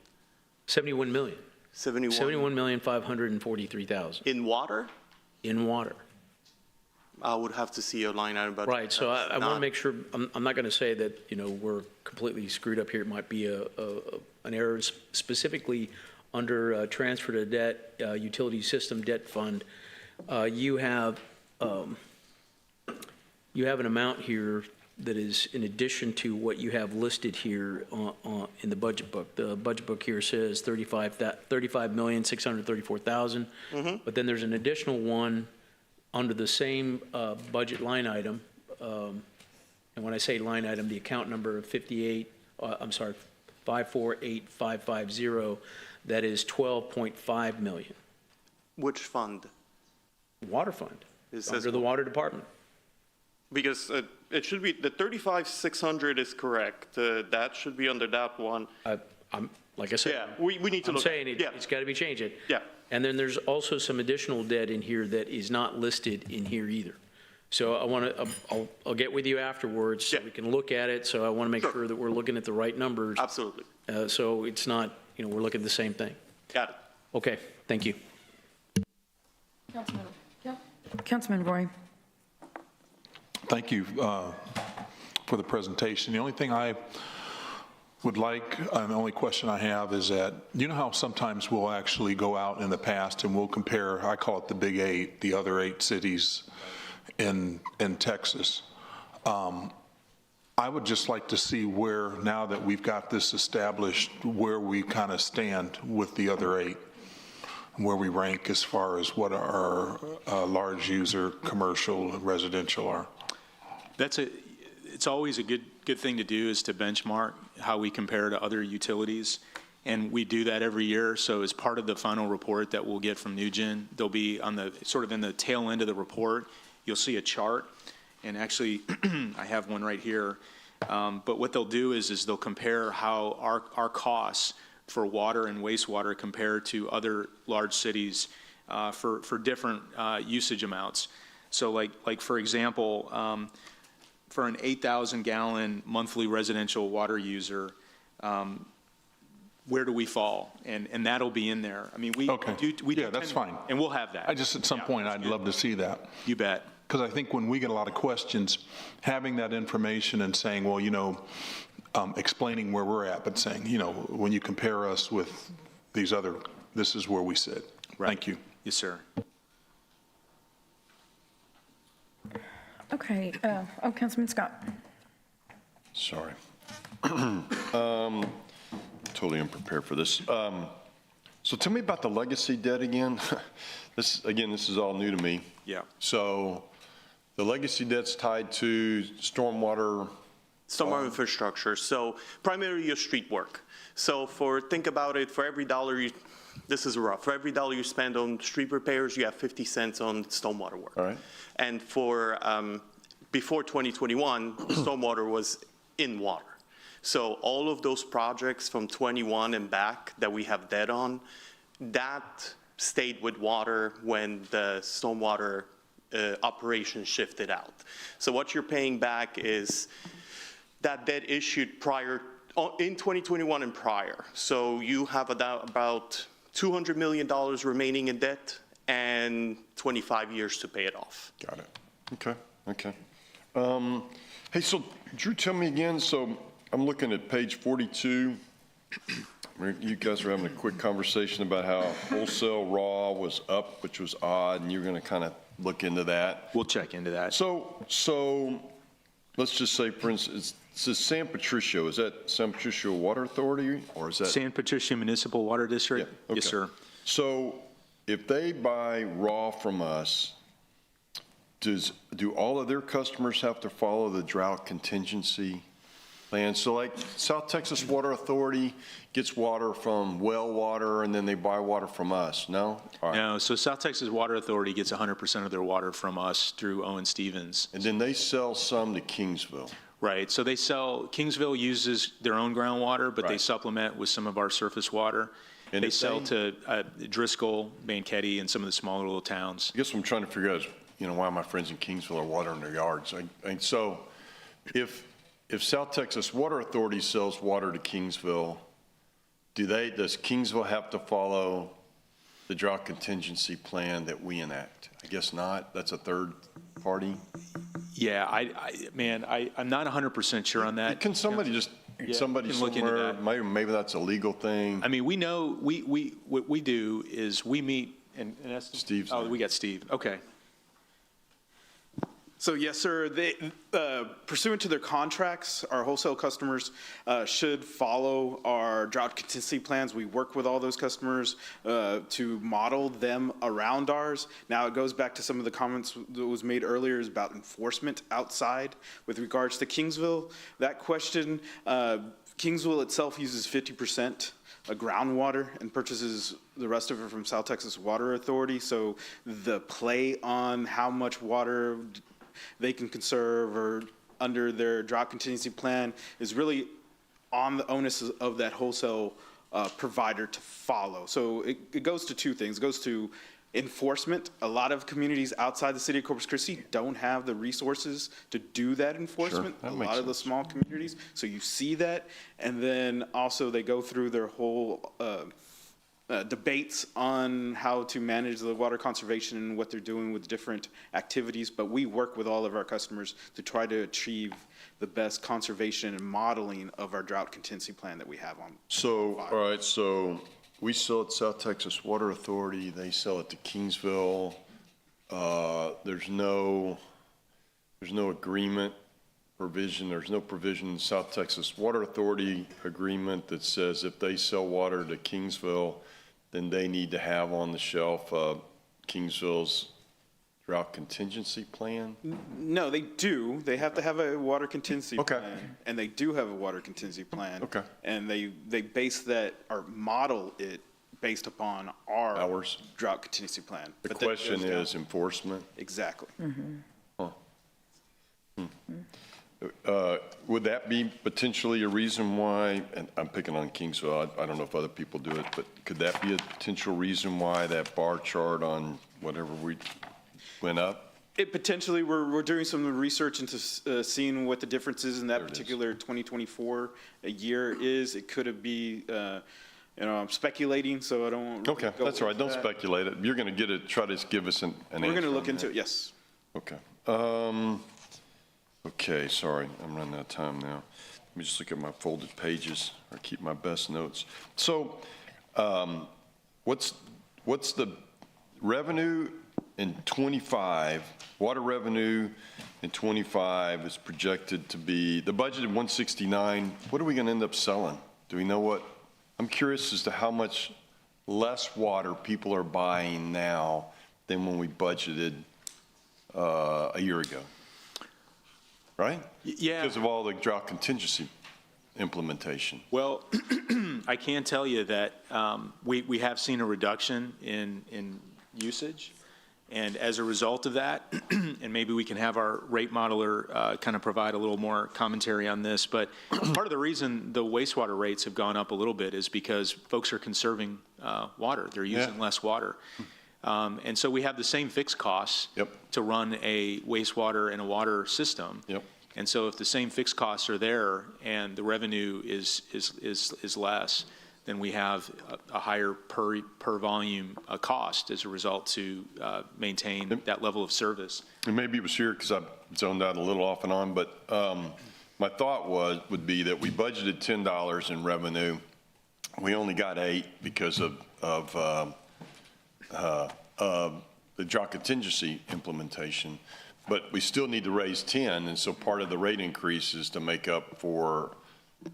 71 million. 71,543,000. In water? In water. I would have to see a line item budget. Right, so I want to make sure, I'm not going to say that, we're completely screwed up here. It might be an error specifically under transfer to debt, utility system debt fund. You have an amount here that is in addition to what you have listed here in the budget book. The budget book here says $35,634,000, but then there's an additional one under the same budget line item, and when I say line item, the account number of 548,550, that is $12.5 million. Which fund? Water fund, under the water department. Because it should be, the 35,600 is correct. That should be under that one. Like I said, yeah, we need to I'm look. saying Yeah. it's got to be changed. Yeah. And then there's also some additional debt in here that is not listed in here either. So I want to, I'll get with you afterwards so we can look at it. So I want to make sure that we're looking at the right numbers. Absolutely. So it's not, we're looking at the same thing. Got it. Okay, thank you. Councilman Roy. Thank you for the presentation. The only thing I would like, and the only question I have is that, you know how sometimes we'll actually go out in the past and we'll compare, I call it the Big Eight, the other 8 cities in Texas. I would just like to see where, now that we've got this established, where we kind of stand with the other 8, where we rank as far as what our large user, commercial, and residential are. It's always a good thing to do is to benchmark how we compare to other utilities. And we do that every year. So as part of the final report that we'll get from Nugent, there'll be on the sort of in the tail end of the report, you'll see a chart. And actually, I have one right here. But what they'll do is they'll compare how our costs for water and wastewater compare to other large cities for different usage amounts. So like for example, for an 8,000 gallon monthly residential water user, where do we fall? And that'll be in there. I mean, we yeah, that's fine. And we'll have that. I just, at some point, I'd love to see that. You bet. Because I think when we get a lot of questions, having that information and saying, well, explaining where we're at, but saying, when you compare us with these other, this is where we sit. Right. Thank you. Yes, sir. Okay. Councilman Scott. Sorry. Totally unprepared for this. So tell me about the legacy debt again. This is all new to me. Yeah. So the legacy debt's tied to stormwater. Stormwater infrastructure. So primarily your street work. So think about it, for every dollar this is rough, for every dollar you spend on street repairs, you have 50 cents on stormwater work. All right. And for, before 2021, stormwater was in water. So all of those projects from 21 and back that we have debt on, that stayed with water when the stormwater operation shifted out. So what you're paying back is that debt issued in 2021 and prior. So you have about $200 million remaining in debt and 25 years to pay it off. Got it. Okay. Hey, so Drew, tell me again, so I'm looking at page 42. You guys were having a quick conversation about how wholesale raw was up, which was odd, and you're going to kind of look into that. We'll check into that. So let's just say, for instance, this is San Patricio. Is that San Patricio Water Authority, or is that? San Patricio Municipal Water District? Yeah, okay. Yes, sir. So if they buy raw from us, do all of their customers have to follow the drought contingency plan? So like South Texas Water Authority gets water from well water and then they buy water from us, no? All right. No, so South Texas Water Authority gets 100% of their water from us through Owen Stevens. And then they sell some to Kingsville. Right, so Kingsville uses their own groundwater, but they Right. supplement with some of our surface water. And They if sell they- to Driscoll, Mankaty, and some of the smaller little towns. I guess what I'm trying to figure out is, why my friends in Kingsville are watering their yards. So if South Texas Water Authority sells water to Kingsville, does Kingsville have to follow the drought contingency plan that we enact? I guess not. That's a third party. Yeah, I'm not 100% sure on that. Can somebody somebody can look into somewhere, that. maybe that's a legal thing. I mean, we know, what we do is we meet, and that's. Steve's Oh, there. we got Steve, okay. So yes, sir, they, pursuant to their contracts, our wholesale customers should follow our drought contingency plans. We work with all those customers to model them around ours. Now, it goes back to some of the comments that was made earlier is about enforcement outside with regards to Kingsville. That question, Kingsville itself uses 50% groundwater and purchases the rest of it from South Texas Water Authority. So the play on how much water they can conserve or under their drought contingency plan is really on the onus of that wholesale provider to follow. So it goes to two things. It goes to enforcement. A lot of communities outside the city of Corpus Christi don't have the resources to do that enforcement. That A makes lot of the small communities. So you see that. And then also they go through their whole debates on how to manage the water conservation and what they're doing with different activities, but we work with all of our customers to try to achieve the best conservation and modeling of our drought contingency plan that we have on. So, all right, so we sell it to South Texas Water Authority, they sell it to Kingsville. There's no agreement provision, there's no provision in South Texas Water Authority agreement that says if they sell water to Kingsville, then they need to have on the shelf Kingsville's drought contingency plan? No, they do. They have to have a water contingency Okay. plan, and they do have a water contingency plan. Okay. And they base that or model it based upon our drought contingency plan. The But that question goes down- is enforcement? Exactly. Would that be potentially a reason why, and I'm picking on Kingsville, I don't know if other people do it, but could that be a potential reason why that bar chart on whatever we went up? It potentially, we're doing some research into seeing what the differences in that particular 2024 year is. It could be, I'm speculating, so I don't. Really Okay, go that's all right, don't into that. speculate it. You're going to get it, try to give us an answer. We're going to look on into that. it, yes. Okay. Okay, sorry, I'm running out of time now. Let me just look at my folded pages, or keep my best notes. So, what's the revenue in '25, water revenue in '25 is projected to be, the budget of 169, what are we going to end up selling? Do we know what? I'm curious as to how much less water people are buying now than when we budgeted a year ago. Right? Yeah. Because of all the drought contingency implementation. Well, I can tell you that we have seen a reduction in usage. And as a result of that, and maybe we can have our rate modeler kind of provide a little more commentary on this, but part of the reason the wastewater rates have gone up a little bit is because folks are conserving water. They're using less water. And so we have the same fixed costs to run a wastewater and a water system. And so if the same fixed costs are there and the revenue is less, then we have a higher per volume cost as a result to maintain that level of service. And maybe it was here because I zoned out a little off and on, but my thought would be that we budgeted $10 in revenue. We only got $8 because of drought contingency implementation, but we still need to raise 10, and so part of the rate increase is to make up for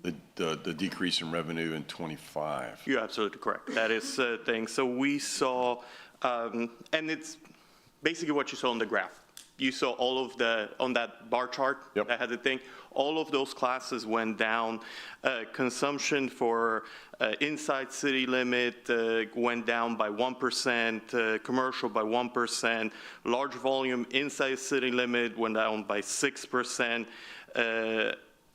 the decrease in revenue in 25. You're absolutely correct. That is the thing. So we saw, and it's basically what you saw on the graph. You saw all of on that bar chart that had the thing, all of those classes went down. Consumption for inside city limit went down by 1%, commercial by 1%, large volume inside city limit went down by 6%,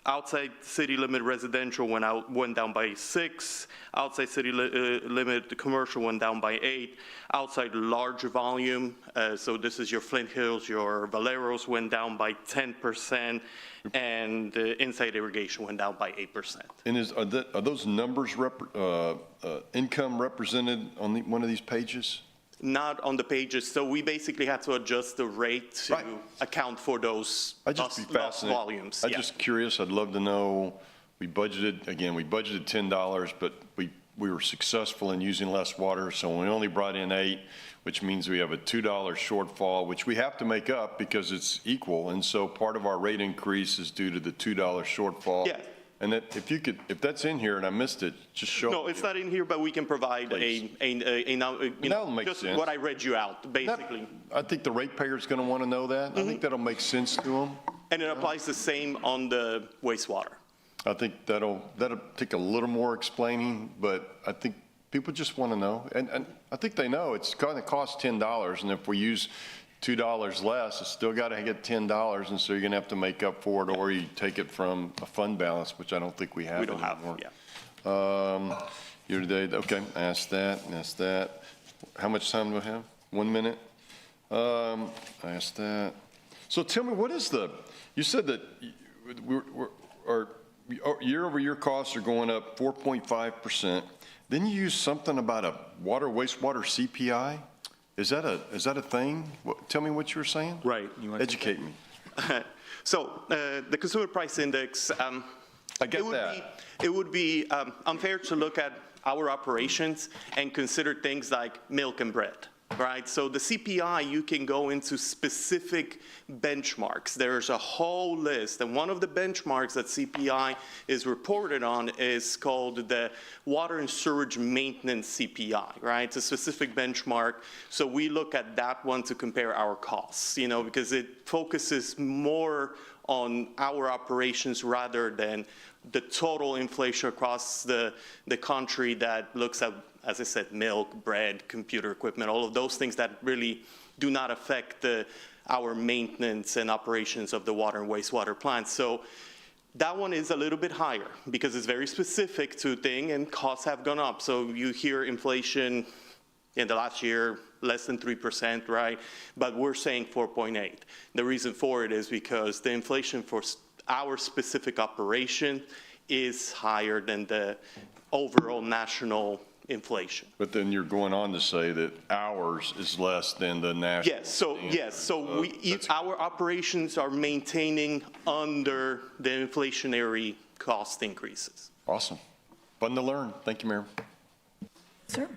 outside city limit residential went down by 6, outside city limit commercial went down by 8, outside large volume, so this is your Flint Hills, your Valeros went down by 10%, and inside irrigation went down by 8%. And are those numbers income represented on one of these pages? Not on the pages, so we basically had to adjust the rate to account for those lost volumes. I'm just curious, I'd love to know, we budgeted $10, but we were successful in using less water, so we only brought in 8, which means we have a $2 shortfall, which we have to make up because it's equal, and so part of our rate increase is due to the $2 shortfall. Yeah. And that, if that's in here and I missed it, just show. No, it's not in here, but we can provide just what I read you out, basically. I think the ratepayer's going to want to know that. I think that'll make sense to them. And it applies the same on the wastewater. I think that'll take a little more explaining, but I think people just want to know. And I think they know it's going to cost $10, and if we use $2 less, it's still got to get $10, and so you're going to have to make up for it, or you take it from a fund balance, which I don't think we have anymore. We don't have, Year to date, okay, ask that. How much time do I have? 1 minute? Ask that. So tell me, what is you said that our year-over-year costs are going up 4.5%. Then you used something about a wastewater CPI? Is that a thing? Tell me what you were saying. Right. Educate me. So the consumer price index, I get it would be unfair to look at our operations and consider things like milk and bread, right? So the CPI, you can go into specific benchmarks. There's a whole list, and one of the benchmarks that CPI is reported on is called the Water and Sewage Maintenance CPI, right? It's a specific benchmark, so we look at that one to compare our costs, because it focuses more on our operations rather than the total inflation across the country that looks at, as I said, milk, bread, computer equipment, all of those things that really do not affect our maintenance and operations of the water and wastewater plants. So that one is a little bit higher because it's very specific to thing, and costs have gone up. So you hear inflation in the last year, less than 3%, right? But we're saying 4.8. The reason for it is because the inflation for our specific operation is higher than the overall national inflation. But then you're going on to say that ours is less than the national. Yes, so our operations are maintaining under the inflationary cost increases. Awesome. Fun to learn. Thank you, Mayor. Sir.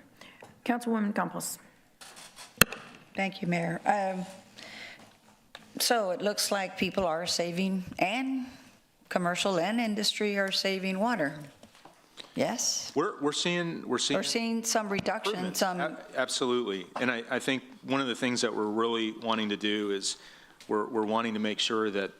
Councilwoman Campos. Thank you, Mayor. So it looks like people are saving, and commercial and industry are saving water. Yes? We're seeing some reduction, some. Absolutely. And I think one of the things that we're really wanting to do is we're wanting to make sure that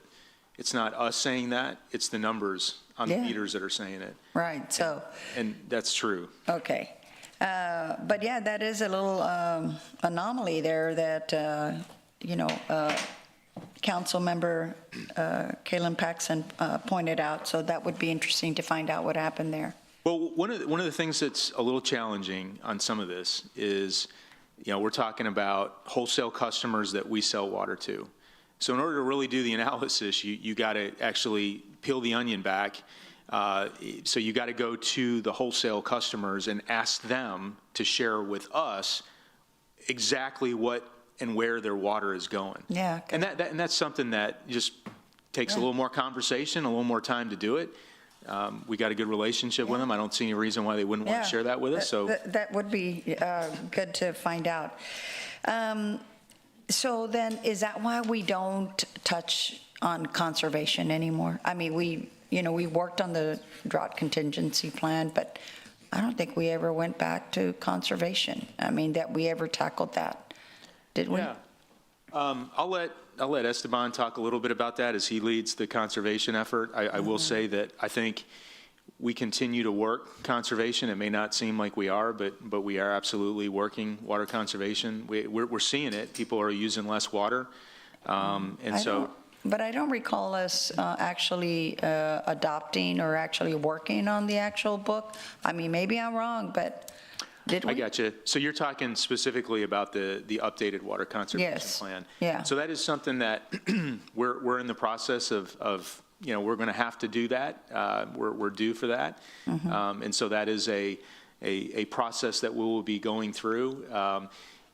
it's not us saying that, it's the numbers on the meters that are saying it. Right, so. And that's true. Okay. But yeah, that is a little anomaly there that, Council Member Kalen Paxson pointed out. So that would be interesting to find out what happened there. Well, one of the things that's a little challenging on some of this is, we're talking about wholesale customers that we sell water to. So in order to really do the analysis, you got to actually peel the onion back. So you got to go to the wholesale customers and ask them to share with us exactly what and where their water is going. Yeah. And that's something that just takes a little more conversation, a little more time to do it. We got a good relationship with them. I don't see any reason why they wouldn't want to share that with us. So that would be good to find out. So then, is that why we don't touch on conservation anymore? I mean, we worked on the drought contingency plan, but I don't think we ever went back to conservation. I mean, that we ever tackled that, did we? Yeah. I'll let Esteban talk a little bit about that as he leads the conservation effort. I will say that I think we continue to work conservation. It may not seem like we are, but we are absolutely working water conservation. We're seeing it. People are using less water. But I don't recall us actually adopting or actually working on the actual book. I mean, maybe I'm wrong, but did we? I got you. So you're talking specifically about the updated water conservation plan. Yeah. So that is something that we're in the process of we're going to have to do that. We're due for that. And so that is a process that we will be going through.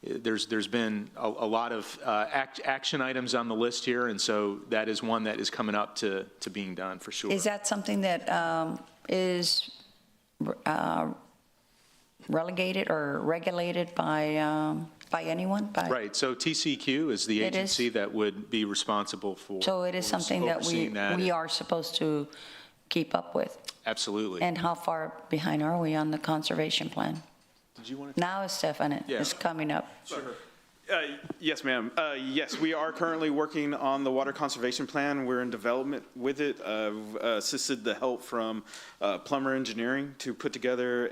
There's been a lot of action items on the list here, and so that is one that is coming up to being done for sure. Is that something that is relegated or regulated by anyone? Right, so TCEQ is the agency that would be responsible for. So it is something that we are supposed to keep up with? Absolutely. And how far behind are we on the conservation plan? Did you want to? Now, Stefan, it's coming up. Sure. Yes, ma'am. Yes, we are currently working on the water conservation plan. We're in development with it. I've assisted the help from Plumber Engineering to put together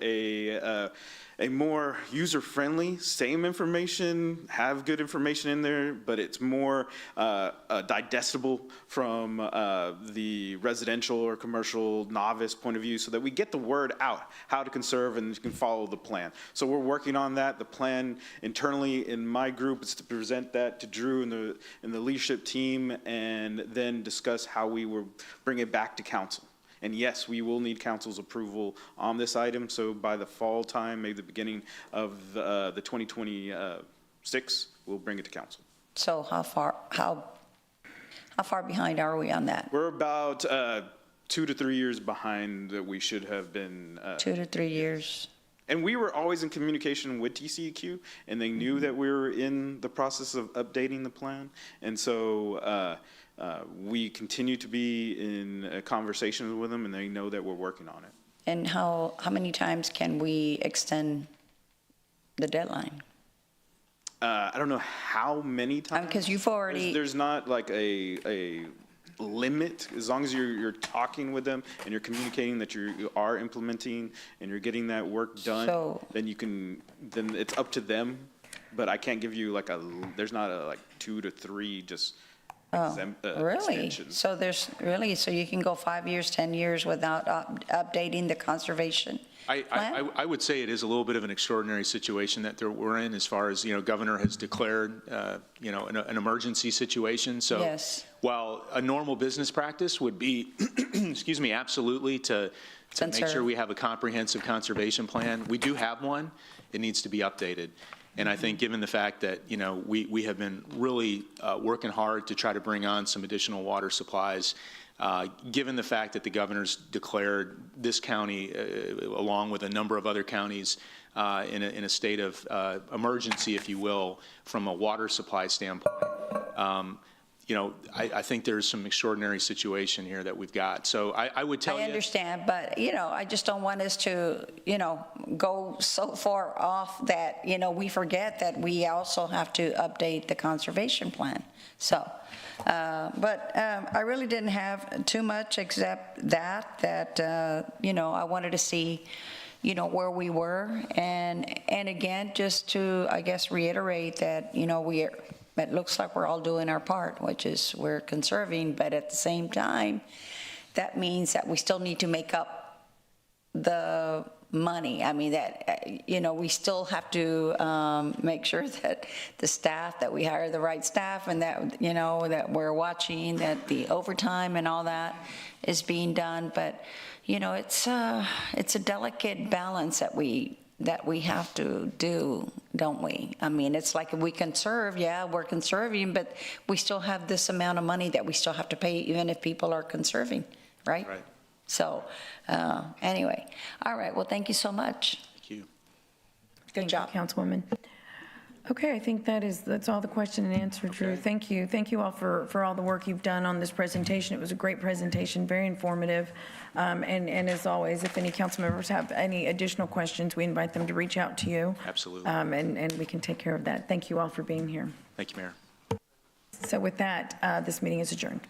a more user-friendly, same information, have good information in there, but it's more digestible from the residential or commercial novice point of view so that we get the word out, how to conserve, and you can follow the plan. So we're working on that. The plan internally in my group is to present that to Drew and the leadership team and then discuss how we will bring it back to council. And yes, we will need council's approval on this item. So by the fall time, maybe the beginning of the 2026, we'll bring it to council. So how far behind are we on that? We're about 2 to 3 years behind that we should have been. 2 to 3 years. And we were always in communication with TCEQ, and they knew that we were in the process of updating the plan. And so we continue to be in conversations with them, and they know that we're working on it. And how many times can we extend the deadline? I don't know how many times. Because you've already. There's not like a limit. As long as you're talking with them and you're communicating that you are implementing and you're getting that work done, then you can. Then it's up to them. But I can't give you like there's not a 2 to 3 just. Really? So so you can go 5 years, 10 years without updating the conservation plan? I would say it is a little bit of an extraordinary situation that we're in as far as, governor has declared, an emergency situation. So while a normal business practice would be, excuse me, absolutely to make sure we have a comprehensive conservation plan, we do have one. It needs to be updated. And I think given the fact that, we have been really working hard to try to bring on some additional water supplies, given the fact that the governor's declared this county, along with a number of other counties, in a state of emergency, if you will, from a water supply standpoint, I think there's some extraordinary situation here that we've got. So I would tell you. I understand, but, I just don't want us to, go so far off that, we forget that we also have to update the conservation plan. So, but I really didn't have too much except that, I wanted to see, where we were. And again, just to, I guess, reiterate that, it looks like we're all doing our part, which is we're conserving, but at the same time, that means that we still need to make up the money. I mean, that, we still have to make sure that the staff, that we hire the right staff and that, that we're watching, that the overtime and all that is being done. But, it's a delicate balance that we have to do, don't we? I mean, it's like if we conserve, we're conserving, but we still have this amount of money that we still have to pay even if people are conserving, right? Right. So, anyway. All right, well, thank you so much. Thank you. Good job. Councilwoman. Okay, I think that's all the question and answer, Drew. Thank you. Thank you all for all the work you've done on this presentation. It was a great presentation, very informative. And as always, if any council members have any additional questions, we invite them to reach out to you. Absolutely. And we can take care of that. Thank you all for being here. Thank you, Mayor. So with that, this meeting is adjourned.